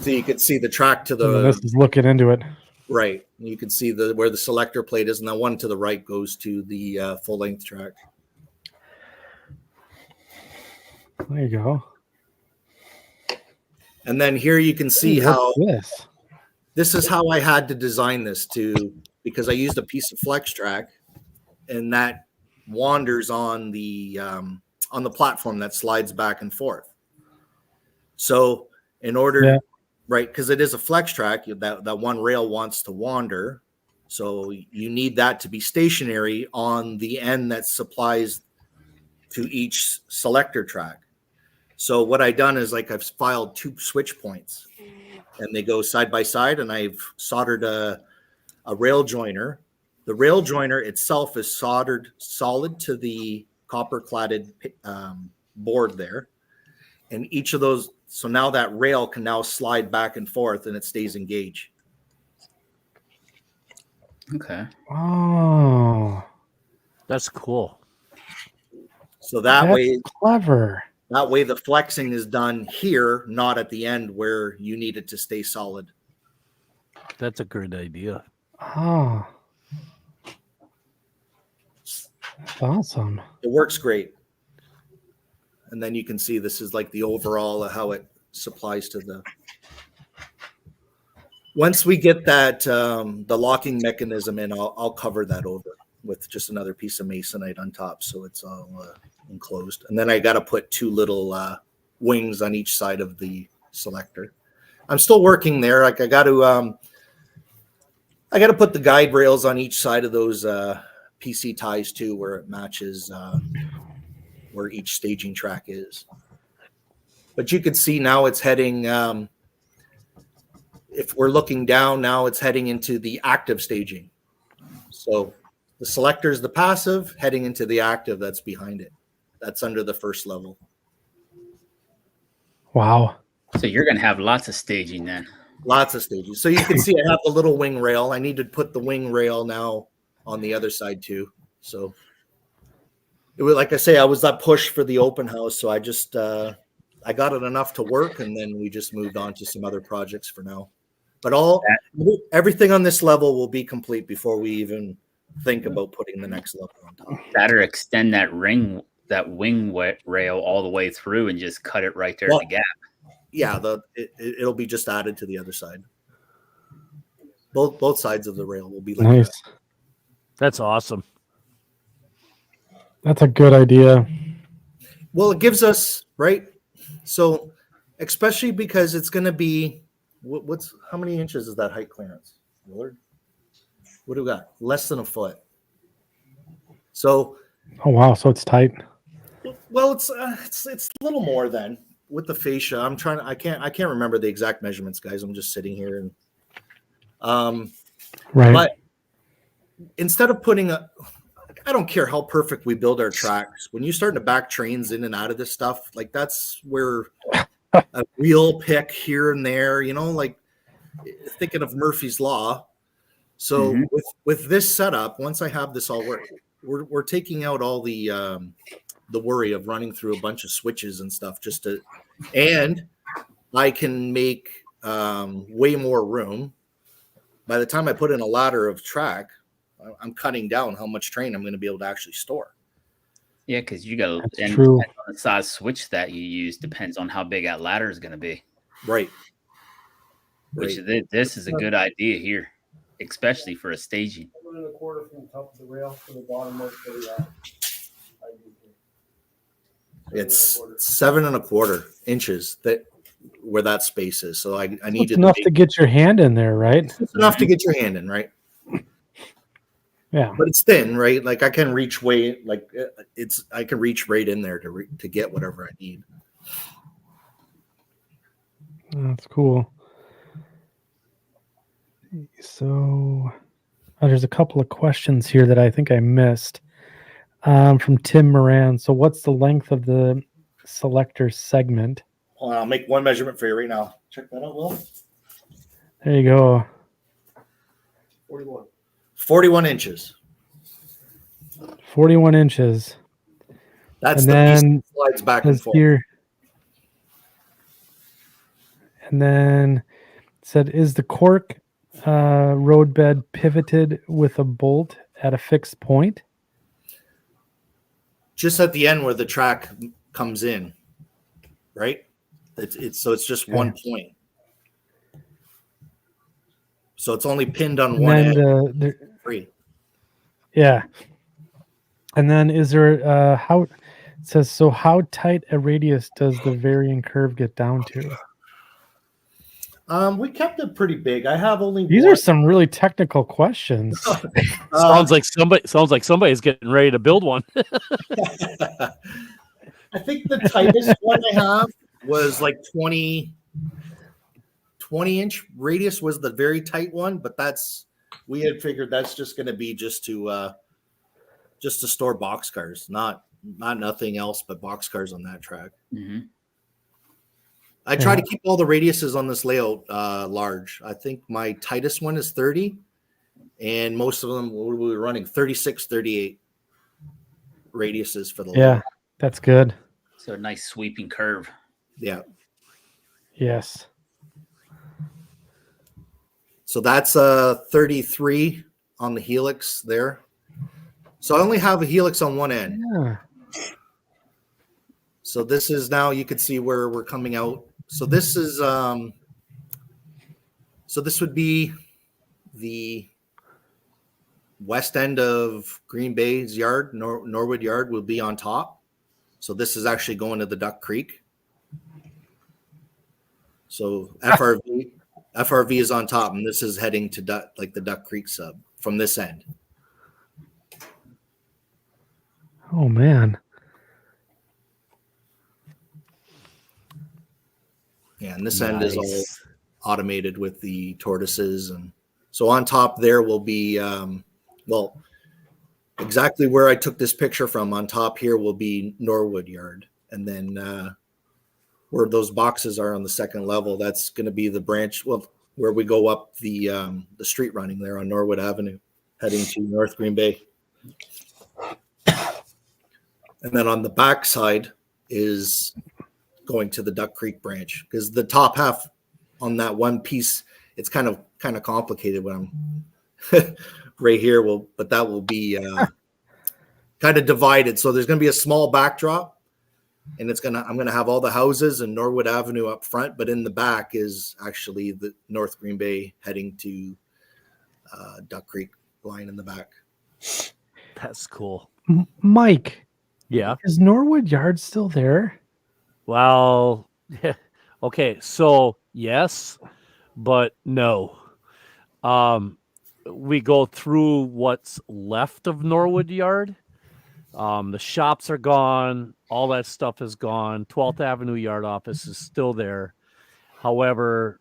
So you could see the track to the. This is looking into it. Right. You can see where the selector plate is, and the one to the right goes to the full length track. There you go. And then here you can see how this is how I had to design this because I used a piece of flex track, and that wanders on the platform that slides back and forth. So in order right? Because it is a flex track. That one rail wants to wander, so you need that to be stationary on the end that supplies to each selector track. So what I've done is like I've filed 2 switch points, and they go side by side, and I've soldered a rail joiner. The rail joiner itself is soldered solid to the copper cladded board there, and each of those. So now that rail can now slide back and forth, and it stays engaged. Okay. Oh, That's cool. So that that's way, clever. the flexing is done here, not at the end where you need it to stay solid. That's a good idea. Oh, that's awesome. It works great. And then you can see this is like the overall of how it supplies to the. Once we get that the locking mechanism in, I'll cover that over with just another piece of masonite on top, so it's all enclosed. And then I got to put 2 little wings on each side of the selector. I'm still working there. Like I got to put the guide rails on each side of those PC ties too, where it matches where each staging track is. But you can see now it's heading. If we're looking down now, it's heading into the active staging. So the selector is the passive, heading into the active that's behind it. That's under the first level. Wow. So you're going to have lots of staging then. Lots of stages. So you can see I have the little wing rail. I need to put the wing rail now on the other side too. So it was, like I say, I was that push for the open house. So I just, I got it enough to work, and then we just moved on to some other projects for now. But everything on this level will be complete before we even think about putting the next level on top. That or extend that wing rail all the way through and just cut it right there in the gap. Yeah, it'll be just added to the other side. Both sides of the rail will be like Nice. that. That's awesome. That's a good idea. Well, it gives us, right? So, especially because it's going to be, how many inches is that height clearance, Willard? What do we got? Less than a foot. So, Oh wow, so it's tight. well, it's a little more than with the fascia. I can't remember the exact measurements, guys. I'm just sitting here and, Right. but instead of putting I don't care how perfect we build our tracks. When you start to back trains in and out of this stuff, like that's where a wheel pick here and there, like thinking of Murphy's Law. So with this setup, once I have this all work, we're taking out all the worry of running through a bunch of switches and stuff and I can make way more room. By the time I put in a ladder of track, I'm cutting down how much train I'm going to be able to actually store. Yeah, because you got to, and true. the size switch that you use depends on how big that ladder is going to be. Right. Which this is a good idea here, especially for a staging. 1.25 from the top of the rail to the bottom of the. It's 7.25 inches where that space is. So I need It's enough to get your hand in there, right? It's enough to get your hand in, right? Yeah. But it's thin, right? Like I can reach I can reach right in there to get whatever I need. That's cool. So there's a couple of questions here that I think I missed from Tim Moran. So what's the length of the selector segment? Hold on, I'll make one measurement for you right now. Check that out, Will. There you go. 41 inches. 41 inches. That's And the piece then that slides back and Has forth. here, and then it said, is the cork roadbed pivoted with a bolt at a fixed point? Just at the end where the track comes in, right? It's just one point. So it's only pinned on one end. Free. Yeah. And then is there how it says, so how tight a radius does the varying curve get down to? We kept it pretty big. I have only These one. are some really technical questions. Sounds like somebody's getting ready to build one. I think the tightest one I have was like 20 inch radius was the very tight one, but we had figured that's just going to be just to store boxcars, not nothing else but boxcars on that track. Mm-hmm. I try to keep all the radiuses on this layout large. I think my tightest one is 30, and most of them we were running 36, 38 radiuses for the layout. That's good. So a nice sweeping curve. Yeah. Yes. So that's 33 on the helix there. So I only have a helix on one end. Yeah. So this is now you can see where we're coming out. So this is so this would be the west end of Green Bay's yard. Norwood yard will be on top. So this is actually going to the Duck Creek. So FRV is on top, and this is heading to the Duck Creek sub from this end. Oh man. Yeah, and this end is all automated with the tortoises, and so on top there will be exactly where I took this picture from. On top here will be Norwood yard, and then where those boxes are on the second level, that's going to be the branch. Well, where we go up the street running there on Norwood Avenue, heading to North Green Bay. And then on the back side is going to the Duck Creek branch, because the top half on that one piece, it's kind of complicated when I'm right here. But that will be kind of divided. So there's going to be a small backdrop, and I'm going to have all the houses and Norwood Avenue up front, but in the back is actually the North Green Bay heading to Duck Creek line in the back. That's cool. Mike. Yeah. Is Norwood Yard still there? Well, okay. So yes, but no. We go through what's left of Norwood Yard. The shops are gone. All that stuff is gone. 12th Avenue Yard office is still there. However,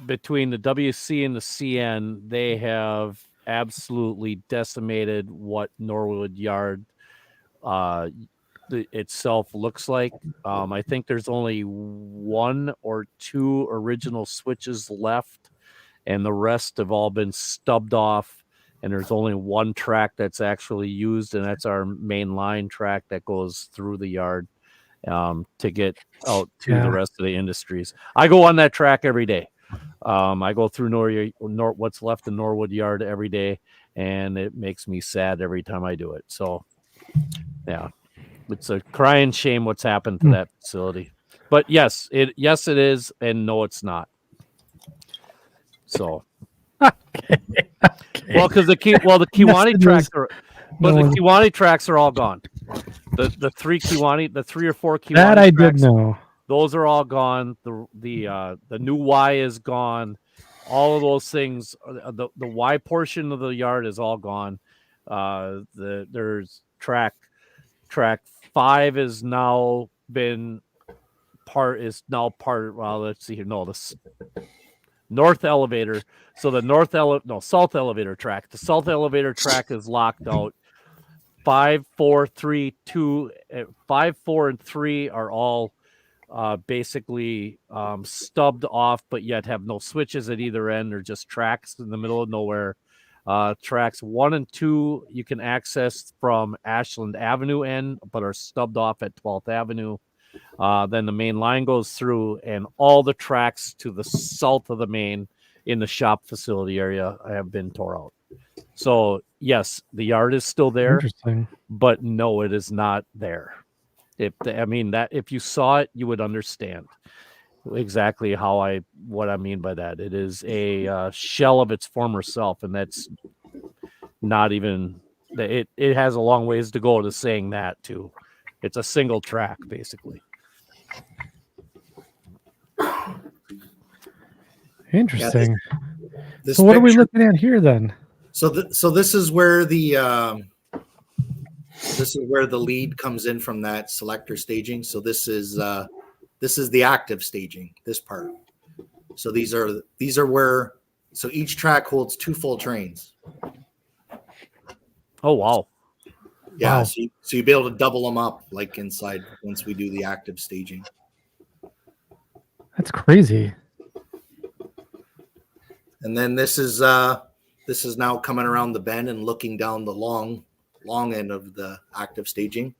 between the WC and the CN, they have absolutely decimated what Norwood Yard itself looks like. I think there's only 1 or 2 original switches left, and the rest have all been stubbed off. And there's only one track that's actually used, and that's our main line track that goes through the yard to get out to the rest of the industries. I go on that track every day. I go through what's left in Norwood Yard every day, and it makes me sad every time I do it. So, yeah, it's a crying shame what's happened to that facility. But yes, it is, and no, it's not. So. Well, because the Kiwani tracks are, but the Kiwani tracks are all gone. The 3 or 4 Kiwani that I tracks, did know. those are all gone. The new Y is gone. All of those things. The Y portion of the yard is all gone. There's track 5 is now been part. Well, let's see here. No, this. North elevator. So the south elevator track. The south elevator track is locked out. 5, 4, 3, 2, 5, 4, and 3 are all basically stubbed off, but yet have no switches at either end. They're just tracks in the middle of nowhere. Tracks 1 and 2 you can access from Ashland Avenue end, but are stubbed off at 12th Avenue. Then the main line goes through, and all the tracks to the south of the main in the shop facility area have been tore out. So yes, the yard is still there, but no, it is not there. If you saw it, you would understand exactly what I mean by that. It is a shell of its former self, and that's not even. It has a long ways to go to saying that too. It's a single track, basically. Interesting. This So what are we picture- looking at here then? So this is where the lead comes in from that selector staging. So this is the active staging, this part. So these are where, so each track holds 2 full trains. Oh wow. Yeah, Wow. so you'll be able to double them up like inside once we do the active staging. That's crazy. And then this is now coming around the bend and looking down the long end of the active staging.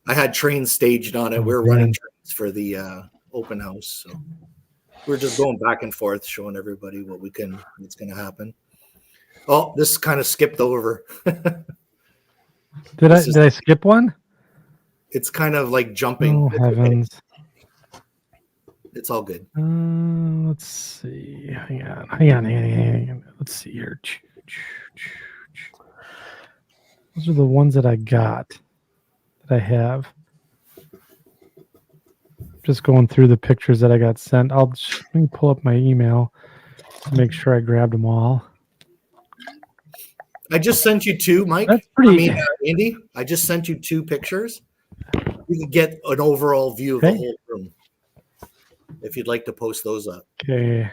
I had trains staged on it. We were running trains for the open house, so we're just going back and forth, showing everybody what's going to happen. Oh, this kind of skipped over. Did I skip one? It's kind of like jumping. Oh It's okay. heavens. It's all good. Let's see. Hang on. Let's see here. Those are the ones that I got. That I have. Just going through the pictures that I got sent. Let me pull up my email to make sure I grabbed them all. I just sent you 2, Mike. That's pretty. Andy. I just sent you 2 pictures. You can get an overall view of the whole room. If you'd like to post those up. Okay.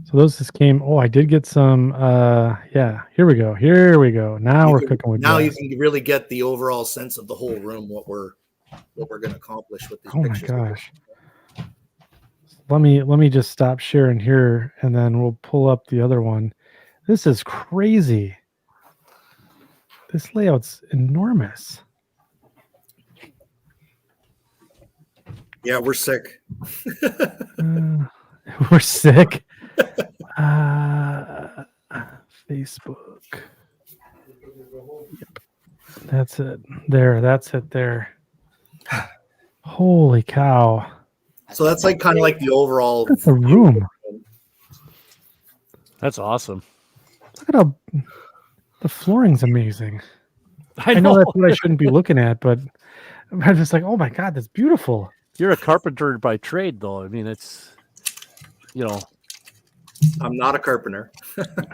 So those just came. Oh, I did get some. Yeah. Here we go. Now we're cooking with Now gas. you can really get the overall sense of the whole room, what we're going to accomplish with these Oh my pictures. gosh. Let me just stop sharing here and then we'll pull up the other one. This is crazy. This layout's enormous. Yeah, we're sick. We're sick. Facebook. Yep. That's it. That's it there. Holy cow. So that's like kind of like the overall. That's a room. That's awesome. Look at how the flooring's amazing. I I know know. that's what I shouldn't be looking at, but I'm just like, oh my God, that's beautiful. You're a carpenter by trade, though. I mean, it's, I'm not a carpenter.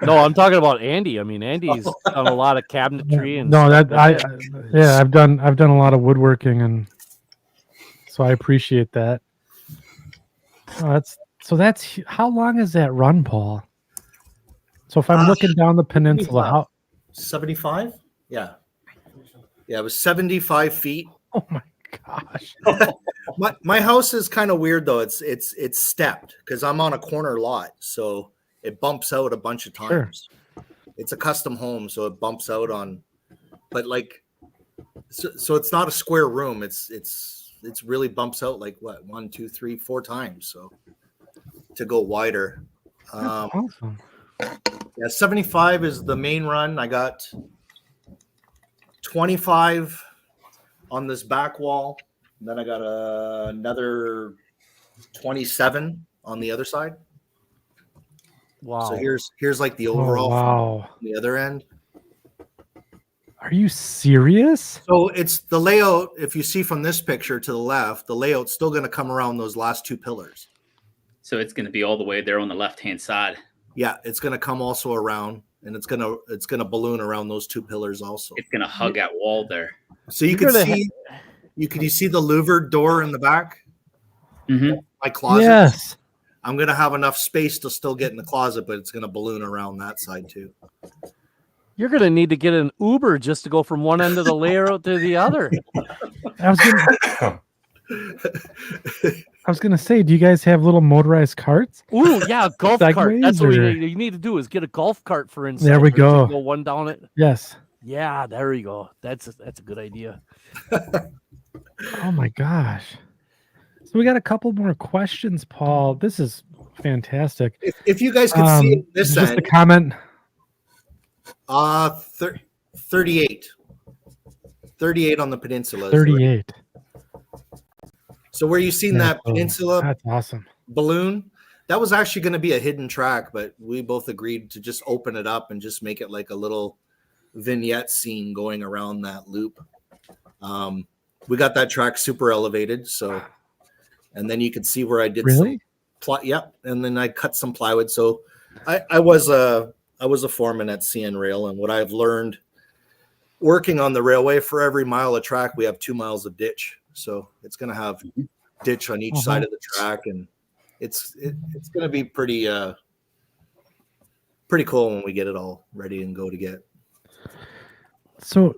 No, I'm talking about Andy. I mean, Andy's done a lot of cabinetry and No, stuff that like I've done a lot of woodworking, and so I appreciate that. Oh, that's how long is that run, Paul? So if I'm looking down the peninsula, how? 75? Yeah. Yeah, it was 75 feet. Oh my gosh! My house is kind of weird though. It's stepped because I'm on a corner lot, so it bumps out a bunch of times. Sure. It's a custom home, so it bumps out on, but like, so it's not a square room. It's really bumps out like what 1, 2, 3, 4 times. So to go wider. That's awesome. Yeah, 75 is the main run. I got 25 on this back wall. And then I got another 27 on the other side. Wow. So here's like the overall wow. from the other end. Are you serious? So it's the layout. If you see from this picture to the left, the layout's still going to come around those last 2 pillars. So it's going to be all the way there on the left-hand side. Yeah, it's going to come also around, and it's going to balloon around those 2 pillars also. It's going to hug that wall there. So you can see, you see the louvered door in the back. Mm-hmm. My closet. Yes. I'm going to have enough space to still get in the closet, but it's going to balloon around that side too. You're going to need to get an Uber just to go from one end of the layout to the other. I was gonna say, do you guys have little motorized carts? Ooh, yeah, golf cart. That's what or... you need to do is get a golf cart for instance. There we go. Go one down it. Yes. Yeah, there you go. That's a good idea. Oh my gosh. So we got a couple more questions, Paul. This is fantastic. If you guys could see this just end, a comment. 38 on the peninsula. 38. So where you seen that peninsula that's awesome balloon, that was actually going to be a hidden track, but we both agreed to just open it up and just make it like a little vignette scene going around that loop. We got that track super elevated, so and then you can see where I did some Yep, and then I cut some plywood. So I was a foreman at CN Rail, and what I've learned working on the railway, for every mile of track, we have 2 miles of ditch. So it's going to have ditch on each side of the track, and it's going to be pretty cool when we get it all ready and go to get. So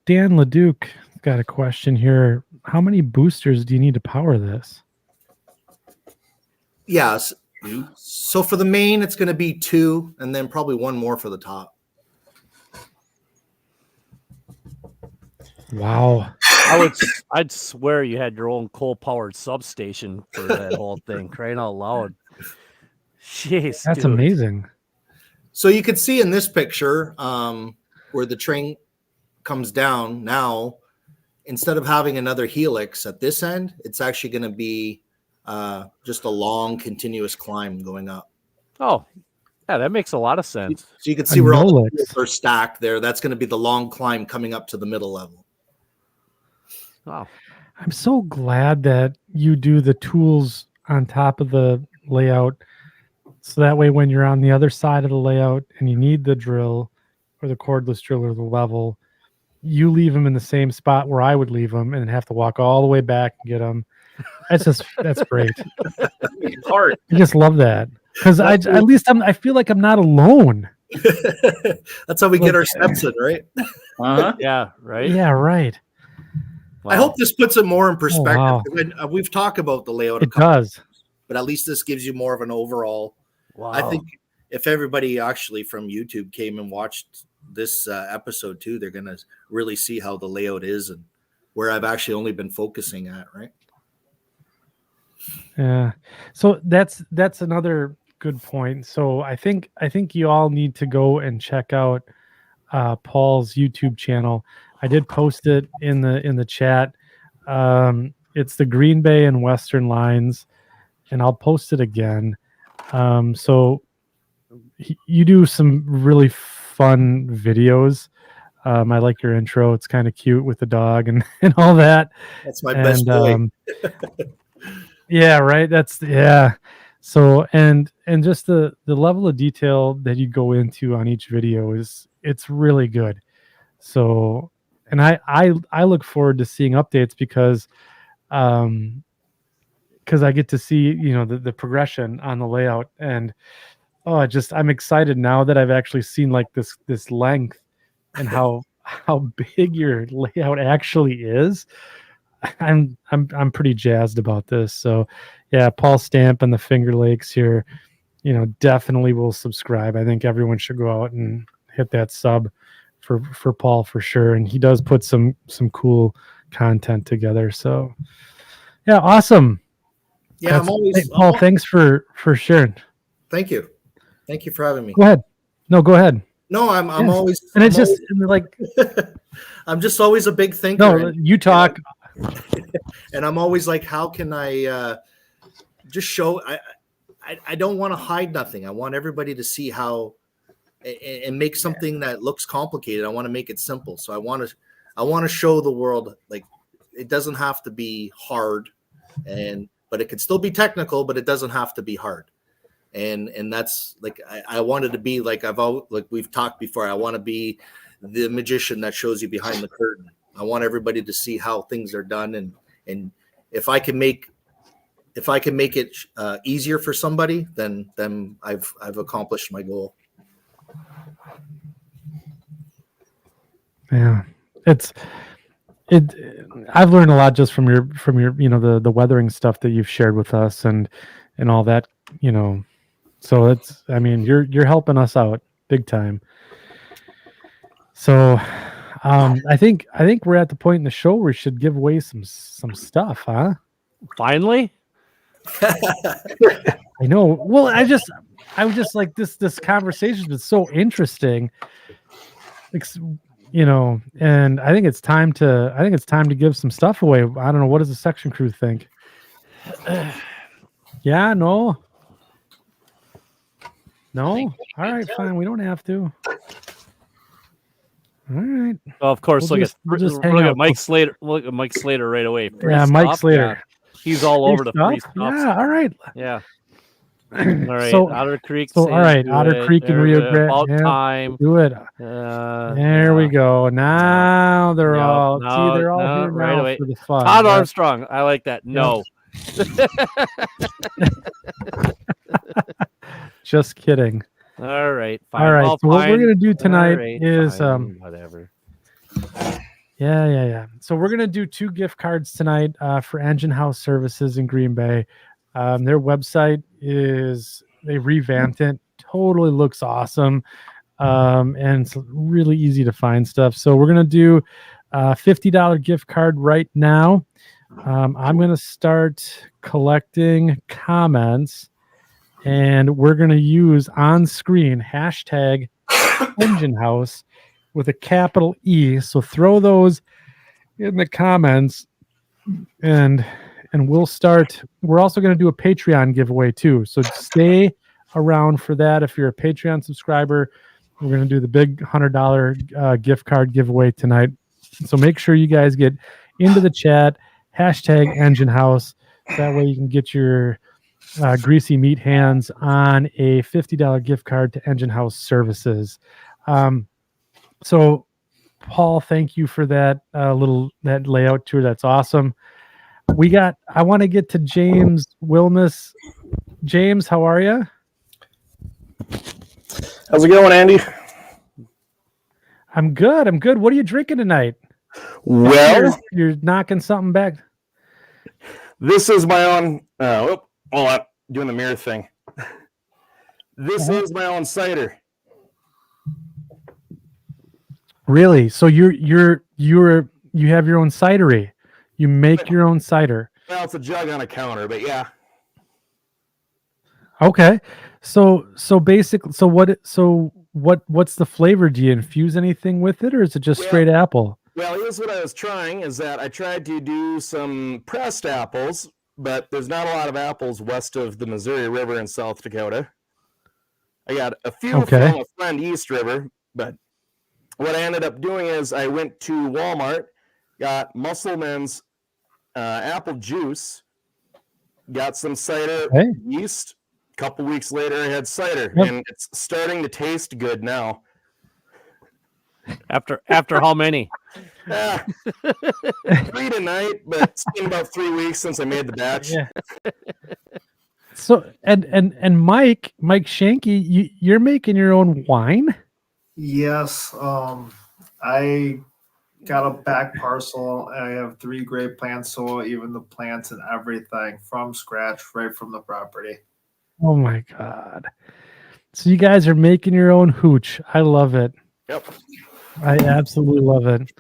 Dan Leduc got a question here. How many boosters do you need to power this? Yes. So for the main, it's going to be 2, and then probably 1 more for the top. Wow. I'd swear you had your own coal-powered substation for that whole thing. Crying out loud. Jeez, That's dude. amazing. So you could see in this picture where the train comes down now, instead of having another helix at this end, it's actually going to be just a long continuous climb going up. Oh, yeah, that makes a lot of sense. So you can see where all the Nolix. wheels are stacked there. That's going to be the long climb coming up to the middle level. Wow. I'm so glad that you do the tools on top of the layout. So that way, when you're on the other side of the layout and you need the drill or the cordless drill or the level, you leave them in the same spot where I would leave them and have to walk all the way back and get them. That's great. Hard. I just love that because at least I feel like I'm not alone. That's how we get our steps in, right? Uh-huh. Yeah, right? Yeah, right. I hope this puts it more in perspective. wow. We've talked about the layout, It does. but at least this gives you more of an overall. Wow. I think if everybody actually from YouTube came and watched this episode too, they're going to really see how the layout is and where I've actually only been focusing at, right? Yeah. So that's another good point. So I think you all need to go and check out Paul's YouTube channel. I did post it in the chat. It's the Green Bay and Western Lines, and I'll post it again. So you do some really fun videos. I like your intro. It's kind of cute with the dog and all that. That's my best boy. Yeah, right. So and just the level of detail that you go into on each video it's really good. So, and I look forward to seeing updates because I get to see, the progression on the layout, and I'm excited now that I've actually seen like this length and how big your layout actually is. I'm pretty jazzed about this. So yeah, Paul Stamp and the Finger Lakes here, definitely will subscribe. I think everyone should go out and hit that sub for Paul for sure. And he does put some cool content together. So yeah, awesome. Yeah, Paul, thanks for sharing. Thank you. Thank you for having me. Go ahead. No, go ahead. No, I'm always, and it's just like, I'm just always a big thinker. No, you talk. And I'm always like, how can I just show? I don't want to hide nothing. I want everybody to see how and make something that looks complicated. I want to make it simple. So I want to show the world, like, it doesn't have to be hard, but it can still be technical, but it doesn't have to be hard. And that's like, I wanted to be like, we've talked before. I want to be the magician that shows you behind the curtain. I want everybody to see how things are done. And if I can make it easier for somebody, then I've accomplished my goal. Yeah, I've learned a lot just from your the weathering stuff that you've shared with us and all that, so you're helping us out big time. So I think we're at the point in the show where we should give away some stuff, huh? Finally. I know. Well, I was just like, this conversation's been so interesting. And I think it's time to give some stuff away. I don't know. What does the section crew think? Yeah, no. All right, fine. We don't have to. All right. Well, of course, We'll look at Mike Slater. Look at Mike Slater right away. Free Yeah, Mike stuff, Slater. yeah. He's all over the free stuff. Yeah, all right. Yeah. All right, So, Otter Creek. all saying right, do Otter it. Creek and There Rio we- Grande. About Yeah, time. do it. There we Yeah. go. Now they're Yep. all No, they're all no, here right now away. for the fun. Todd Yep. Armstrong. I like that. No. Just kidding. All right. Fine. All right. Well, So what we're fine. gonna do tonight All right, is fine, whatever. yeah. So we're gonna do 2 gift cards tonight for Engine House Services in Green Bay. Their website they revamped it. Totally looks awesome. And it's really easy to find stuff. So we're gonna do a $50 gift card right now. I'm gonna start collecting comments, and we're gonna use on screen hashtag Engine House with a capital E. So throw those in the comments, and we'll start. We're also going to do a Patreon giveaway too. So stay around for that. If you're a Patreon subscriber, we're going to do the big $100 gift card giveaway tonight. So make sure you guys get into the chat, hashtag Engine House. That way you can get your greasy meat hands on a $50 gift card to Engine House Services. So Paul, thank you for that that layout tour. That's awesome. I want to get to James Wilmus. James, how are you? How's it going, Andy? I'm good. What are you drinking tonight? Well, You're knocking something back. this is my own. Hold on, doing the mirror thing. This is my own cider. Really? So you have your own cidery. You make your own cider. Well, it's a jug on a counter, but yeah. Okay. So basically, what's the flavor? Do you infuse anything with it, or is it just straight apple? Well, here's what I was trying, is that I tried to do some pressed apples, but there's not a lot of apples west of the Missouri River in South Dakota. I got a few from a friend East River, but what I ended up doing is I went to Walmart, got Musselman's apple juice, got some cider yeast. A couple weeks later, I had cider, and it's starting to taste good now. After how many? 3 tonight, but it's been about 3 weeks since I made the batch. Yeah. So and Mike Schanke, you're making your own wine? Yes. I got a back parcel. I have 3 grape plants, so even the plants and everything from scratch, right from the property. Oh my God. So you guys are making your own hooch. I love it. Yep. I absolutely love it.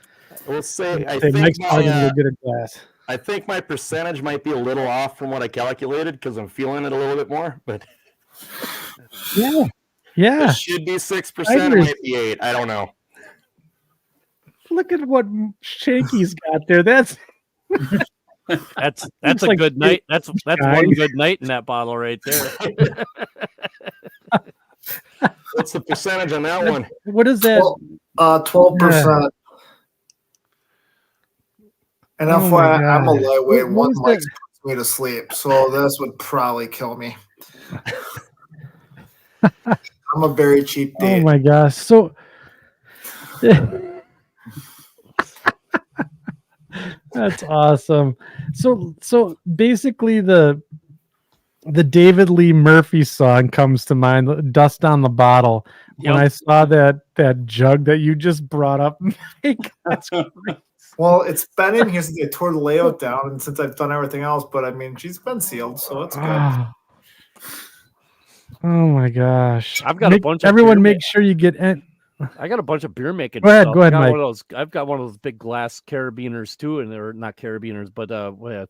We'll say Mike's probably gonna go get a glass. I think my percentage might be a little off from what I calculated because I'm feeling it a little bit more, but Yeah. it should be 6%, it might be 8. I don't know. Look at what Shanky's got there. That's That's Looks a like good night. That's guy. one good night in that bottle right there. What's the percentage on that one? what is that? 12%. And Oh that's my why I'm a God. lightweight. What One is mic that? puts me to sleep, so this would probably kill me. I'm a very cheap Oh date. my gosh. So that's awesome. So basically the David Lee Murphy song comes to mind, Dust on the Bottle. When I saw that jug that you just brought up, that's great. Well, it's been in here since I tore the layout down and since I've done everything else, but I mean, she's been sealed, so it's good. Oh my gosh. I've got a bunch of everyone beer make sure you get in. I got a bunch of beer making. Go ahead, stuff. go ahead, I got Mike. one of those. I've got one of those big glass carabiners too, and they're not carabiners, but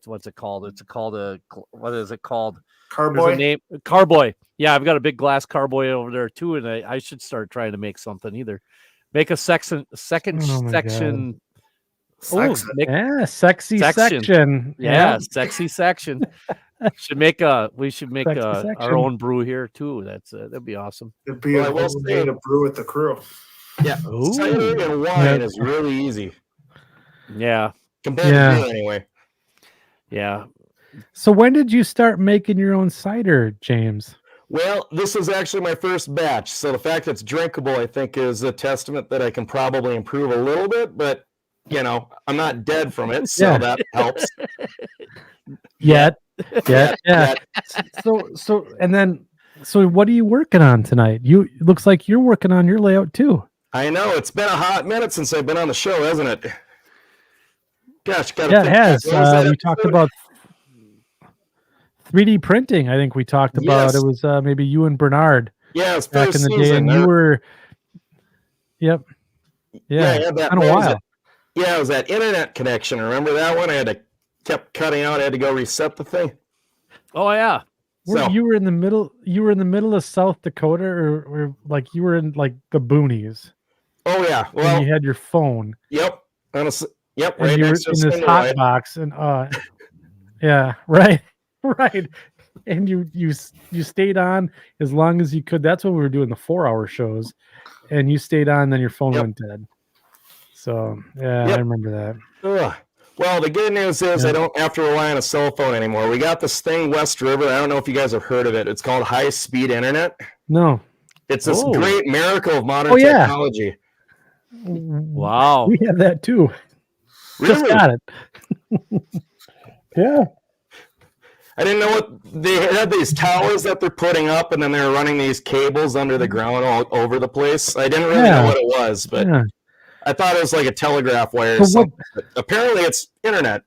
what's it called? It's called what is it called? There's a Carboy. name, Carboy. Yeah, I've got a big glass Carboy over there too, and I should start trying to make something either. Make a second Oh my section. Sex. Yeah, sexy section. Yeah, sexy section. We should make Sexy our section. own brew here too. That'd be awesome. It'd be Well, I a will way say- to brew with the crew. Yeah, cider and wine is really easy Yeah, compared to beer anyway. yeah. So when did you start making your own cider, James? Well, this is actually my first batch, so the fact that it's drinkable, I think, is a testament that I can probably improve a little bit, but, I'm not dead from it, so Yeah. that helps. Yet. Yeah. Yet. So what are you working on tonight? It looks like you're working on your layout too. I know, it's been a hot minute since I've been on the show, hasn't it? Gosh, Yeah, it has. We talked about 3D printing. I think we talked about Yes. it was maybe you and Bernard Yeah, it's back first in the day, season. and you were. Yep. Yeah, Yeah, that been a while. it was that internet connection. Remember that one? Kept cutting out. I had to go reset the thing. Oh yeah. So You were in the middle. You were in the middle of South Dakota, or like you were in like the boonies, oh yeah, and well, you had your phone, yep, yep, and right you were next to in the this Cinder hot Light. box, and yeah, right, right, and you stayed on as long as you could. That's when we were doing the 4-hour shows, and you stayed on. Then your phone Yep. went dead. So yeah, Yep. I remember that. Ugh. Well, the good news is Yeah. I don't have to rely on a cell phone anymore. We got this thing, West River. I don't know if you guys have heard of it. It's called high-speed internet. No. It's this Oh. great miracle of modern Oh, yeah. technology. Wow. We have that too. Just Really? got it. Yeah. I didn't know what they had these towers that they're putting up, and then they're running these cables under the ground all over the place. I didn't really Yeah. know what it was, but Yeah. I thought it was like a telegraph wire or So what- something. But apparently, it's internet.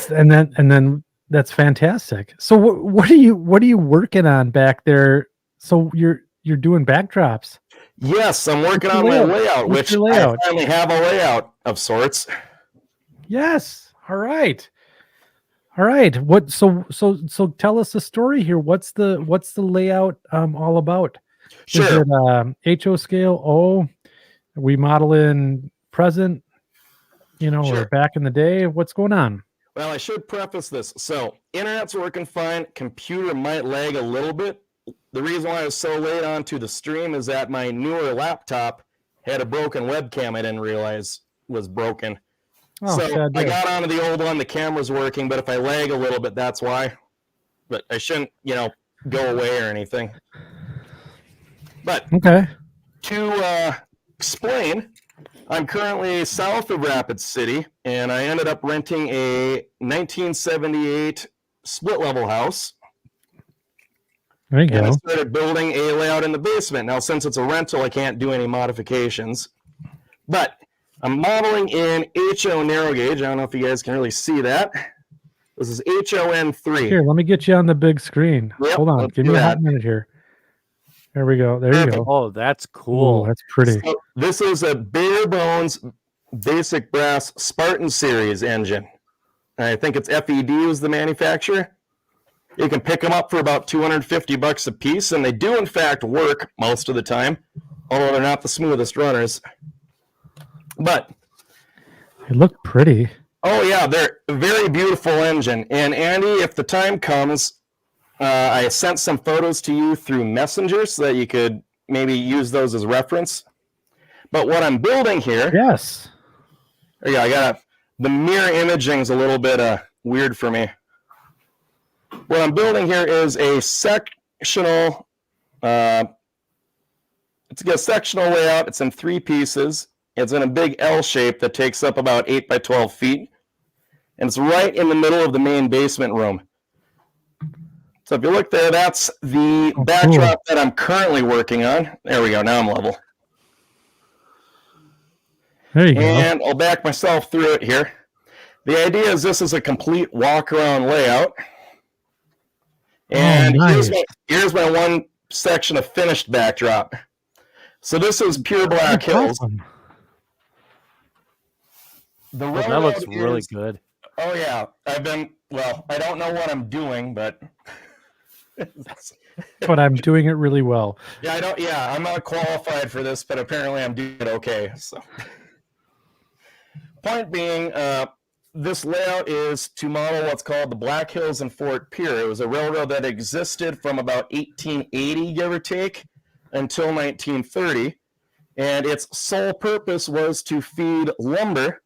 And then that's fantastic. So what are you working on back there? So you're doing backdrops. Yes, I'm working What's on your my layout? layout, What's which your layout? I finally have a layout of sorts. Yes. All right. All right. What so tell us the story here. What's the layout all about? Sure. Is it HO scale? Oh, we model in present, or Sure. back in the day. What's going on? Well, I should preface this. So, internet's working fine. Computer might lag a little bit. The reason why I was so late onto the stream is that my newer laptop had a broken webcam I didn't realize was broken. Oh, So sad I day. got onto the old one. The camera's working, but if I lag a little bit, that's why. But I shouldn't, go away or anything. But Okay. to explain, I'm currently south of Rapid City, and I ended up renting a 1978 split-level house. There you And I go. started building a layout in the basement. Now, since it's a rental, I can't do any modifications. But I'm modeling in HO narrow gauge. I don't know if you guys can really see that. This is HON3. Here, let me get you on the big screen. Yep, Hold on. let's Give do me a that. hot minute here. There we go. There you Perfect. go. Oh, that's Cool. cool. That's pretty. So this is a bare bones basic brass Spartan series engine. I think it's FED is the manufacturer. You can pick them up for about $250 a piece, and they do in fact work most of the time, although they're not the smoothest runners. But It looked pretty. oh yeah, they're a very beautiful engine. And Andy, if the time comes, I sent some photos to you through Messenger so that you could maybe use those as reference. But what I'm building here, Yes. the mirror imaging's a little bit weird for me. What I'm building here is a sectional. It's a sectional layout. It's in 3 pieces. It's in a big L shape that takes up about 8 by 12 feet, and it's right in the middle of the main basement room. So if you look there, that's the backdrop that I'm currently working on. There we go. Now I'm level. There you go. And I'll back myself through it here. The idea is this is a complete walk-around layout. And nice. here's my one section of finished backdrop. So this is pure Black That's Hills. awesome. The Oh, that road looks really is- good. Oh yeah, I don't know what I'm doing, but But I'm doing it really well. I'm not qualified for this, but apparently I'm doing it okay. So, point being, this layout is to model what's called the Black Hills and Fort Pier. It was a railroad that existed from about 1880, give or take, until 1930, and its sole purpose was to feed lumber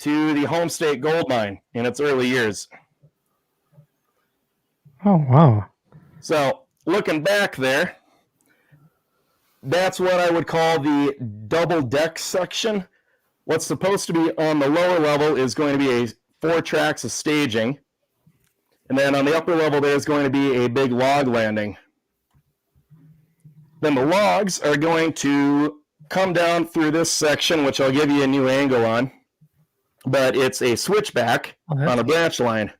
to the Home State Gold Mine in its early years. Oh, wow. So looking back there, that's what I would call the double deck section. What's supposed to be on the lower level is going to be 4 tracks of staging. And then on the upper level, there's going to be a big log landing. Then the logs are going to come down through this section, which I'll give you a new angle on. But it's a switchback on a branch line.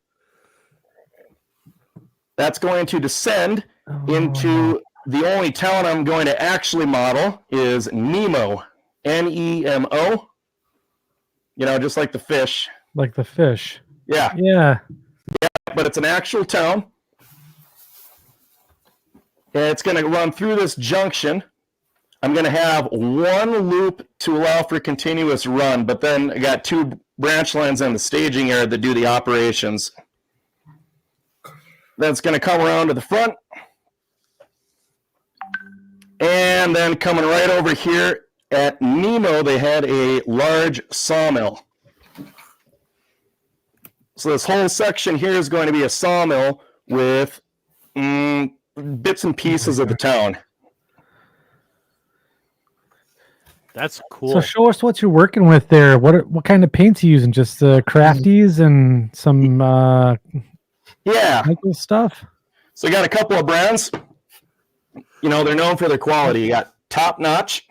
That's going to descend into the only town I'm going to actually model is Nemo, Nemo. You know, just like the fish. Like the fish. Yeah. Yeah. But it's an actual town. And it's going to run through this junction. I'm going to have one loop to allow for continuous run, but then I got 2 branch lines on the staging area that do the operations. Then it's going to come around to the front. And then coming right over here at Nemo, they had a large sawmill. So this whole section here is going to be a sawmill with bits and pieces of the town. That's cool. So show us what you're working with there. What kind of paints are you using? Just crafties and some chemical stuff? So you got a couple of brands. You know, they're known for their quality. You got Top Notch.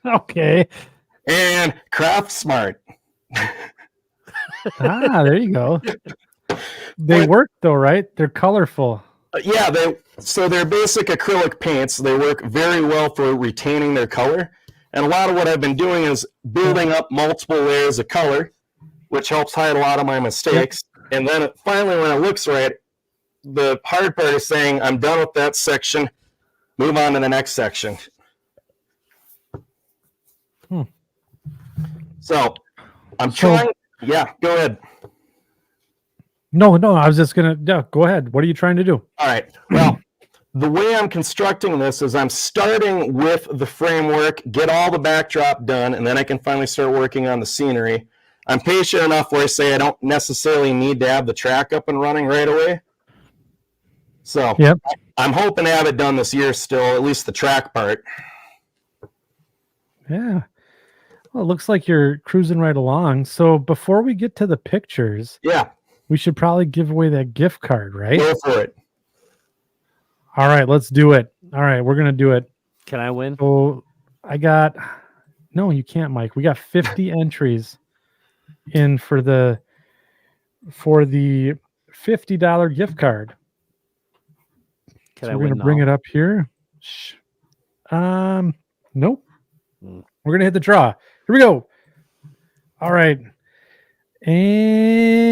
Okay. And Craft Smart. There you go. They work though, right? They're colorful. Yeah, they're basic acrylic paints. They work very well for retaining their color. And a lot of what I've been doing is building up multiple layers of color, which helps hide a lot of my mistakes. And then finally, when it looks right, the hard part is saying, I'm done with that section, move on to the next section. So I'm trying. Yeah, go ahead. No, I was just going to, go ahead. What are you trying to do? All right. Well, the way I'm constructing this is I'm starting with the framework, get all the backdrop done, and then I can finally start working on the scenery. I'm patient enough where I say I don't necessarily need to have the track up and running right away. So I'm hoping to have it done this year still, at least the track part. Yeah. Well, it looks like you're cruising right along. So before we get to the pictures, we should probably give away that gift card, right? Go for it. All right, let's do it. All right, we're going to do it. Can I win? So no, you can't, Mike. We got 50 entries in for the $50 gift card. We're going to bring it up here. Nope. We're going to hit the draw. Here we go. All right. And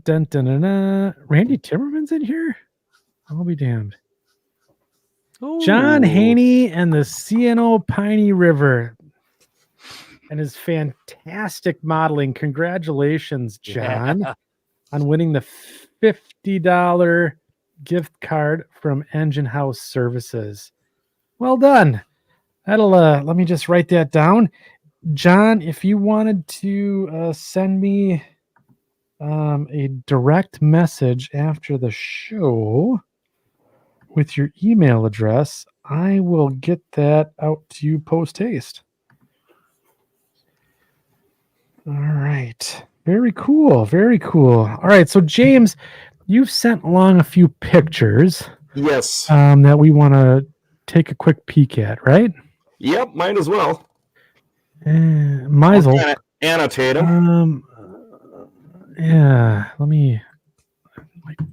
Randy Timmerman's in here? I'll be damned. Ooh. John Haney and the CNO Piney River and his fantastic modeling. Congratulations, John, on winning the $50 gift card from Engine House Services. Well done. That'll let me just write that down. John, if you wanted to send me a direct message after the show with your email address, I will get that out to you post haste. All right. Very cool. Very cool. All right. So, James, you've sent along a few pictures. Yes. That we want to take a quick peek at, right? Yep. Might as well. Might as well. Annotate them. Yeah. My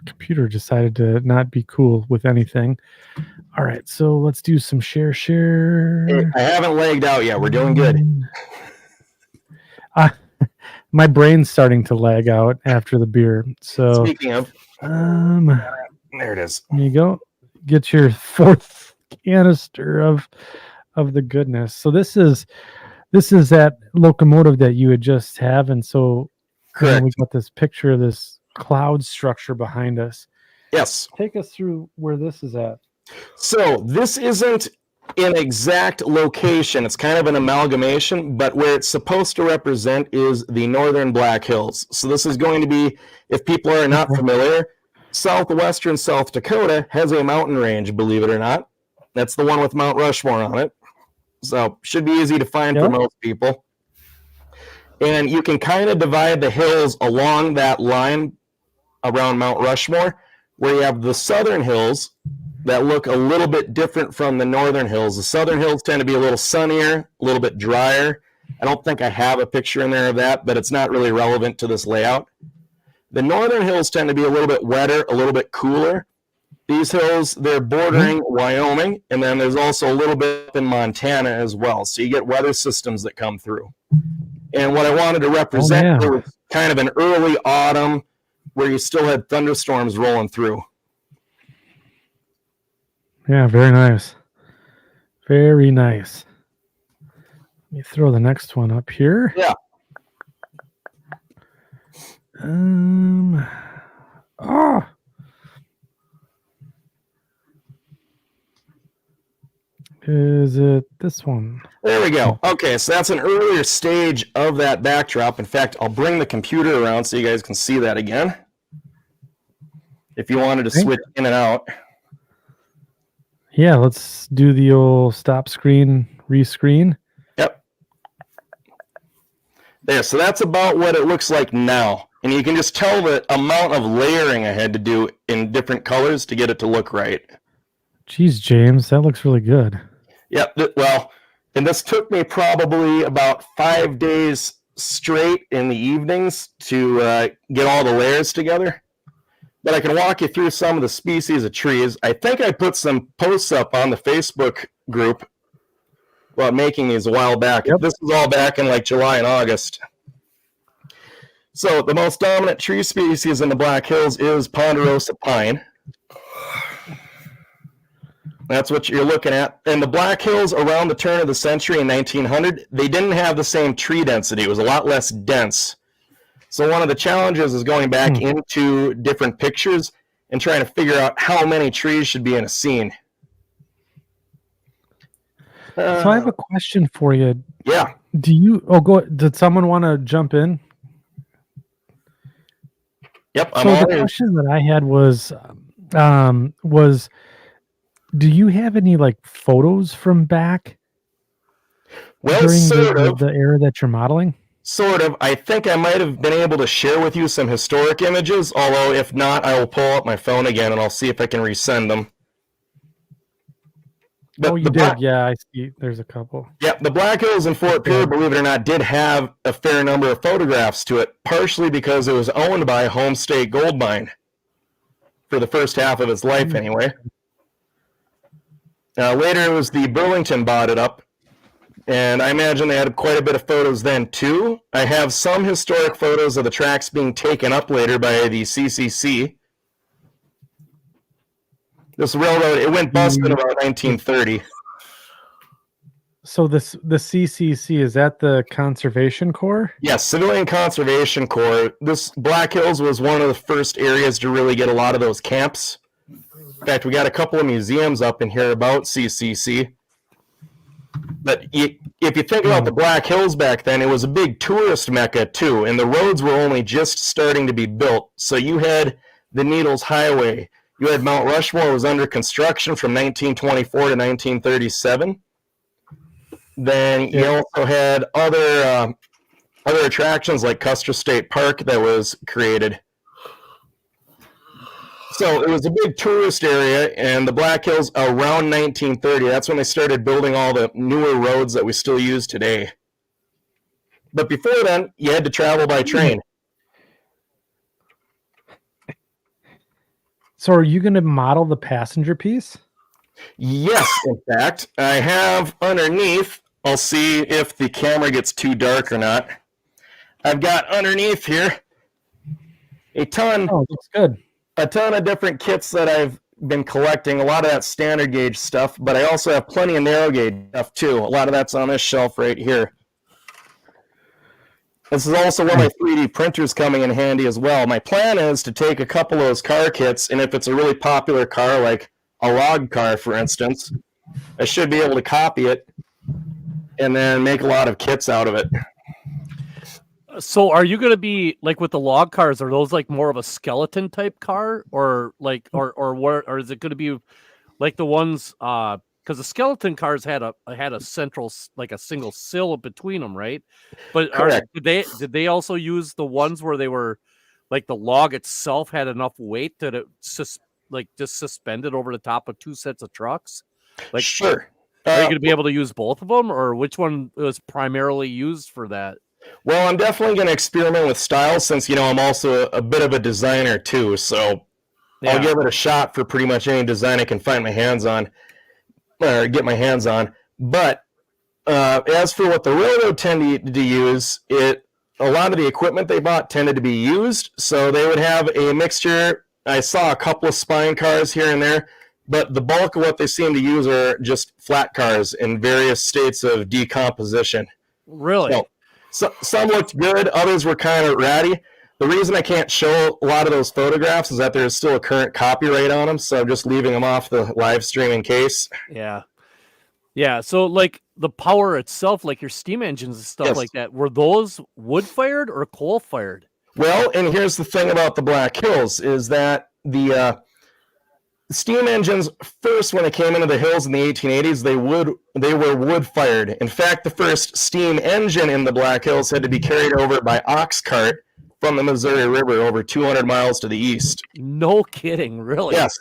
computer decided to not be cool with anything. All right. So let's do some share. Hey, I haven't lagged out yet. We're doing good. My brain's starting to lag out after the beer. So speaking of, there it is. There you go. Get your 4th canister of the goodness. So this is that locomotive that you had just have, and so we got this picture of this cloud structure behind us. Yes. Take us through where this is at. So this isn't an exact location. It's kind of an amalgamation, but where it's supposed to represent is the northern Black Hills. So this is going to be, if people are not familiar, southwestern South Dakota has a mountain range, believe it or not. That's the one with Mount Rushmore on it. So should be easy to find for most people. And you can kind of divide the hills along that line around Mount Rushmore, where you have the southern hills that look a little bit different from the northern hills. The southern hills tend to be a little sunnier, a little bit drier. I don't think I have a picture in there of that, but it's not really relevant to this layout. The northern hills tend to be a little bit wetter, a little bit cooler. These hills, they're bordering Wyoming, and then there's also a little bit in Montana as well. So you get weather systems that come through. And what I wanted to represent was kind of an early autumn where you still had thunderstorms rolling through. Yeah, very nice. Very nice. Let me throw the next one up here. Yeah. Is it this one? There we go. Okay, so that's an earlier stage of that backdrop. In fact, I'll bring the computer around so you guys can see that again. If you wanted to switch in and out. Yeah, let's do the old stop screen, rescreen. Yep. There, so that's about what it looks like now. And you can just tell the amount of layering I had to do in different colors to get it to look right. Geez, James, that looks really good. Yep, well, and this took me probably about 5 days straight in the evenings to get all the layers together. But I can walk you through some of the species of trees. I think I put some posts up on the Facebook group about making these a while back. Yep. This is all back in like July and August. So the most dominant tree species in the Black Hills is ponderosa pine. That's what you're looking at. And the Black Hills around the turn of the century in 1900, they didn't have the same tree density. It was a lot less dense. So one of the challenges is going back into different pictures and trying to figure out how many trees should be in a scene. So I have a question for you. Yeah. Did someone want to jump in? Yep. So the question that I had was do you have any like photos from back during the era that you're modeling? Sort of. I think I might have been able to share with you some historic images, although if not, I will pull up my phone again and I'll see if I can resend them. But you did. Yeah, I see. There's a couple. Yeah, the Black Hills in Fort Pierre, believe it or not, did have a fair number of photographs to it, partially because it was owned by Home State Gold Mine for the first half of its life anyway. Later, it was the Burlington bought it up, and I imagine they had quite a bit of photos then, too. I have some historic photos of the tracks being taken up later by the CCC. This railroad, it went bust in about 1930. So the CCC, is that the Conservation Corps? Yes, Civilian Conservation Corps. This Black Hills was one of the first areas to really get a lot of those camps. In fact, we got a couple of museums up in here about CCC. But if you think about the Black Hills back then, it was a big tourist mecca too, and the roads were only just starting to be built. So you had the Needles Highway. You had Mount Rushmore was under construction from 1924 to 1937. Then you also had other attractions like Custer State Park that was created. So it was a big tourist area, and the Black Hills around 1930, that's when they started building all the newer roads that we still use today. But before then, you had to travel by train. So are you going to model the passenger piece? Yes, in fact. I have underneath, I'll see if the camera gets too dark or not. I've got underneath here a ton. Oh, looks good. A ton of different kits that I've been collecting, a lot of that standard gauge stuff, but I also have plenty of narrow gauge stuff too. A lot of that's on this shelf right here. This is also where my 3D printer's coming in handy as well. My plan is to take a couple of those car kits, and if it's a really popular car, like a log car, for instance, I should be able to copy it and then make a lot of kits out of it. So are you going to be like with the log cars? Are those like more of a skeleton type car, or like, or what? Or is it going to be like the ones? Because the skeleton cars had a central, like a single sill between them, right? But did they also use the ones where they were like the log itself had enough weight that it just suspended over the top of two sets of trucks? Like, sure. Are you going to be able to use both of them, or which one was primarily used for that? Well, I'm definitely going to experiment with styles since, I'm also a bit of a designer too. So I'll give it a shot for pretty much any design I can find my hands on or get my hands on. But as for what the railroad tended to use, a lot of the equipment they bought tended to be used. So they would have a mixture. I saw a couple of spine cars here and there, but the bulk of what they seem to use are just flat cars in various states of decomposition. Really? So some looked good, others were kind of ratty. The reason I can't show a lot of those photographs is that there's still a current copyright on them, so I'm just leaving them off the live stream in case. Yeah. Yeah, so like the power itself, like your steam engines and stuff like that, were those wood-fired or coal-fired? Well, and here's the thing about the Black Hills is that the steam engines first, when it came into the hills in the 1880s, they were wood-fired. In fact, the first steam engine in the Black Hills had to be carried over by ox cart from the Missouri River over 200 miles to the east. No kidding, really? Yes.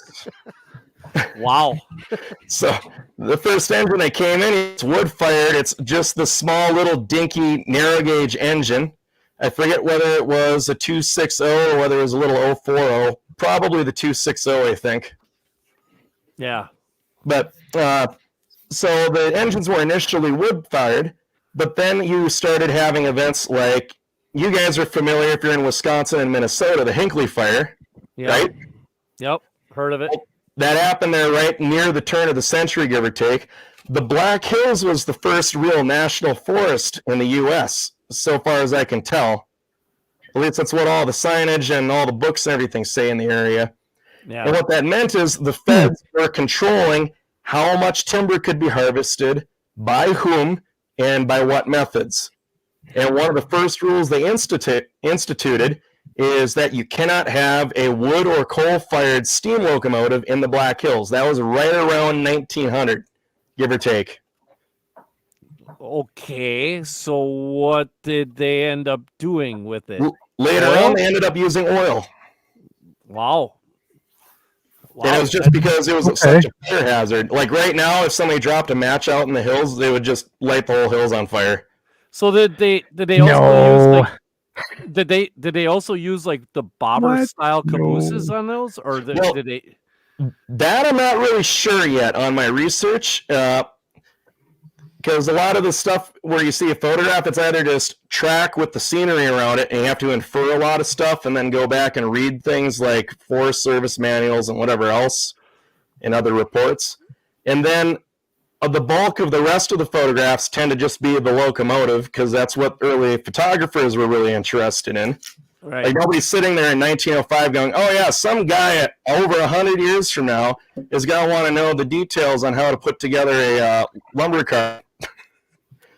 Wow. So the first engine that came in, it's wood-fired. It's just the small little dinky narrow gauge engine. I forget whether it was a 260 or whether it was a little 040. Probably the 260, I think. Yeah. But so the engines were initially wood-fired, but then you started having events like, you guys are familiar if you're in Wisconsin and Minnesota, the Hinckley Fire, right? Yep, heard of it. That happened there right near the turn of the century, give or take. The Black Hills was the first real national forest in the U.S., so far as I can tell. At least that's what all the signage and all the books and everything say in the area. Yeah. And what that meant is the feds were controlling how much timber could be harvested, by whom, and by what methods. And one of the first rules they instituted is that you cannot have a wood or coal-fired steam locomotive in the Black Hills. That was right around 1900, give or take. Okay, so what did they end up doing with it? Later on, they ended up using oil. Wow. And it was just because it was such a fire hazard. Like right now, if somebody dropped a match out in the hills, they would just light the whole hills on fire. So did they also use like did they also use like the bobber style cabooses on those, or did they? That I'm not really sure yet on my research, because a lot of the stuff where you see a photograph, it's either just track with the scenery around it, and you have to infer a lot of stuff, and then go back and read things like Forest Service manuals and whatever else in other reports, and then the bulk of the rest of the photographs tend to just be the locomotive, because that's what early photographers were really interested in. Right. Like nobody's sitting there in 1905 going, oh yeah, some guy over 100 years from now is going to want to know the details on how to put together a lumber car.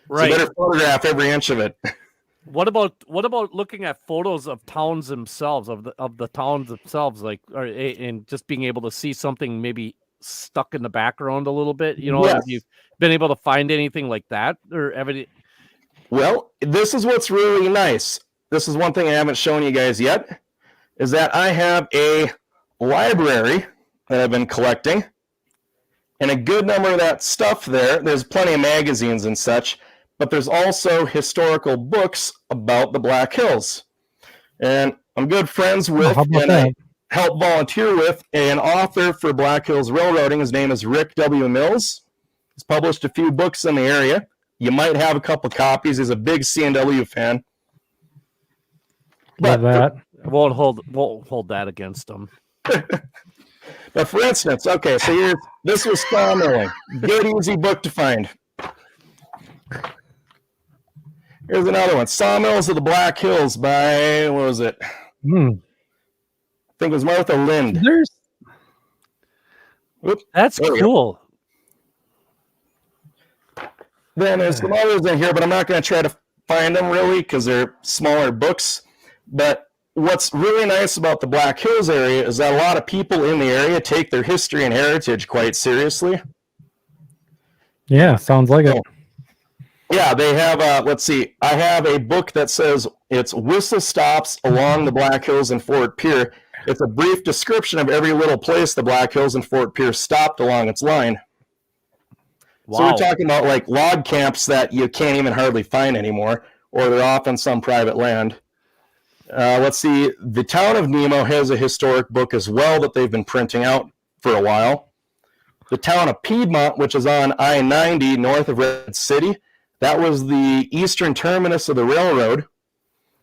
Right. So better photograph every inch of it. What about looking at photos of towns themselves, of the towns themselves, like, and just being able to see something maybe stuck in the background a little bit? You know, have you been able to find anything like that or evidence? Well, this is what's really nice. This is one thing I haven't shown you guys yet, is that I have a library that I've been collecting, and a good number of that stuff there's plenty of magazines and such, but there's also historical books about the Black Hills. And I'm good friends with and I help volunteer with an author for Black Hills Railroading. His name is Rick W. Mills. He's published a few books in the area. You might have a couple copies. He's a big C&W fan. Love that. Won't hold that against him. But for instance, okay, so this was sawmilling. Good, easy book to find. Here's another one. Sawmills of the Black Hills by, what was it? I think it was Martha Lind. That's cool. Then there's some others in here, but I'm not going to try to find them really because they're smaller books. But what's really nice about the Black Hills area is that a lot of people in the area take their history and heritage quite seriously. Yeah, sounds like it. Yeah, they have, let's see, I have a book that says it's Whistle Stops Along the Black Hills and Fort Pierre. It's a brief description of every little place the Black Hills and Fort Pierre stopped along its line. Wow. So we're talking about like log camps that you can't even hardly find anymore, or they're off on some private land. Let's see, the town of Nemo has a historic book as well that they've been printing out for a while. The town of Piedmont, which is on I-90 north of Red City, that was the eastern terminus of the railroad.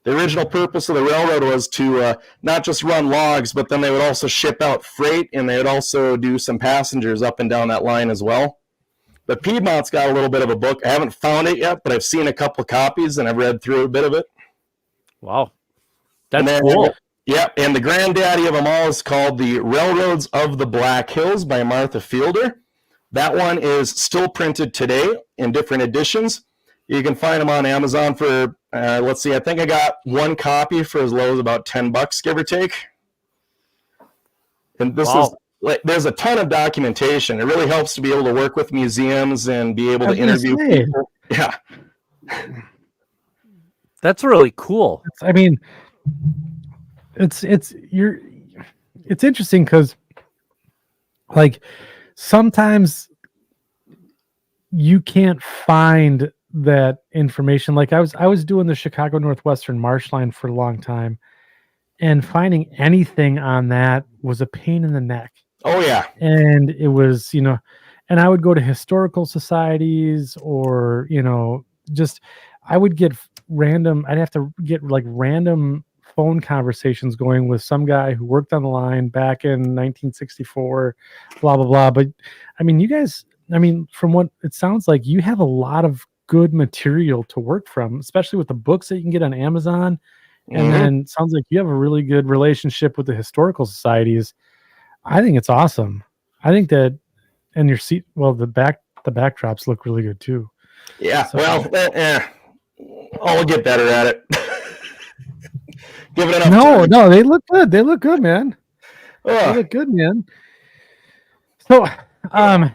The original purpose of the railroad was to not just run logs, but then they would also ship out freight, and they would also do some passengers up and down that line as well. But Piedmont's got a little bit of a book. I haven't found it yet, but I've seen a couple of copies, and I've read through a bit of it. Wow. That's cool. Yeah, and the granddaddy of them all is called The Railroads of the Black Hills by Martha Fielder. That one is still printed today in different editions. You can find them on Amazon for, let's see, I think I got one copy for as low as about $10, give or take. And this is, like, there's a ton of documentation. It really helps to be able to work with museums and be able to interview people. Yeah. That's really cool. I mean, it's interesting because, like, sometimes you can't find that information. Like I was doing the Chicago Northwestern Marsh Line for a long time, and finding anything on that was a pain in the neck. Oh yeah. And it was, and I would go to historical societies, or, just I would get I'd have to get like random phone conversations going with some guy who worked on the line back in 1964, blah, blah, blah. But I mean, you guys, from what it sounds like, you have a lot of good material to work from, especially with the books that you can get on Amazon. And then it sounds like you have a really good relationship with the historical societies. I think it's awesome. I think that, and your seat, well, the backdrops look really good too. Yeah. So, well, I'll get better at it. Give it enough No, time. they look good. They look good, man. They look good, man. So, I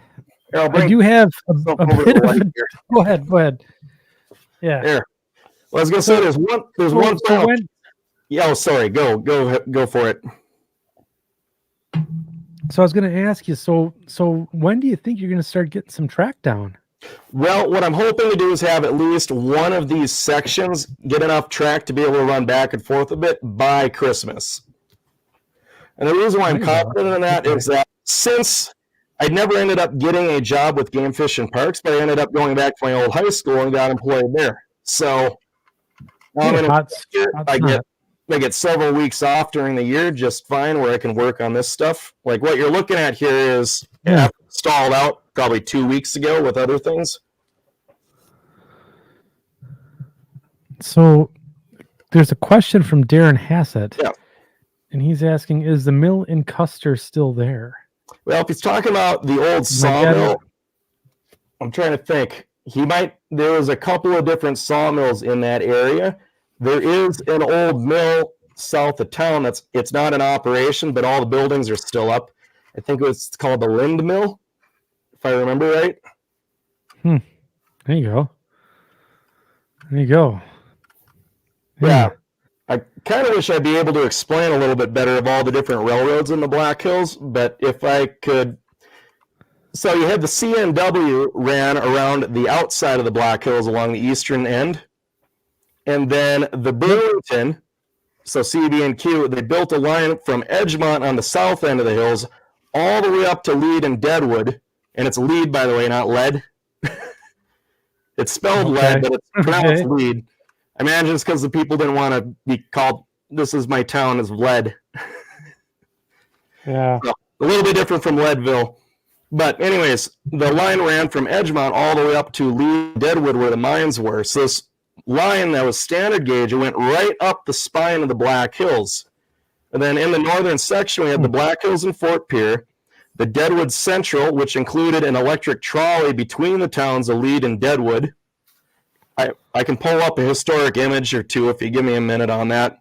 do have a bit of a, go ahead. Yeah. Here. Well, I was gonna say there's one. Yeah. Oh, sorry. Go for it. So I was going to ask you. So when do you think you're going to start getting some track down? Well, what I'm hoping to do is have at least one of these sections get enough track to be able to run back and forth a bit by Christmas. And the reason why I'm confident in that is that since I never ended up getting a job with Game Fish and Parks, but I ended up going back to my old high school and got employed there. So now I'm in I get several weeks off during the year just fine, where I can work on this stuff. Like what you're looking at here is stalled out probably 2 weeks ago with other things. So there's a question from Darren Hassett. Yeah. And he's asking, is the mill in Custer still there? Well, if he's talking about the old sawmill, I'm trying to think. There was a couple of different sawmills in that area. There is an old mill south of town it's not in operation, but all the buildings are still up. I think it's called the Lind Mill, if I remember right. There you go. Yeah. I kind of wish I'd be able to explain a little bit better of all the different railroads in the Black Hills, but if I could. So you had the CNW ran around the outside of the Black Hills along the eastern end. And then the Burlington, so CB&Q, they built a line from Edgemont on the south end of the hills all the way up to Lead and Deadwood. And it's Lead, by the way, not lead. It's spelled lead, but it's pronounced Lead. I imagine it's because the people didn't want to be called, this is my town, as lead. Yeah. So, a little bit different from Leadville. But anyways, the line ran from Edgemont all the way up to Lead and Deadwood where the mines were. So this line that was standard gauge, it went right up the spine of the Black Hills. And then in the northern section, we had the Black Hills and Fort Pierre. the Deadwood Central, which included an electric trolley between the towns of Lead and Deadwood. I can pull up a historic image or two if you give me a minute on that.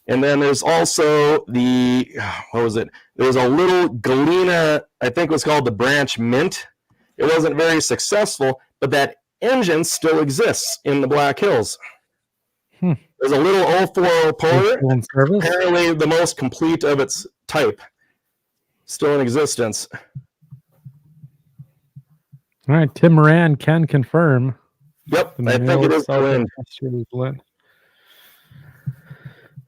And then there's also the, what was it? There's a little Galena, I think it was called the Branch Mint. It wasn't very successful, but that engine still exists in the Black Hills. There's a little 040 Polar, apparently the most complete of its type, still in existence. All right, Tim Moran can confirm. Yep, I think it is Blend.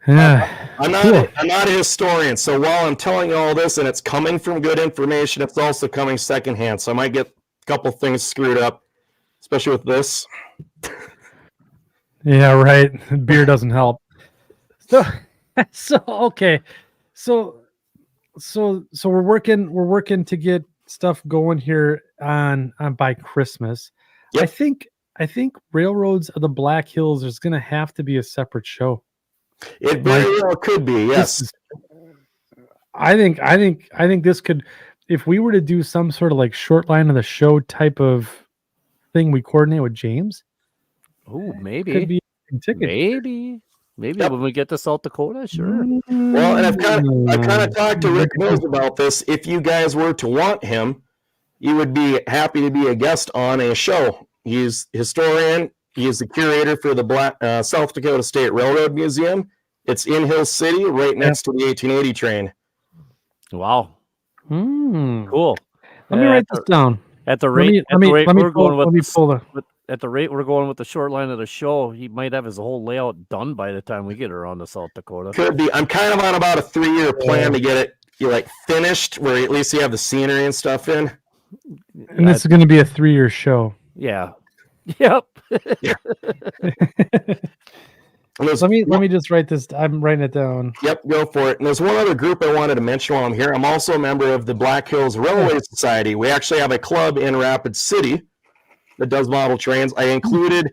Yeah, I'm not a historian, so while I'm telling you all this and it's coming from good information, it's also coming secondhand. So I might get a couple things screwed up, especially with this. Yeah, right. Beer doesn't help. So okay, so we're working to get stuff going here on by Christmas. Yep. I think Railroads of the Black Hills is going to have to be a separate show. It very well could be, yes. I think this could, if we were to do some sort of like short line of the show type of thing, we coordinate with James. Oh, maybe. Could be a ticket. Maybe when we get to South Dakota, sure. Well, and I've kind of talked to Rick Mills about this. If you guys were to want him, you would be happy to be a guest on a show. He's a historian. He is the curator for the South Dakota State Railroad Museum. It's in Hill City, right next to the 1880 train. Wow. Cool. Let me write this down. At the rate we're going with the short line of the show, he might have his whole layout done by the time we get around to South Dakota. Could be. I'm kind of on about a 3-year plan to get it finished, where at least you have the scenery and stuff in. And this is going to be a 3-year show. Yeah. Yep. Yeah. Let me just write this. I'm writing it down. Yep, go for it. And there's one other group I wanted to mention while I'm here. I'm also a member of the Black Hills Railway Society. We actually have a club in Rapid City that does model trains. I included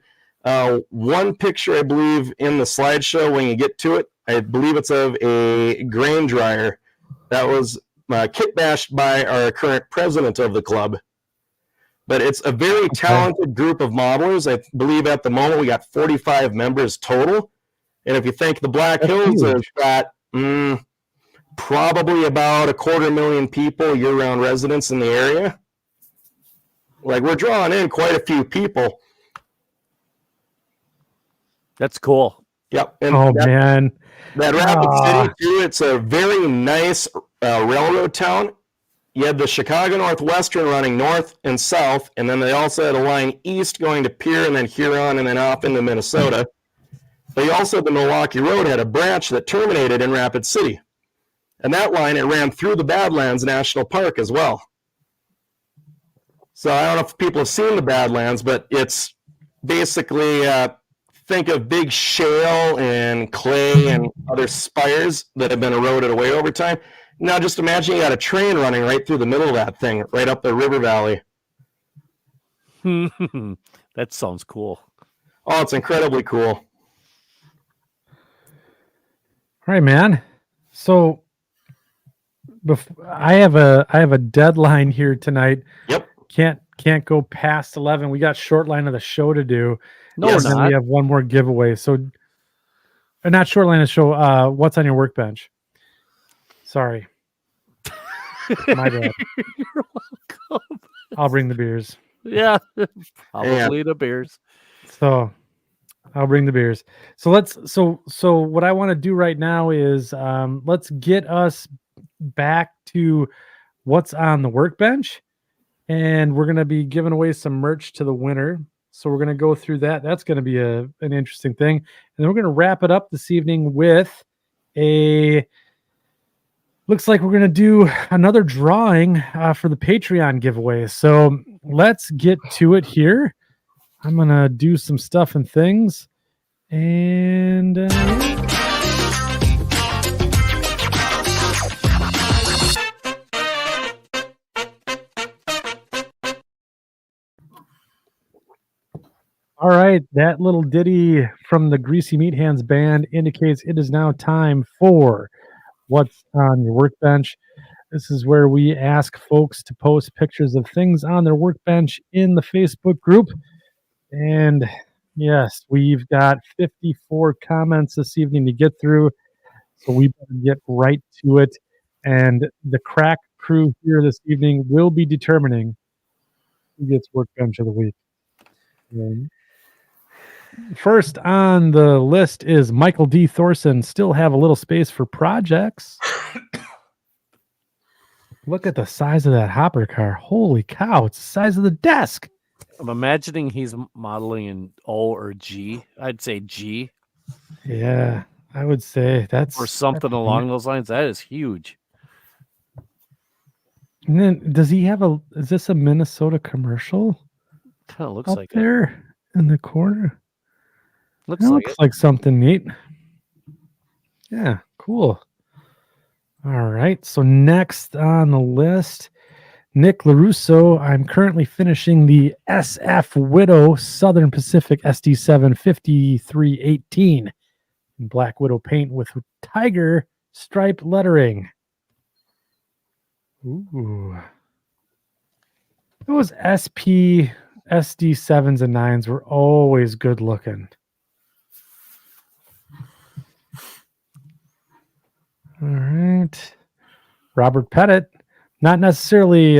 one picture, I believe, in the slideshow when you get to it. I believe it's of a grain dryer that was kit bashed by our current president of the club. But it's a very talented group of modelers. I believe at the moment we got 45 members total. And if you think the Black Hills have got probably about 250,000 people, year-round residents in the area, like we're drawing in quite a few people. That's cool. Yep. And man. That Rapid City, too, it's a very nice railroad town. You had the Chicago Northwestern running north and south, and then they also had a line east going to Pierre and then Huron and then off into Minnesota. But you also had the Milwaukee Road had a branch that terminated in Rapid City. And that line, it ran through the Badlands National Park as well. So I don't know if people have seen the Badlands, but it's basically, think of big shale and clay and other spires that have been eroded away over time. Now just imagine you got a train running right through the middle of that thing, right up the river valley. That sounds cool. Oh, it's incredibly cool. All right, man. So I have a deadline here tonight. Yep. Can't go past 11. We got short line of the show to do. No, we're not. We have one more giveaway. So not short line of the show. What's on your workbench? Sorry. My bad. You're welcome. I'll bring the beers. Yeah. Probably the beers. So I'll bring the beers. So so what I want to do right now is let's get us back to what's on the workbench. And we're going to be giving away some merch to the winner. So we're going to go through that. That's going to be an interesting thing. And then we're going to wrap it up this evening with looks like we're going to do another drawing for the Patreon giveaway. So let's get to it here. I'm going to do some stuff and things. And all right, that little ditty from the Greasy Meat Hands band indicates it is now time for what's on your workbench. This is where we ask folks to post pictures of things on their workbench in the Facebook group. And yes, we've got 54 comments this evening to get through, so we better get right to it. And the crack crew here this evening will be determining who gets workbench of the week. First on the list is Michael D. Thorson. Still have a little space for projects. Look at the size of that hopper car. Holy cow, it's the size of the desk. I'm imagining he's modeling in O or G. I'd say G Yeah, I would say that's or something along those lines. That is huge. And then does he have is this a Minnesota commercial Kind of looks up like it. there in the corner? Looks That like looks it. like something neat. Yeah, cool. All right. So next on the list, Nick LaRusso. I'm currently finishing the SF Widow Southern Pacific SD7 5318 in Black Widow paint with tiger stripe lettering. Ooh. Those SP SD7s and 9s were always good looking. All right. Robert Pettit, not necessarily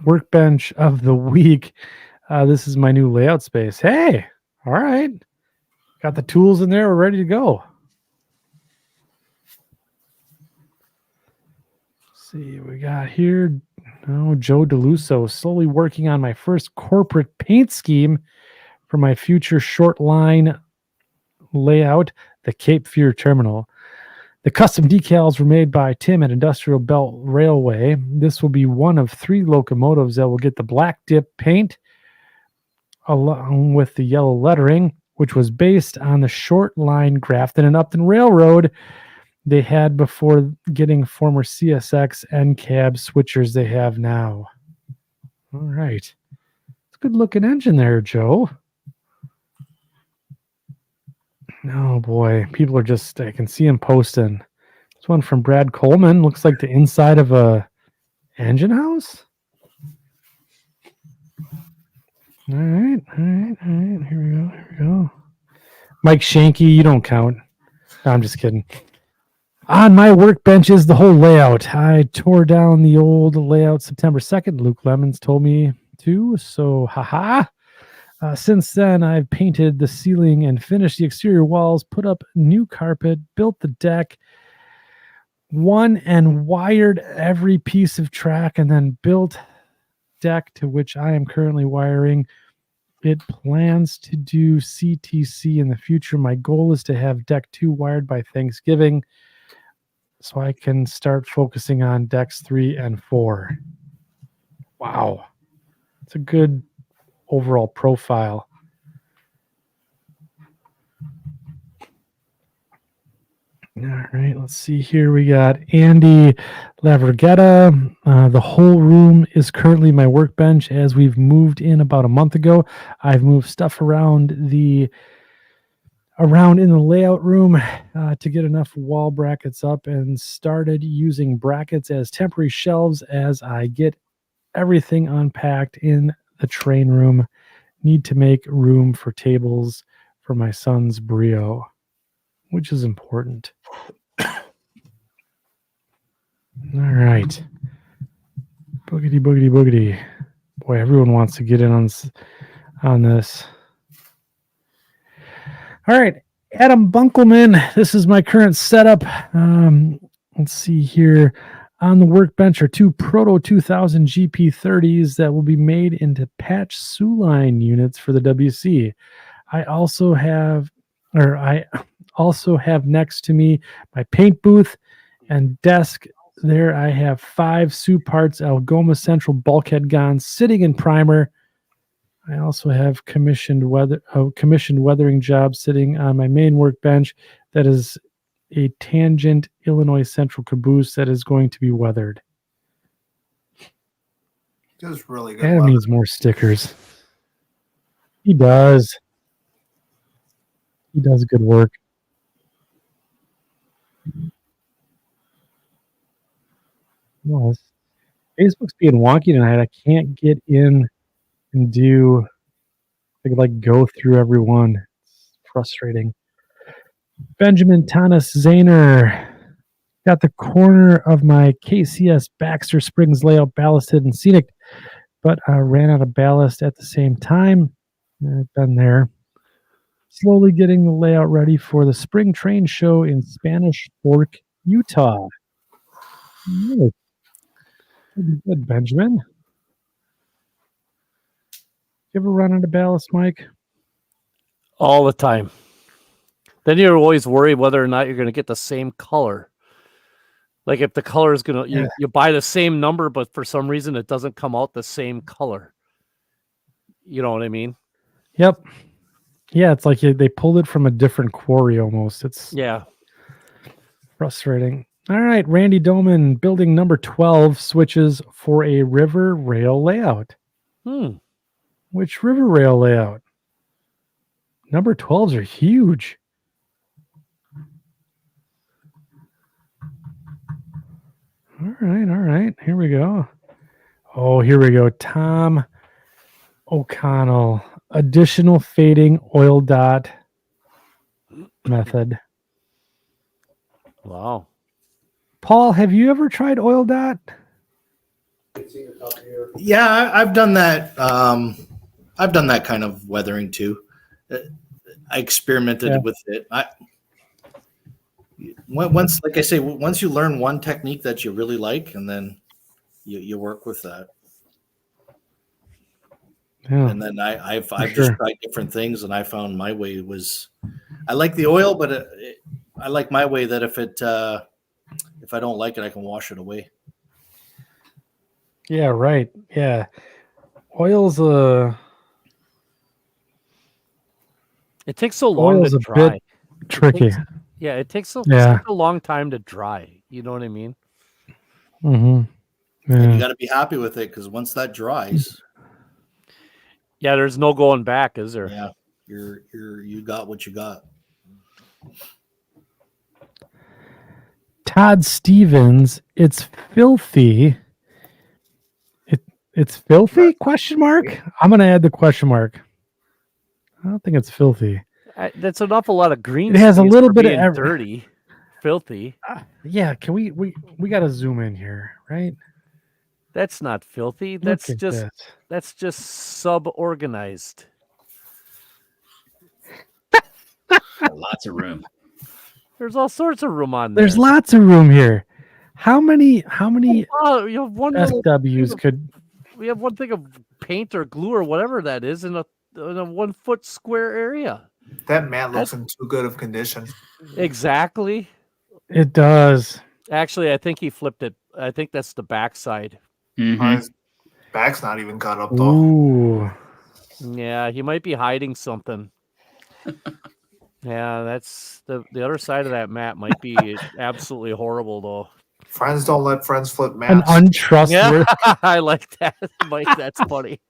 workbench of the week. This is my new layout space. Hey, all right. Got the tools in there. We're ready to go. Let's see what we got here. Oh, Joe DeLusso, slowly working on my first corporate paint scheme for my future short line layout, the Cape Fear Terminal. The custom decals were made by Tim at Industrial Belt Railway. This will be one of 3 locomotives that will get the black dip paint along with the yellow lettering, which was based on the short line Grafton and Upton Railroad they had before getting former CSX and cab switchers they have now. All right. It's a good looking engine there, Joe. Oh boy, people are just, I can see them posting. This one from Brad Coleman looks like the inside of a engine house. All right. Here we go. Mike Schanke, you don't count. No, I'm just kidding. On my workbench is the whole layout. I tore down the old layout September 2nd. Luke Lemons told me to, so haha. Since then, I've painted the ceiling and finished the exterior walls, put up new carpet, built the deck, won and wired every piece of track, and then built deck to which I am currently wiring. It plans to do CTC in the future. My goal is to have deck 2 wired by Thanksgiving so I can start focusing on decks 3 and 4. Wow. It's a good overall profile. All right, let's see here. We got Andy Lavergetta. The whole room is currently my workbench as we've moved in about a month ago. I've moved stuff around in the layout room to get enough wall brackets up and started using brackets as temporary shelves as I get everything unpacked in the train room. Need to make room for tables for my son's brio, which is important. All right. Boogity, boogity, boogity. Boy, everyone wants to get in on this. All right. Adam Bunkelman. This is my current setup. Let's see here. On the workbench are 2 Proto 2000 GP30s that will be made into patch Suline units for the WC. I also have next to me my paint booth and desk. There I have 5 Sioux Parts Algoma Central bulkhead guns sitting in primer. I also have commissioned weathering job sitting on my main workbench that is a Tangent Illinois Central caboose that is going to be weathered. Just really good. Adam needs more stickers. He does. He does good work. No, Facebook's being wonky tonight. I can't get in and do like go through everyone. It's frustrating. Benjamin Thomas Zahner got the corner of my KCS Baxter Springs layout ballasted and scenic, but ran out of ballast at the same time. I've been there. Slowly getting the layout ready for the spring train show in Spanish Fork, Utah. Nice. Good, Benjamin. You ever run into ballast, Mike? All the time. Then you're always worried whether or not you're going to get the same color. Like if the color is going to, you buy the same number, but for some reason it doesn't come out the same color. You know what I mean? Yep. Yeah, it's like they pulled it from a different quarry almost. It's frustrating. All right, Randy Doman, building number 12 switches for a river rail layout. Which river rail layout? Number 12s are huge. All right. Here we go. Oh, here we go. Tom O'Connell, additional fading oil dot method. Wow. Paul, have you ever tried oil dot? Yeah, I've done that. I've done that kind of weathering too. I experimented with it. Once, like I say, once you learn one technique that you really like, and then you work with that. Yeah, and then I've just tried different things, and I found my way was. I like the oil, but I like my way that if I don't like it, I can wash it away. Yeah, right. Yeah. Oil's it takes so long to dry. Bit tricky. It takes a long time to dry. You know what I mean? Mm-hmm. Yeah. And you got to be happy with it, because once that dries, there's no going back, is there? Yeah, you got what you got. Todd Stevens, it's filthy. It's filthy? Question mark? I'm gonna add the question mark. I don't think it's filthy. That's an awful lot of green. It has a little bit of dirty, filthy. Yeah, can we gotta zoom in here, right? That's not filthy. That's just suborganized. Lots of room. There's all sorts of room on there. There's lots of room here. How many you have one SWs could we have one thing of paint or glue or whatever that is in a 1 foot square area. That mat looks in too good of condition. Exactly. It does. Actually, I think he flipped it. I think that's the backside. His back's not even cut up though. Ooh. Yeah, he might be hiding something. Yeah, that's the other side of that mat might be absolutely horrible though. Friends don't let friends flip mats. An untrustworthy. Yeah, I like that, Mike. That's funny.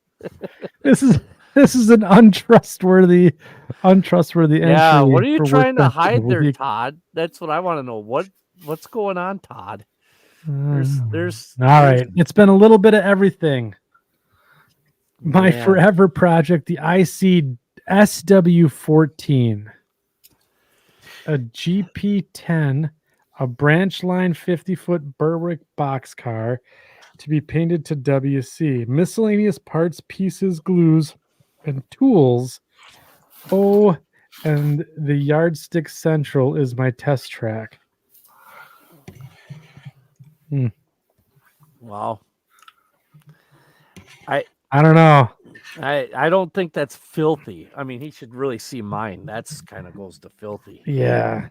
This is an untrustworthy entry. Yeah, what are you trying to Workbench hide there, Week. Todd? That's what I want to know. What's going on, Todd? There's all right. It's been a little bit of everything. My forever project, the IC SW14, a GP10, a branch line 50-foot Berwick boxcar to be painted to WC. Miscellaneous parts, pieces, glues, and tools. Oh, and the Yardstick Central is my test track. Wow. I don't know. I don't think that's filthy. I mean, he should really see mine. That's kind of goes to filthy. Yeah,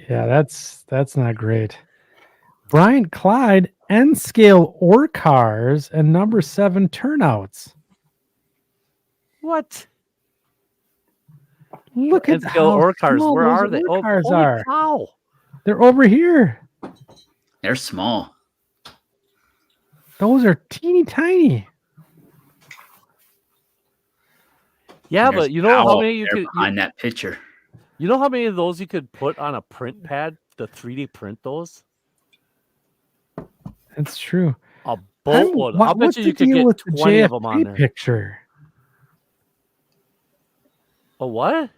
that's not great. Bryant Clyde, N-scale ore cars and number 7 turnouts. What? Look at N-scale how ore cars. small Where those are they? ore cars holy are. cow. They're over here. They're small. Those are teeny tiny. Yeah, There's but you know how owl many you there could behind that picture. you know how many of those you could put on a print pad to 3D print those? It's true. A boatload. I'll bet what's you the you could deal get with the 20 of them on JFK there. picture? A what?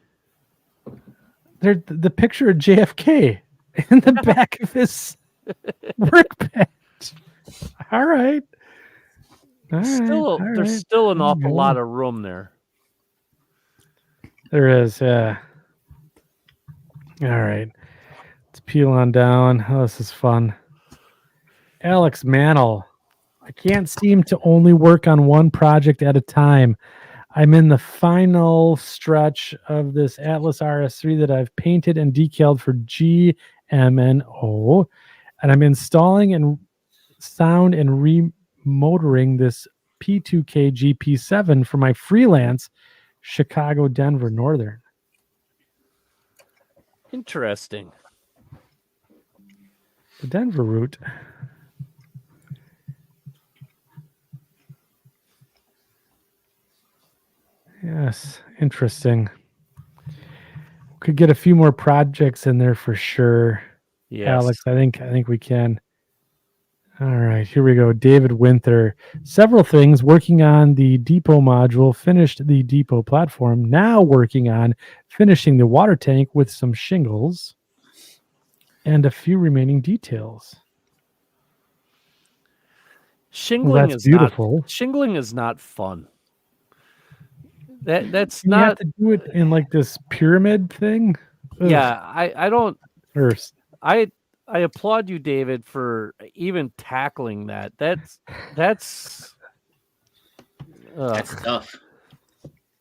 They're the picture of JFK in the back of his workbench. All right. There's all right. still an awful go. lot of room there. There is, yeah. All right. Let's peel on down. Oh, this is fun. Alex Mantle. I can't seem to only work on one project at a time. I'm in the final stretch of this Atlas RS3 that I've painted and decaled for GMNO, and I'm installing and sound and remotoring this P2K GP7 for my freelance Chicago, Denver, Northern. Interesting. The Denver route. Yes, interesting. Could get a few more projects in there for sure. Yes. Alex, I think we can. All right, here we go. David Winther. Several things. Working on the depot module, finished the depot platform. Now working on finishing the water tank with some shingles and a few remaining details. Shingling that's is beautiful. Not, shingling is not fun. That's you not. have to do it in like this pyramid thing. Ugh. Yeah, I don't. First. I applaud you, David, for even tackling that. That's That's tough,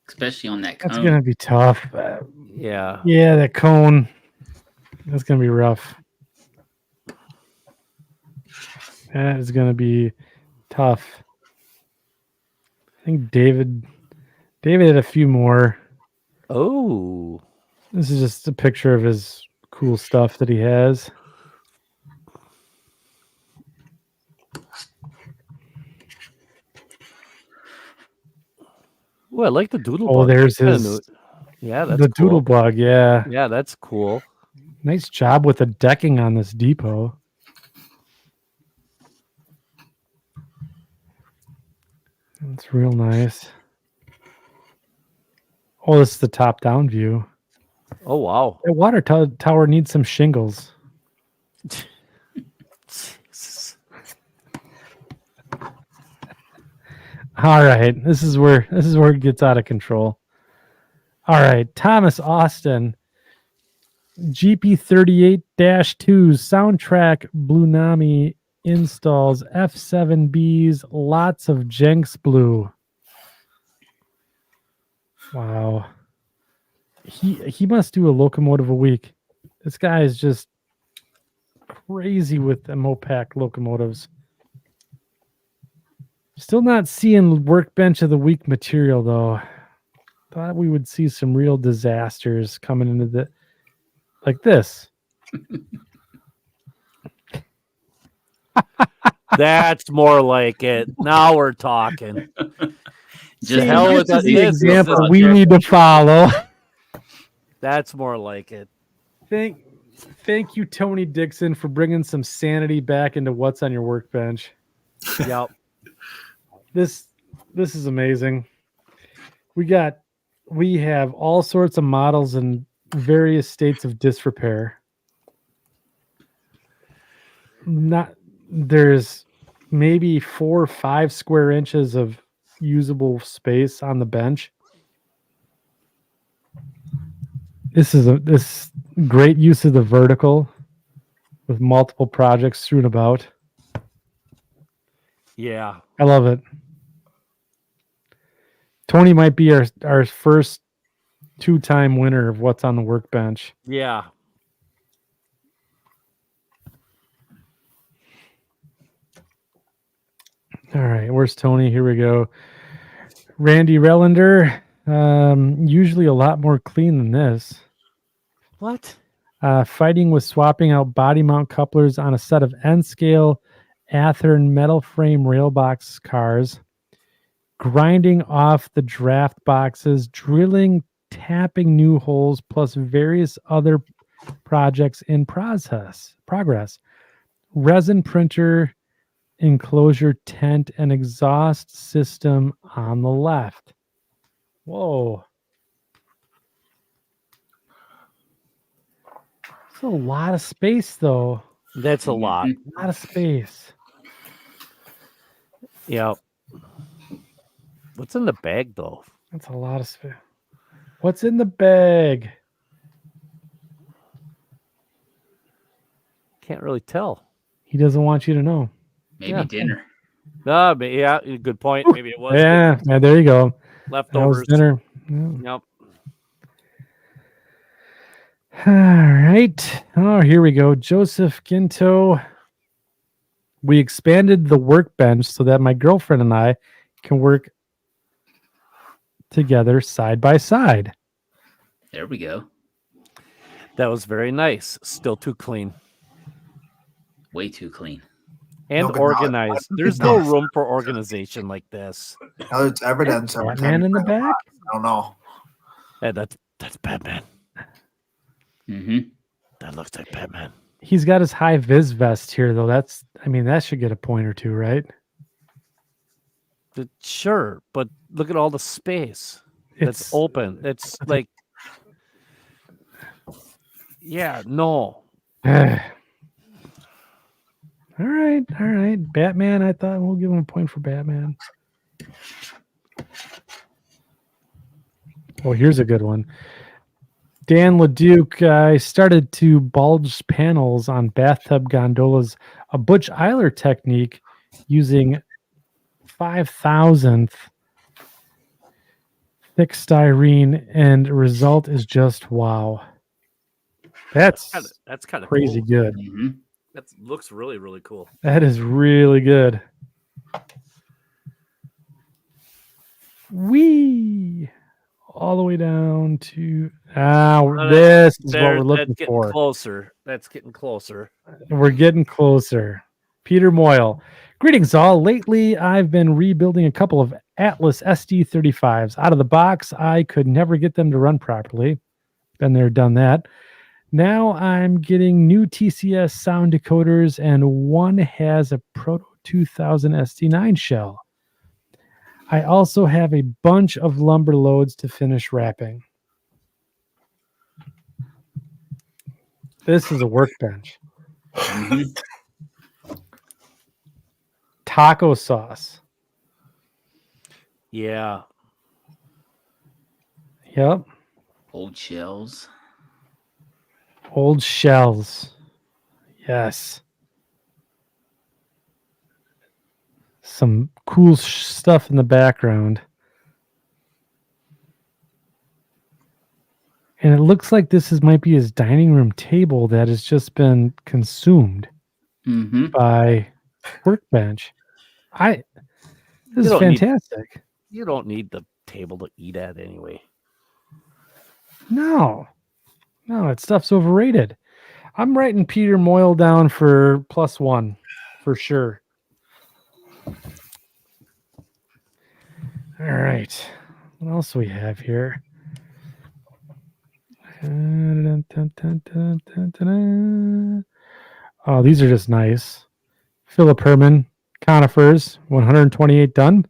especially on that cone. That's gonna be tough. Yeah. Yeah, that cone. That's gonna be rough. That is gonna be tough. I think David had a few more. Oh. This is just a picture of his cool stuff that he has. Oh, I like the doodle. Oh, bug. there's That's his. Yeah, that's the cool. doodle bug. Yeah. Yeah, that's cool. Nice job with the decking on this depot. That's real nice. Oh, this is the top-down view. Oh, wow. That water tower needs some shingles. All right, this is where it gets out of control. All right, Thomas Austin, GP38-2 soundtrack Blue installs F7Bs, lots of Jenks Blue. Wow. He must do a locomotive a week. This guy is just crazy with the Mopac locomotives. Still not seeing Workbench of the Week material, though. Thought we would see some real disasters coming into the... Like this. That's more like it. Now we're talking. Just hell with this is that. the example we need to follow. That's more like it. Thank you, Tony Dixon, for bringing some sanity back into what's on your workbench. Yep. This is amazing. We have all sorts of models in various states of disrepair. There's maybe 4 or 5 square inches of usable space on the bench. This great use of the vertical with multiple projects strewn about. Yeah. I love it. Tony might be our first 2-time winner of what's on the workbench. Yeah. All right, where's Tony? Here we go. Randy Relander, usually a lot more clean than this. What? Fighting with swapping out body mount couplers on a set of N-scale Athearn metal frame rail box cars, grinding off the draft boxes, drilling, tapping new holes, plus various other projects in progress. Resin printer enclosure, tent, and exhaust system on the left. Whoa. It's a lot of space, though. That's a lot. A lot of space. Yeah. What's in the bag though? That's a lot of space. What's in the bag? Can't really tell. He doesn't want you to know. Maybe Yeah. dinner. But yeah, good point. Maybe it was Yeah, there you go. That was leftovers. dinner. Yeah. Yep. All right. Oh, here we go. Joseph Ginto. We expanded the workbench so that my girlfriend and I can work together side by side. There we go. That was very nice. Still too clean Way too clean. and No, but organized. not- There's no room for organization like this. Now it's evidence every time. Batman you in the try to back? I don't know. Yeah, that's Batman. Mm-hmm. That looks like Batman. He's got his high vis vest here, though. That should get a point or two, right? Sure, but look at all the space that's open. It's like, yeah, no. All right. Batman, I thought we'll give him a point for Batman. Oh, here's a good one. Dan LeDuc, I started to bulge panels on bathtub gondolas, a Butch Eiler technique using 5,000th thick styrene, and result is just wow. That's kind of crazy cool. good. Mm-hmm. That looks really, really cool. That is really good. Whee! All the way down to this is what we're looking that's getting for. closer. That's getting closer. We're getting closer. Peter Moyle. Greetings all. Lately, I've been rebuilding a couple of Atlas SD35s. Out of the box, I could never get them to run properly. Been there, done that. Now I'm getting new TCS sound decoders, and one has a Proto 2000 SD9 shell. I also have a bunch of lumber loads to finish wrapping. This is a workbench. Taco sauce. Yeah. Yep. Old shells. Old shells. Yes. Some cool stuff in the background. And it looks like this might be his dining room table that has just been consumed by Workbench. This is fantastic. You don't need the table to eat at anyway. No, that stuff's overrated. I'm writing Peter Moyle down for +1 for sure. All right. What else do we have here? Oh, these are just nice. Philip Herman, conifers, 128 done.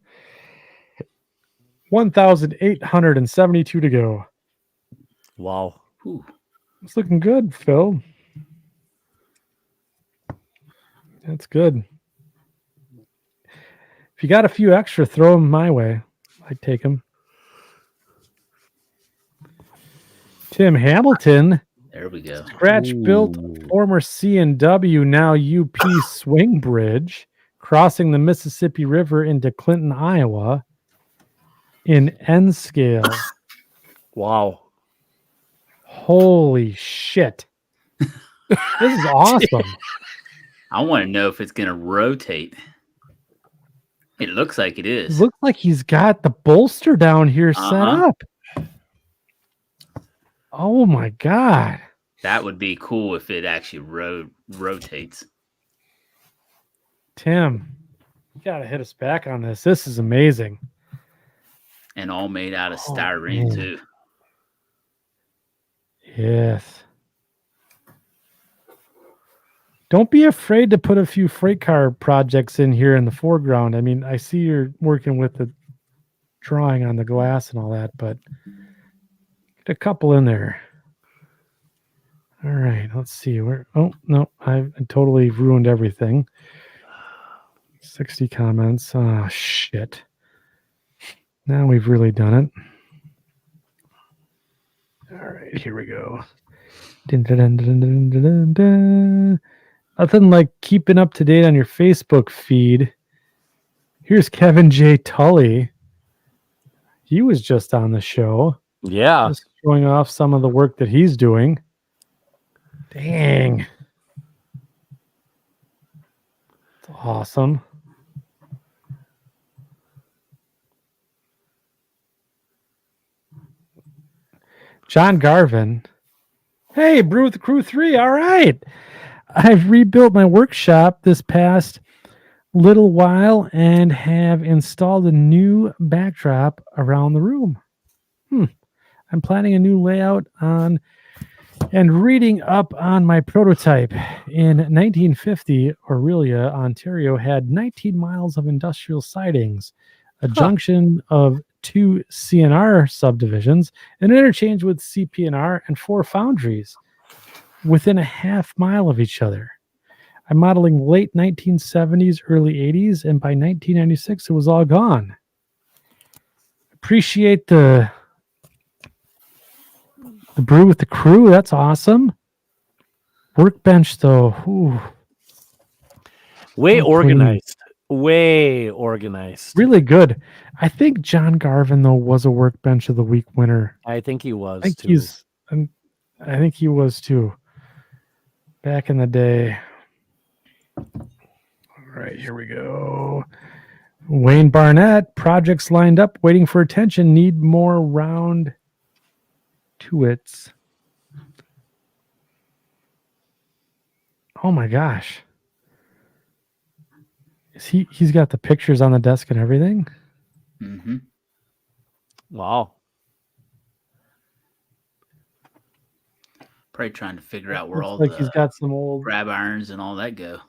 1,872 to go. Wow. Ooh. It's looking good, Phil. That's good. If you got a few extra, throw them my way. I'd take them. Tim Hamilton. There we go. Scratch built former C&W, now UP swing bridge, crossing the Mississippi River into Clinton, Iowa, in N scale. Wow. Holy shit. This is awesome. I want to know if it's going to rotate. It looks like it It is. looks like he's got the bolster down here set up. Oh my God. That would be cool if it actually rotates. Tim, you got to hit us back on this. This is amazing. And all made out of styrene, man. too. Yes. Don't be afraid to put a few freight car projects in here in the foreground. I mean, I see you're working with the drawing on the glass and all that, but get a couple in there. All right, let's see. Oh, no, I totally ruined everything. 60 comments. Oh, shit. Now we've really done it. All right, here we go. Dun, dun, dun, dun, dun, dun, dun, dun. Nothing like keeping up to date on your Facebook feed. Here's Kevin J. Tully. He was just on the show. Yeah. Just showing off some of the work that he's doing. Dang. It's awesome. John Garvin. Hey, Brew with the Crew 3. All right. I've rebuilt my workshop this past little while and have installed a new backdrop around the room. I'm planning a new layout on and reading up on my prototype. In 1950, Orillia, Ontario had 19 miles of industrial sidings, a junction of 2 CNR subdivisions, an interchange with CP&R, and 4 foundries within a half mile of each other. I'm modeling late 1970s, early 80s, and by 1996, it was all gone. Appreciate the Brew with the Crew. That's awesome. Workbench, though. Ooh. Way So organized. Way organized. Really good. I think John Garvin, though, was a Workbench of the Week winner. I think he was. I think too. I think he was too. Back in the day. All right, here we go. Wayne Barnett, projects lined up, waiting for attention, need more round to it. Oh my gosh. He's got the pictures on the desk and everything? Mm-hmm. Wow. Probably trying to figure out where all Looks like the he's got some old grab irons and all that go.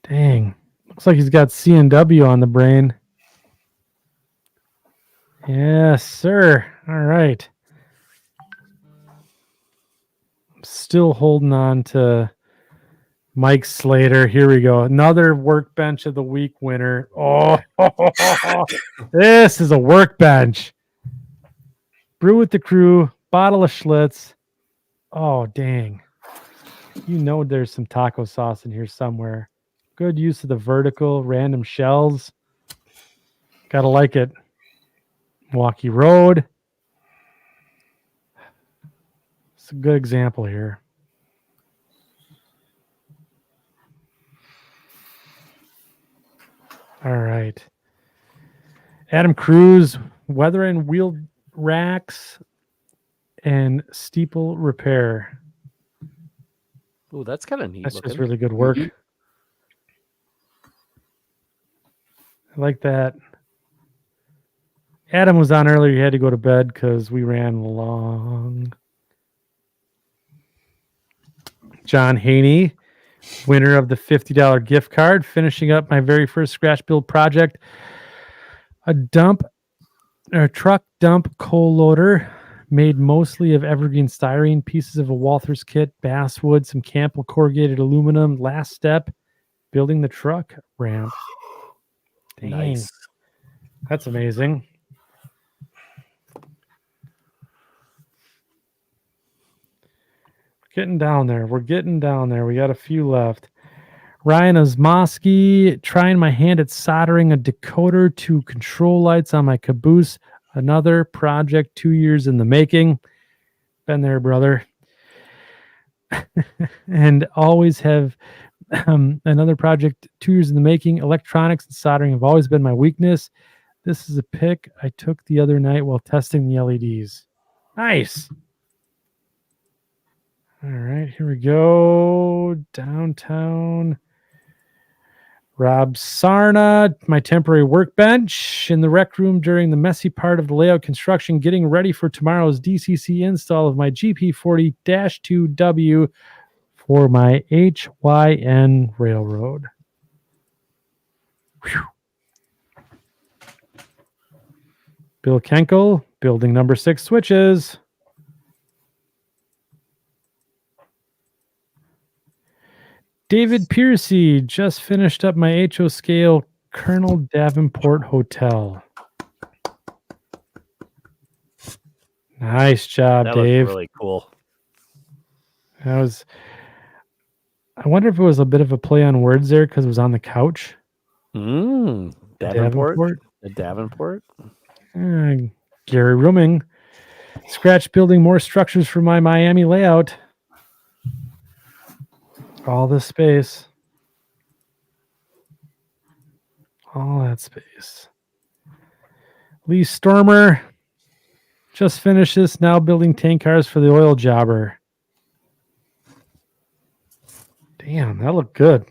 Dang. Looks like he's got C&W on the brain. Yes, sir. All right. I'm still holding on to Mike Slater. Here we go. Another Workbench of the Week winner. Oh, this is a workbench. Brew with the Crew, bottle of Schlitz. Oh, dang. You know there's some taco sauce in here somewhere. Good use of the vertical, random shells. Gotta like it. Milwaukee Road. It's a good example here. All right. Adam Cruz, weather and wheel racks and steeple repair. Oh, that's kind of neat. That's looking. just really good work. Mhm. I like that. Adam was on earlier. He had to go to bed because we ran long. John Haney, winner of the $50 gift card, finishing up my very first scratch build project. A truck dump coal loader made mostly of evergreen styrene, pieces of a Walther's kit, basswood, some Campbell corrugated aluminum. Last step, building the truck ramp. Dang, Nice. that's amazing. Getting down there. We're getting down there. We got a few left. Ryan Osmosky, trying my hand at soldering a decoder to control lights on my caboose. Another project 2 years in the making. Been there, brother. And always have another project 2 years in the making. Electronics and soldering have always been my weakness. This is a pic I took the other night while testing the LEDs. Nice. All right, here we go. Downtown. Rob Sarna, my temporary workbench in the rec room during the messy part of the layout construction, getting ready for tomorrow's DCC install of my GP40-2W for my HYN railroad. Whew. Bill Kenkel, building number 6 switches. David Piercy, just finished up my HO scale Colonel Davenport Hotel. Nice job, That Dave. was really cool. I wonder if it was a bit of a play on words there because it was on the couch. Davenport. The Davenport. Gary Rooming. Scratch building more structures for my Miami layout. All this space. All that space. Lee Stormer. Just finished this. Now building tank cars for the oil jobber. Damn, that looked good.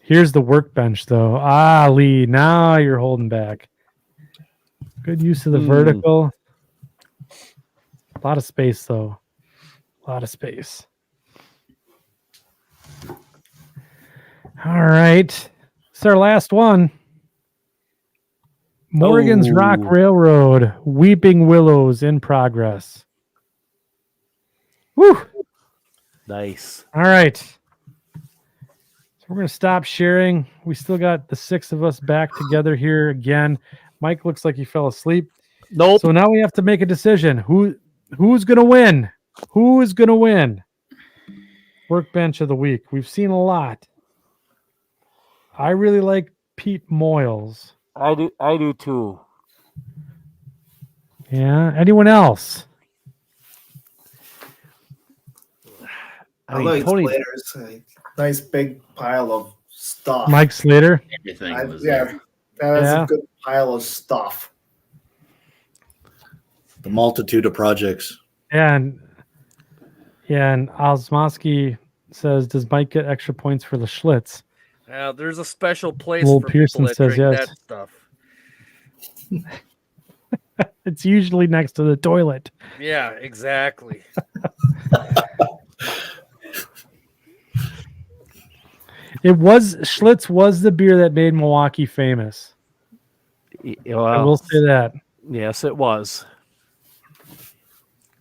Here's the workbench, though. Ah, Lee, now you're holding back. Good use of the vertical. A lot of space, though. A lot of space. All right. It's our last one. Morgan's Rock Railroad, Weeping Willows in progress. Woo! Nice. All right. So we're going to stop sharing. We still got the 6 of us back together here again. Mike looks like he fell asleep. Nope. So now we have to make a decision. Who's going to win? Who is going to win? Workbench of the week. We've seen a lot. I really like Pete Moyles. I do too. Yeah. Anyone else? I like Slater's nice big pile of stuff. Mike Slater. Everything was that is a good pile of stuff. The multitude of projects. And Osmosky says, does Mike get extra points for the Schlitz? Yeah, there's a special place Will for Pearson people that says drink yes. that stuff. It's usually next to the toilet. Yeah, exactly. Schlitz was the beer that made Milwaukee famous. Well, I will say that. Yes, it was.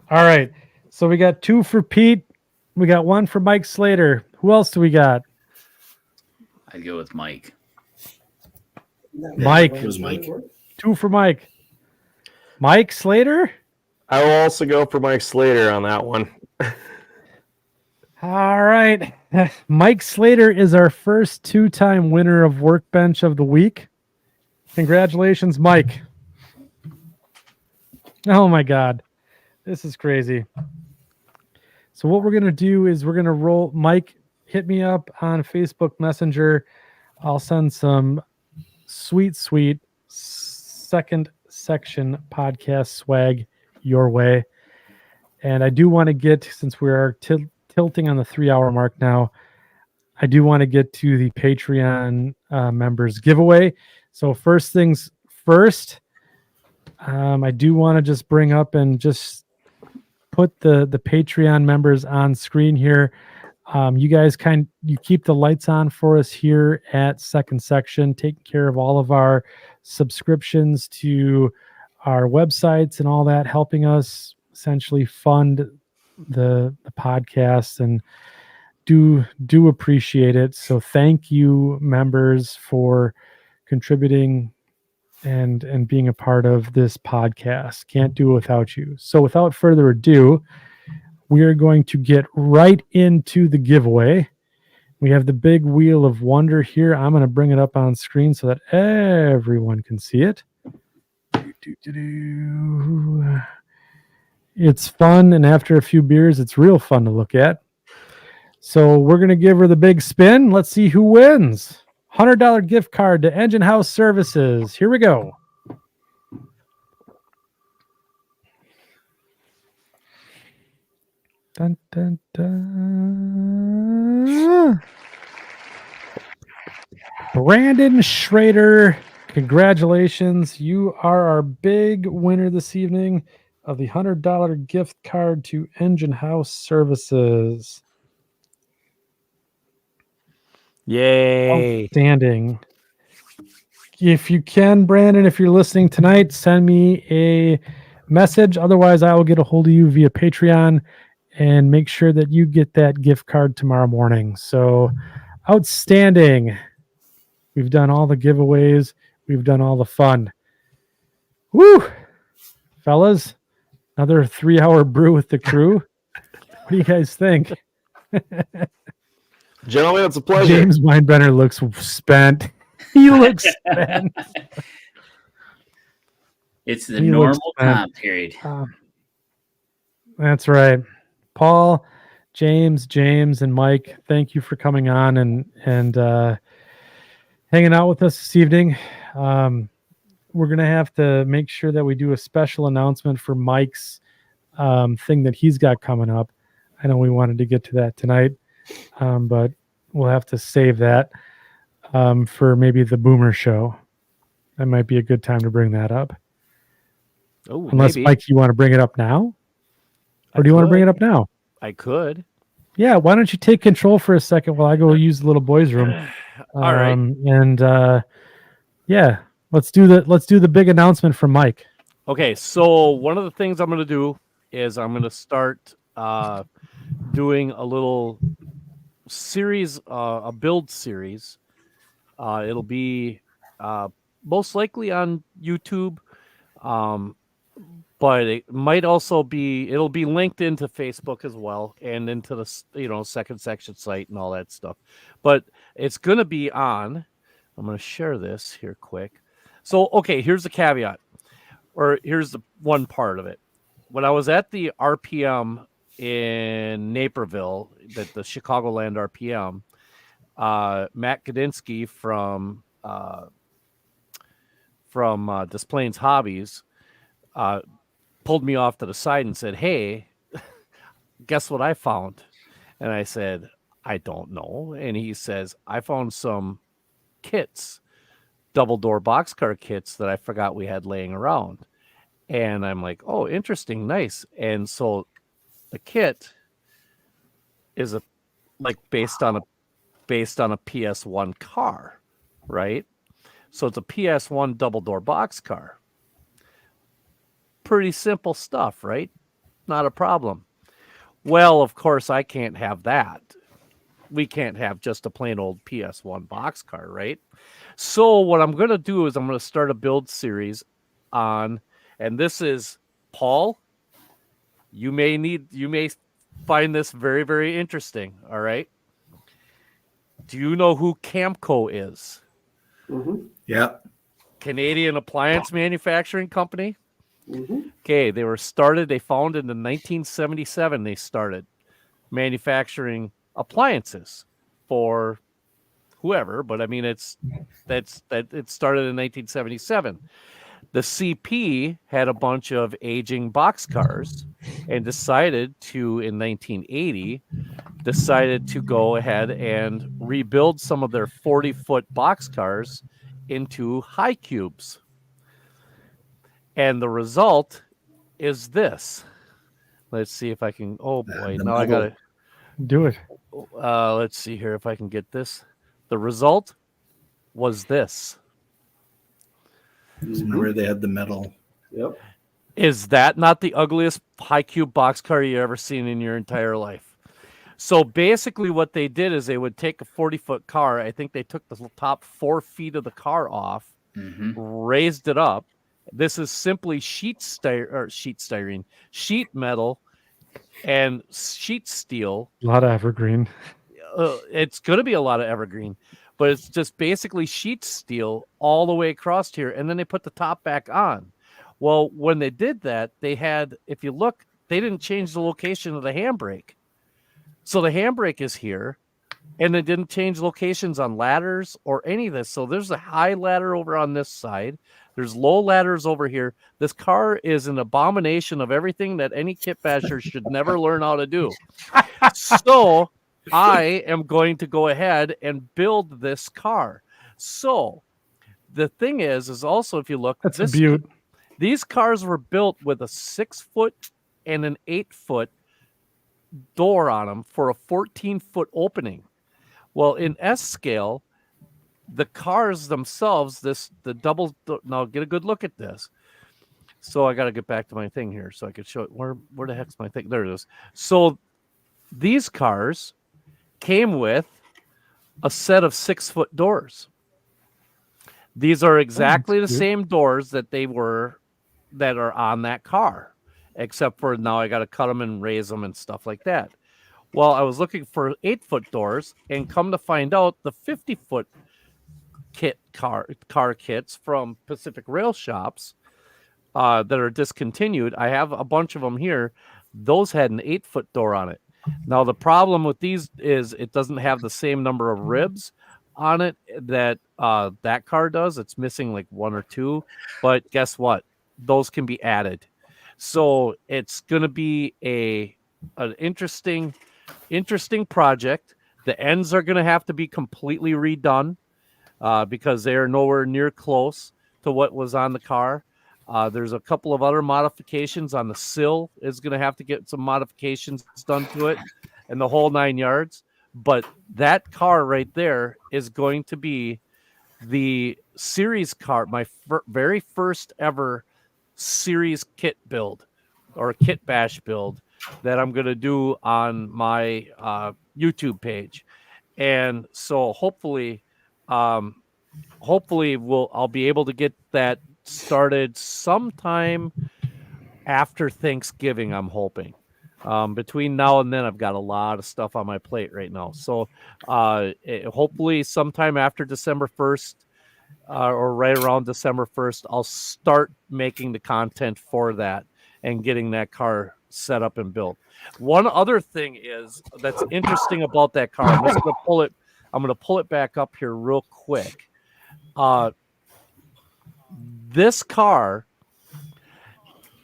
All right. So we got 2 for Pete. We got 1 for Mike Slater. Who else do we got? I'd go with Mike. Mike. It was Mike. 2 for Mike. Mike Slater? I will also go for Mike Slater on that one. All right. Mike Slater is our first 2-time winner of Workbench of the Week. Congratulations, Mike. Oh, my God. This is crazy. So what we're going to do is we're going to roll. Mike, hit me up on Facebook Messenger. I'll send some sweet second section podcast swag your way. And I do want to get, since we are tilting on the 3-hour mark now, I do want to get to the Patreon members giveaway. So first things first, I do want to just bring up and just put the Patreon members on screen here. You guys you keep the lights on for us here at Second Section, taking care of all of our subscriptions to our websites and all that, helping us essentially fund the podcast, and do appreciate it. So thank you, members, for contributing and being a part of this podcast. Can't do it without you. So without further ado, we are going to get right into the giveaway. We have the big wheel of wonder here. I'm going to bring it up on screen so that everyone can see it. It's fun, and after a few beers, it's real fun to look at. So we're going to give her the big spin. Let's see who wins. $100 gift card to Engine House Services. Here we go. Dun, dun, dun. Brandon Schrader, congratulations. You are our big winner this evening. of the $100 gift card to Engine House Services. Yay. Outstanding. If you can, Brandon, if you're listening tonight, send me a message. Otherwise, I will get a hold of you via Patreon and make sure that you get that gift card tomorrow morning. So, outstanding. We've done all the giveaways. We've done all the fun. Woo! Fellas, another 3-hour brew with the crew. What do you guys think? Gentlemen, it's a pleasure. James Winebrenner looks spent. He looks spent. It's the He looks normal spent. time period. That's right. Paul, James, and Mike, thank you for coming on and hanging out with us this evening. We're going to have to make sure that we do a special announcement for Mike's thing that he's got coming up. I know we wanted to get to that tonight, but we'll have to save that for maybe the Boomer Show. That might be a good time to bring that up. Oh, Unless, maybe. Mike, you want to bring it up now? Or do you want to bring it up now? I could. Yeah, why don't you take control for a second while I go use the little boys' room? All right. And yeah, let's do the big announcement from Mike. Okay, so one of the things I'm going to do is I'm going to start doing a little series, a build series. It'll be most likely on YouTube, but it might also it'll be linked into Facebook as well and into the second section site and all that stuff. But it's going to be on. I'm going to share this here quick. So, okay, here's the caveat, or here's the one part of it. When I was at the RPM in Naperville, the Chicagoland RPM, Matt Gadinsky from Des Plaines Hobbies pulled me off to the side and said, "Hey, guess what I found?" And I said, "I don't know." And he says, "I found some kits, double door boxcar kits that I forgot we had laying around." And I'm like, "Oh, interesting, nice." And so the kit is based on a PS1 car, right? So it's a PS1 double door boxcar. Pretty simple stuff, right? Not a problem. Well, of course, I can't have that. We can't have just a plain old PS1 boxcar, right? So what I'm going to do is I'm going to start a build series on, and this is Paul. You may find this very, very interesting. All right. Do you know who Camco is? Mm-hmm. Yeah. Canadian appliance manufacturing company. Mm-hmm. Okay, they founded in 1977. They started manufacturing appliances for whoever, but I mean it started in 1977. The CP had a bunch of aging boxcars and decided to, in 1980, go ahead and rebuild some of their 40-foot boxcars into high cubes. And the result is this. Let's see if I can. Oh boy, now I gotta do it. Let's see here if I can get this. The result was this. Where they had the metal. Yep. Is that not the ugliest high cube boxcar you ever seen in your entire life? So basically, what they did is they would take a 40-foot car. I think they took the top 4 feet of the car off, raised it up. This is simply sheet metal, and sheet steel. A lot of evergreen. It's going to be a lot of evergreen, but it's just basically sheet steel all the way across here, and then they put the top back on. Well, when they did that, if you look, they didn't change the location of the handbrake. So the handbrake is here, and they didn't change locations on ladders or any of this. So there's a high ladder over on this side. There's low ladders over here. This car is an abomination of everything that any kit basher should never learn how to do. So I am going to go ahead and build this car. So the thing is also, if you look, that's a beaut. These cars were built with a 6-foot and an 8-foot door on them for a 14-foot opening. Well, in S scale, the cars themselves, now get a good look at this. So I got to get back to my thing here so I could show it. Where the heck's my thing? There it is. So these cars came with a set of 6-foot doors. These are exactly the same doors that are on that car, except for now I got to cut them and raise them and stuff like that. Well, I was looking for 8-foot doors, and come to find out, the 50-foot car kits from Pacific Rail shops that are discontinued. I have a bunch of them here. Those had an 8-foot door on it. Now the problem with these is it doesn't have the same number of ribs on it that that car does. It's missing like 1 or 2, but guess what? Those can be added. So it's going to be an interesting project. The ends are going to have to be completely redone because they are nowhere near close to what was on the car. There's a couple of other modifications on the sill. Is going to have to get some modifications done to it and the whole 9 yards. But that car right there is going to be the series car, my very first ever series kit build or kit bash build that I'm going to do on my YouTube page. And so hopefully I'll be able to get that started sometime after Thanksgiving, I'm hoping. Between now and then, I've got a lot of stuff on my plate right now. So hopefully sometime after December 1st or right around December 1st, I'll start making the content for that and getting that car set up and built. One other thing that's interesting about that car. I'm just going to pull it. I'm going to pull it back up here real quick. This car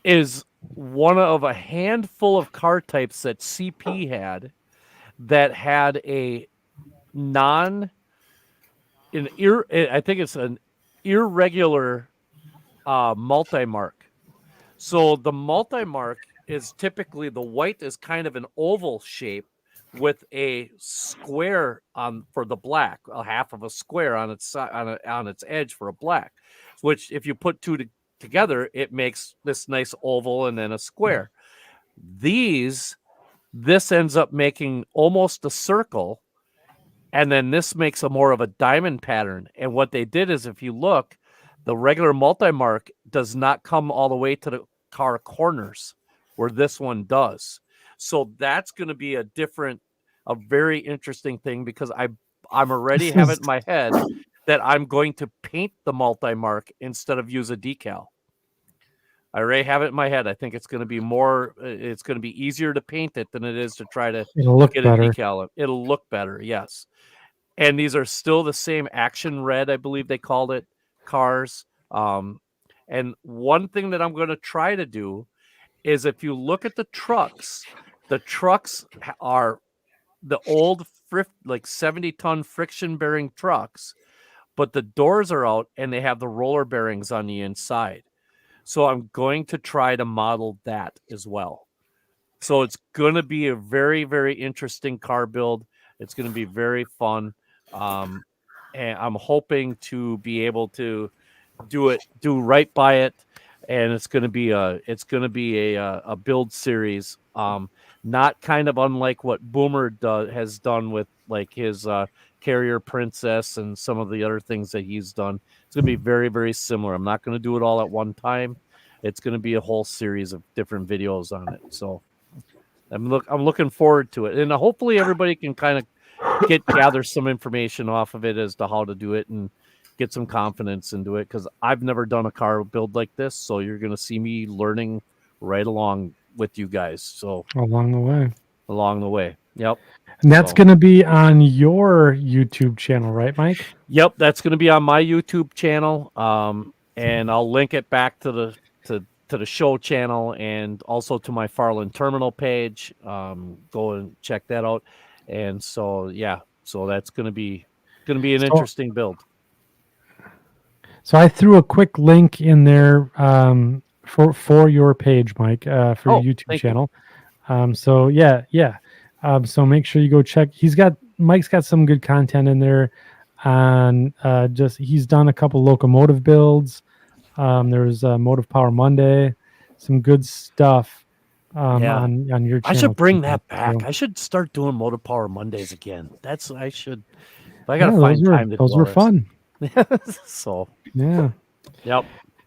is one of a handful of car types that CP had that had I think it's an irregular multi-mark. So the multi-mark is typically the white is kind of an oval shape with a square for the black, a half of a square on its on its edge for a black, which if you put two together, it makes this nice oval and then a square. This ends up making almost a circle, and then this makes a more of a diamond pattern. And what they did is, if you look, the regular multi-mark does not come all the way to the car corners where this one does. So that's going to be a very interesting thing, because I'm already have it in my head that I'm going to paint the multi-mark instead of use a decal. I already have it in my head. I think it's going to be it's going to be easier to paint it than it is to try to get a decal. It'll look better, yes. And these are still the same Action Red, I believe they called it, cars. And one thing that I'm going to try to do is, if you look at the trucks are the old like 70-ton friction-bearing trucks, but the doors are out and they have the roller bearings on the inside. So I'm going to try to model that as well. So it's going to be a very, very interesting car build. It's going to be very fun. And I'm hoping to be able to do right by it. And it's going to be a build series. Not kind of unlike what Boomer has done with like his Carrier Princess and some of the other things that he's done. It's going to be very, very similar. I'm not going to do it all at one time. It's going to be a whole series of different videos on it. So I'm looking forward to it. And hopefully everybody can kind of gather some information off of it as to how to do it and get some confidence into it, because I've never done a car build like this. So you're going to see me learning right along with you guys. So along the way. Yep. And that's going to be on your YouTube channel, right, Mike? Yep. That's going to be on my YouTube channel. And I'll link it back to the show channel and also to my Farland Terminal page. Go and check that out. And so, yeah, so that's going to be an interesting build. So I threw a quick link in there for your page, Mike, for Oh, your YouTube thank you. channel. So yeah. So make sure you go check. Mike's got some good content in there. On he's done a couple locomotive builds. There's Motive Power Monday, some good stuff Yeah. on your channel. I should bring too, that Mike. back. So, I should start doing Motive Power Mondays again. I should. I yeah, gotta find time to those do were all fun. this. So Yeah. yep.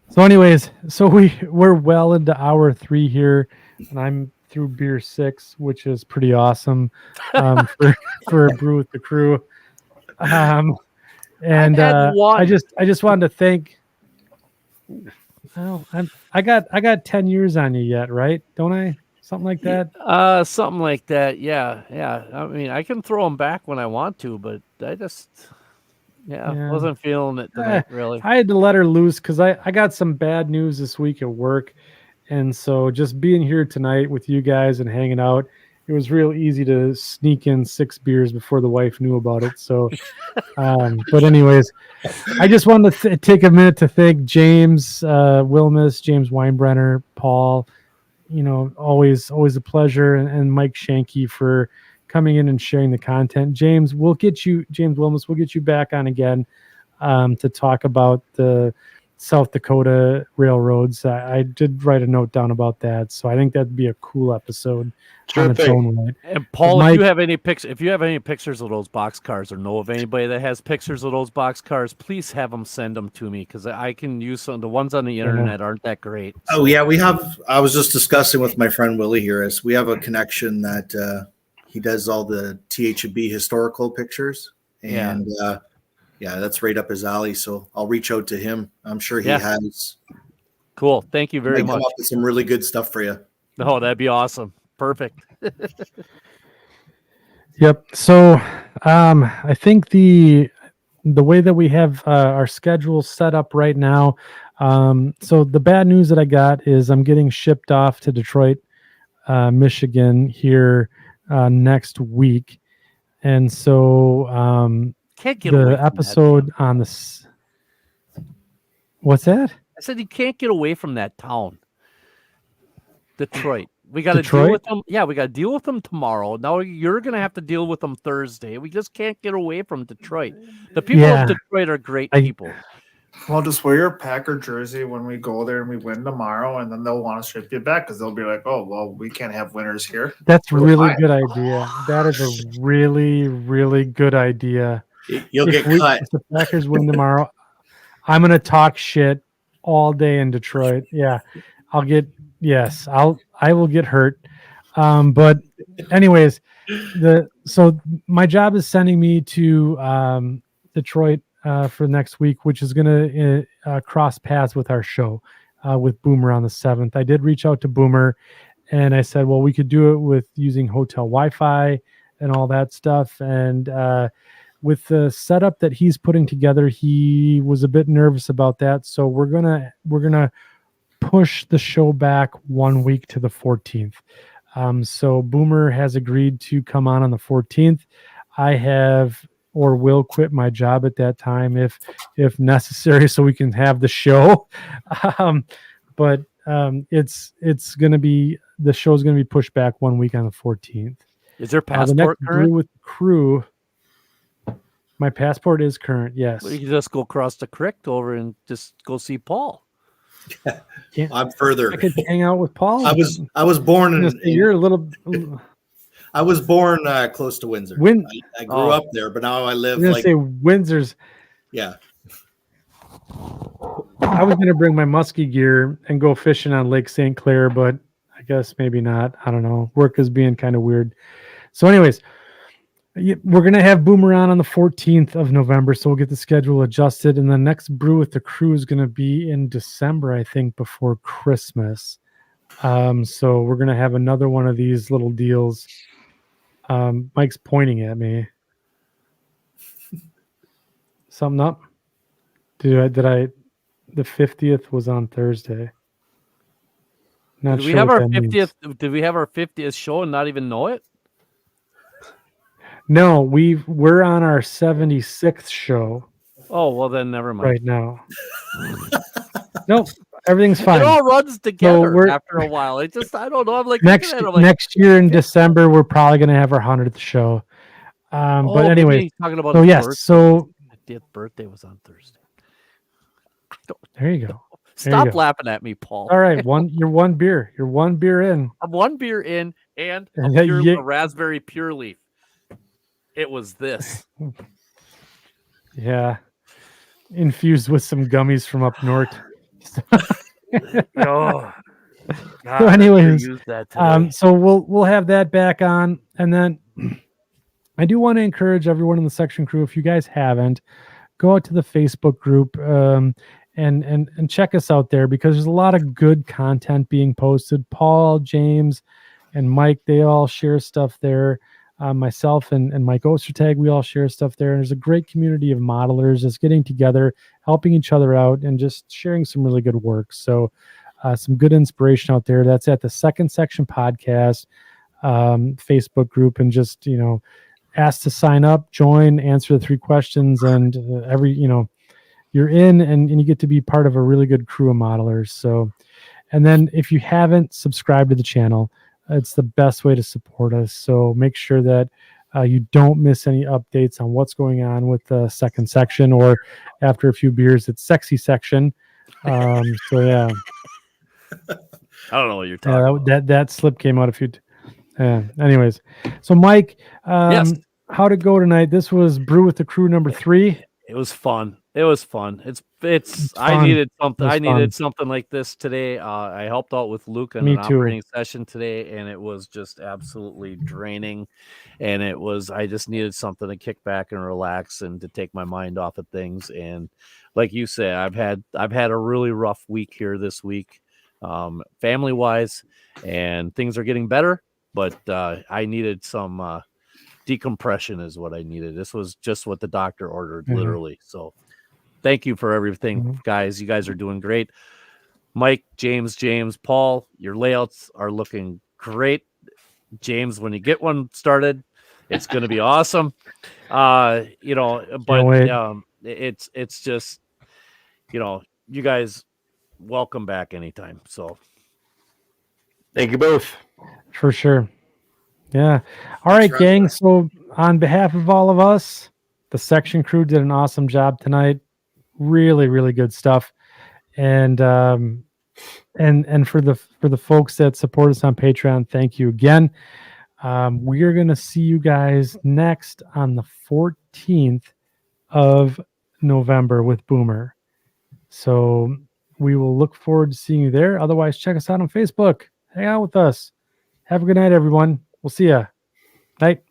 So, anyways, we're well into hour 3 here, and I'm through beer 6, which is pretty awesome for a brew with the crew. And had one. I just wanted to thank. Well, I got 10 years on you yet, right? Don't I? Something like that. Something like that. Yeah. I mean, I can throw them back when I want to, but I just, Yeah. wasn't feeling it tonight, really. I had to let her loose because I got some bad news this week at work. And so just being here tonight with you guys and hanging out, it was real easy to sneak in 6 beers before the wife knew about it. So, but anyways, I just wanted to take a minute to thank James Wilmus, James Winebrenner, Paul, always a pleasure, and Mike Schanke for coming in and sharing the content. James Wilmus, we'll get you back on again to talk about the South Dakota railroads. I did write a note down about that, so I think that'd be a cool episode Sure on its thing. own right. And Paul, Mike- if you have any pictures of those boxcars, or know of anybody that has pictures of those boxcars, please have them send them to me, because I can use some. The ones on the internet aren't that great. Oh yeah, we have. I was just discussing with my friend Willie here. Is we have a connection that he does all the THB historical pictures, and yeah, that's right up his alley. So I'll reach out to him. I'm sure he has. Cool. Thank you very Come much. up with some really good stuff for you. Oh, that'd be awesome. Perfect. Yep. So I think the way that we have our schedule set up right now. So the bad news that I got is I'm getting shipped off to Detroit, Michigan here next week, and so Can't get away the from episode on the. What's that? I said you can't get away from that town. Detroit. We got to deal Detroit? with them. Yeah, we got to deal with them tomorrow. Now you're going to have to deal with them Thursday. We just can't get away from Detroit. The people Yeah. of Detroit are great people. Well, just wear your Packer jersey when we go there and we win tomorrow, and then they'll want to ship you back because they'll be like, "Oh, well, we can't have winners here." That's a We're really fine. good idea. That is a really, really good idea. You'll get cut. If the Packers win tomorrow, I'm gonna talk shit all day in Detroit. Yeah, I will get hurt. But anyways, so my job is sending me to Detroit for next week, which is gonna cross paths with our show with Boomer on the 7th. I did reach out to Boomer, and I said, well, we could do it with using hotel Wi-Fi and all that stuff, and with the setup that he's putting together, he was a bit nervous about that. So we're gonna push the show back 1 week to the 14th. So Boomer has agreed to come on the 14th. I have or will quit my job at that time if necessary, so we can have the show. But it's gonna be the show's gonna be pushed back 1 week on the 14th. Is their The next passport current? Brew with the crew. My passport is current, yes. Well, you can just go across the creek over and just go see Paul. I'm further. I could hang out with Paul. I was born in. You're a little. I was born close to Windsor. I grew up there, but now I live I'm gonna like say Windsor's. yeah. I was gonna bring my musky gear and go fishing on Lake St. Clair, but I guess maybe not. I don't know. Work is being kind of weird. So, anyways, we're gonna have Boomer on the 14th of November, so we'll get the schedule adjusted. And the next Brew with the Crew is gonna be in December, I think, before Christmas. So we're gonna have another one of these little deals. Mike's pointing at me. Something up? Did I? The 50th was on Thursday. Not Did sure we have what our that means. 50th? Did we have our 50th show and not even know it? No, we're on our 76th show. Oh well, then never mind. right now. Nope, everything's It fine. all runs together we're- after a while. I don't know. I'm like Next looking at it, I'm like, next year in December, we're probably gonna have our 100th show. oh, But maybe anyways, he's talking about so his yes, birthday. so His birthday was on Thursday. there you go. Stop go. laughing at me, Paul. All right, you're one beer in. I'm one beer in and a, And a raspberry pure leaf. It was this. Yeah, infused with some gummies from up north. Oh, So anyways, use that today. so we'll have that back on, and then I do want to encourage everyone in the section crew, if you guys haven't, go out to the Facebook group and check us out there, because there's a lot of good content being posted. Paul, James, and Mike, they all share stuff there. Myself and Mike Ostertag, we all share stuff there. And there's a great community of modelers that's getting together, helping each other out, and just sharing some really good work. So some good inspiration out there. That's at the Second Section Podcast Facebook group. And just, ask to sign up, join, answer the 3 questions, and you're in, and you get to be part of a really good crew of modelers. So, and then if you haven't subscribed to the channel, it's the best way to support us. So make sure that you don't miss any updates on what's going on with the Second Section, or after a few beers, it's Sexy Section. So yeah, I don't know what you're talking about. that slip came out a few. Anyways, so Mike, Yes. how'd it go tonight? This was Brew with the Crew number 3. It was fun. It's I fun. needed something. It was I needed fun. something like this today. I helped out with Luke in Me an too. operating session today, and it was just absolutely draining. And I just needed something to kick back and relax and to take my mind off of things. And like you say, I've had a really rough week here this week, family wise, and things are getting better. But I needed some decompression is what I needed. This was just what the doctor ordered, literally. So thank you for everything, guys. You guys are doing great. Mike, James, Paul, your layouts are looking great. James, when you get one started, it's going to be awesome. But it's just, you guys welcome back anytime. So Thank you both. For sure. Yeah. All right, gang. So on behalf of all of us, the section crew did an awesome job tonight. Really, really good stuff. And for the folks that support us on Patreon, thank you again. We are going to see you guys next on the 14th of November with Boomer. So we will look forward to seeing you there. Otherwise, check us out on Facebook. Hang out with us. Have a good night, everyone. We'll see ya. Night.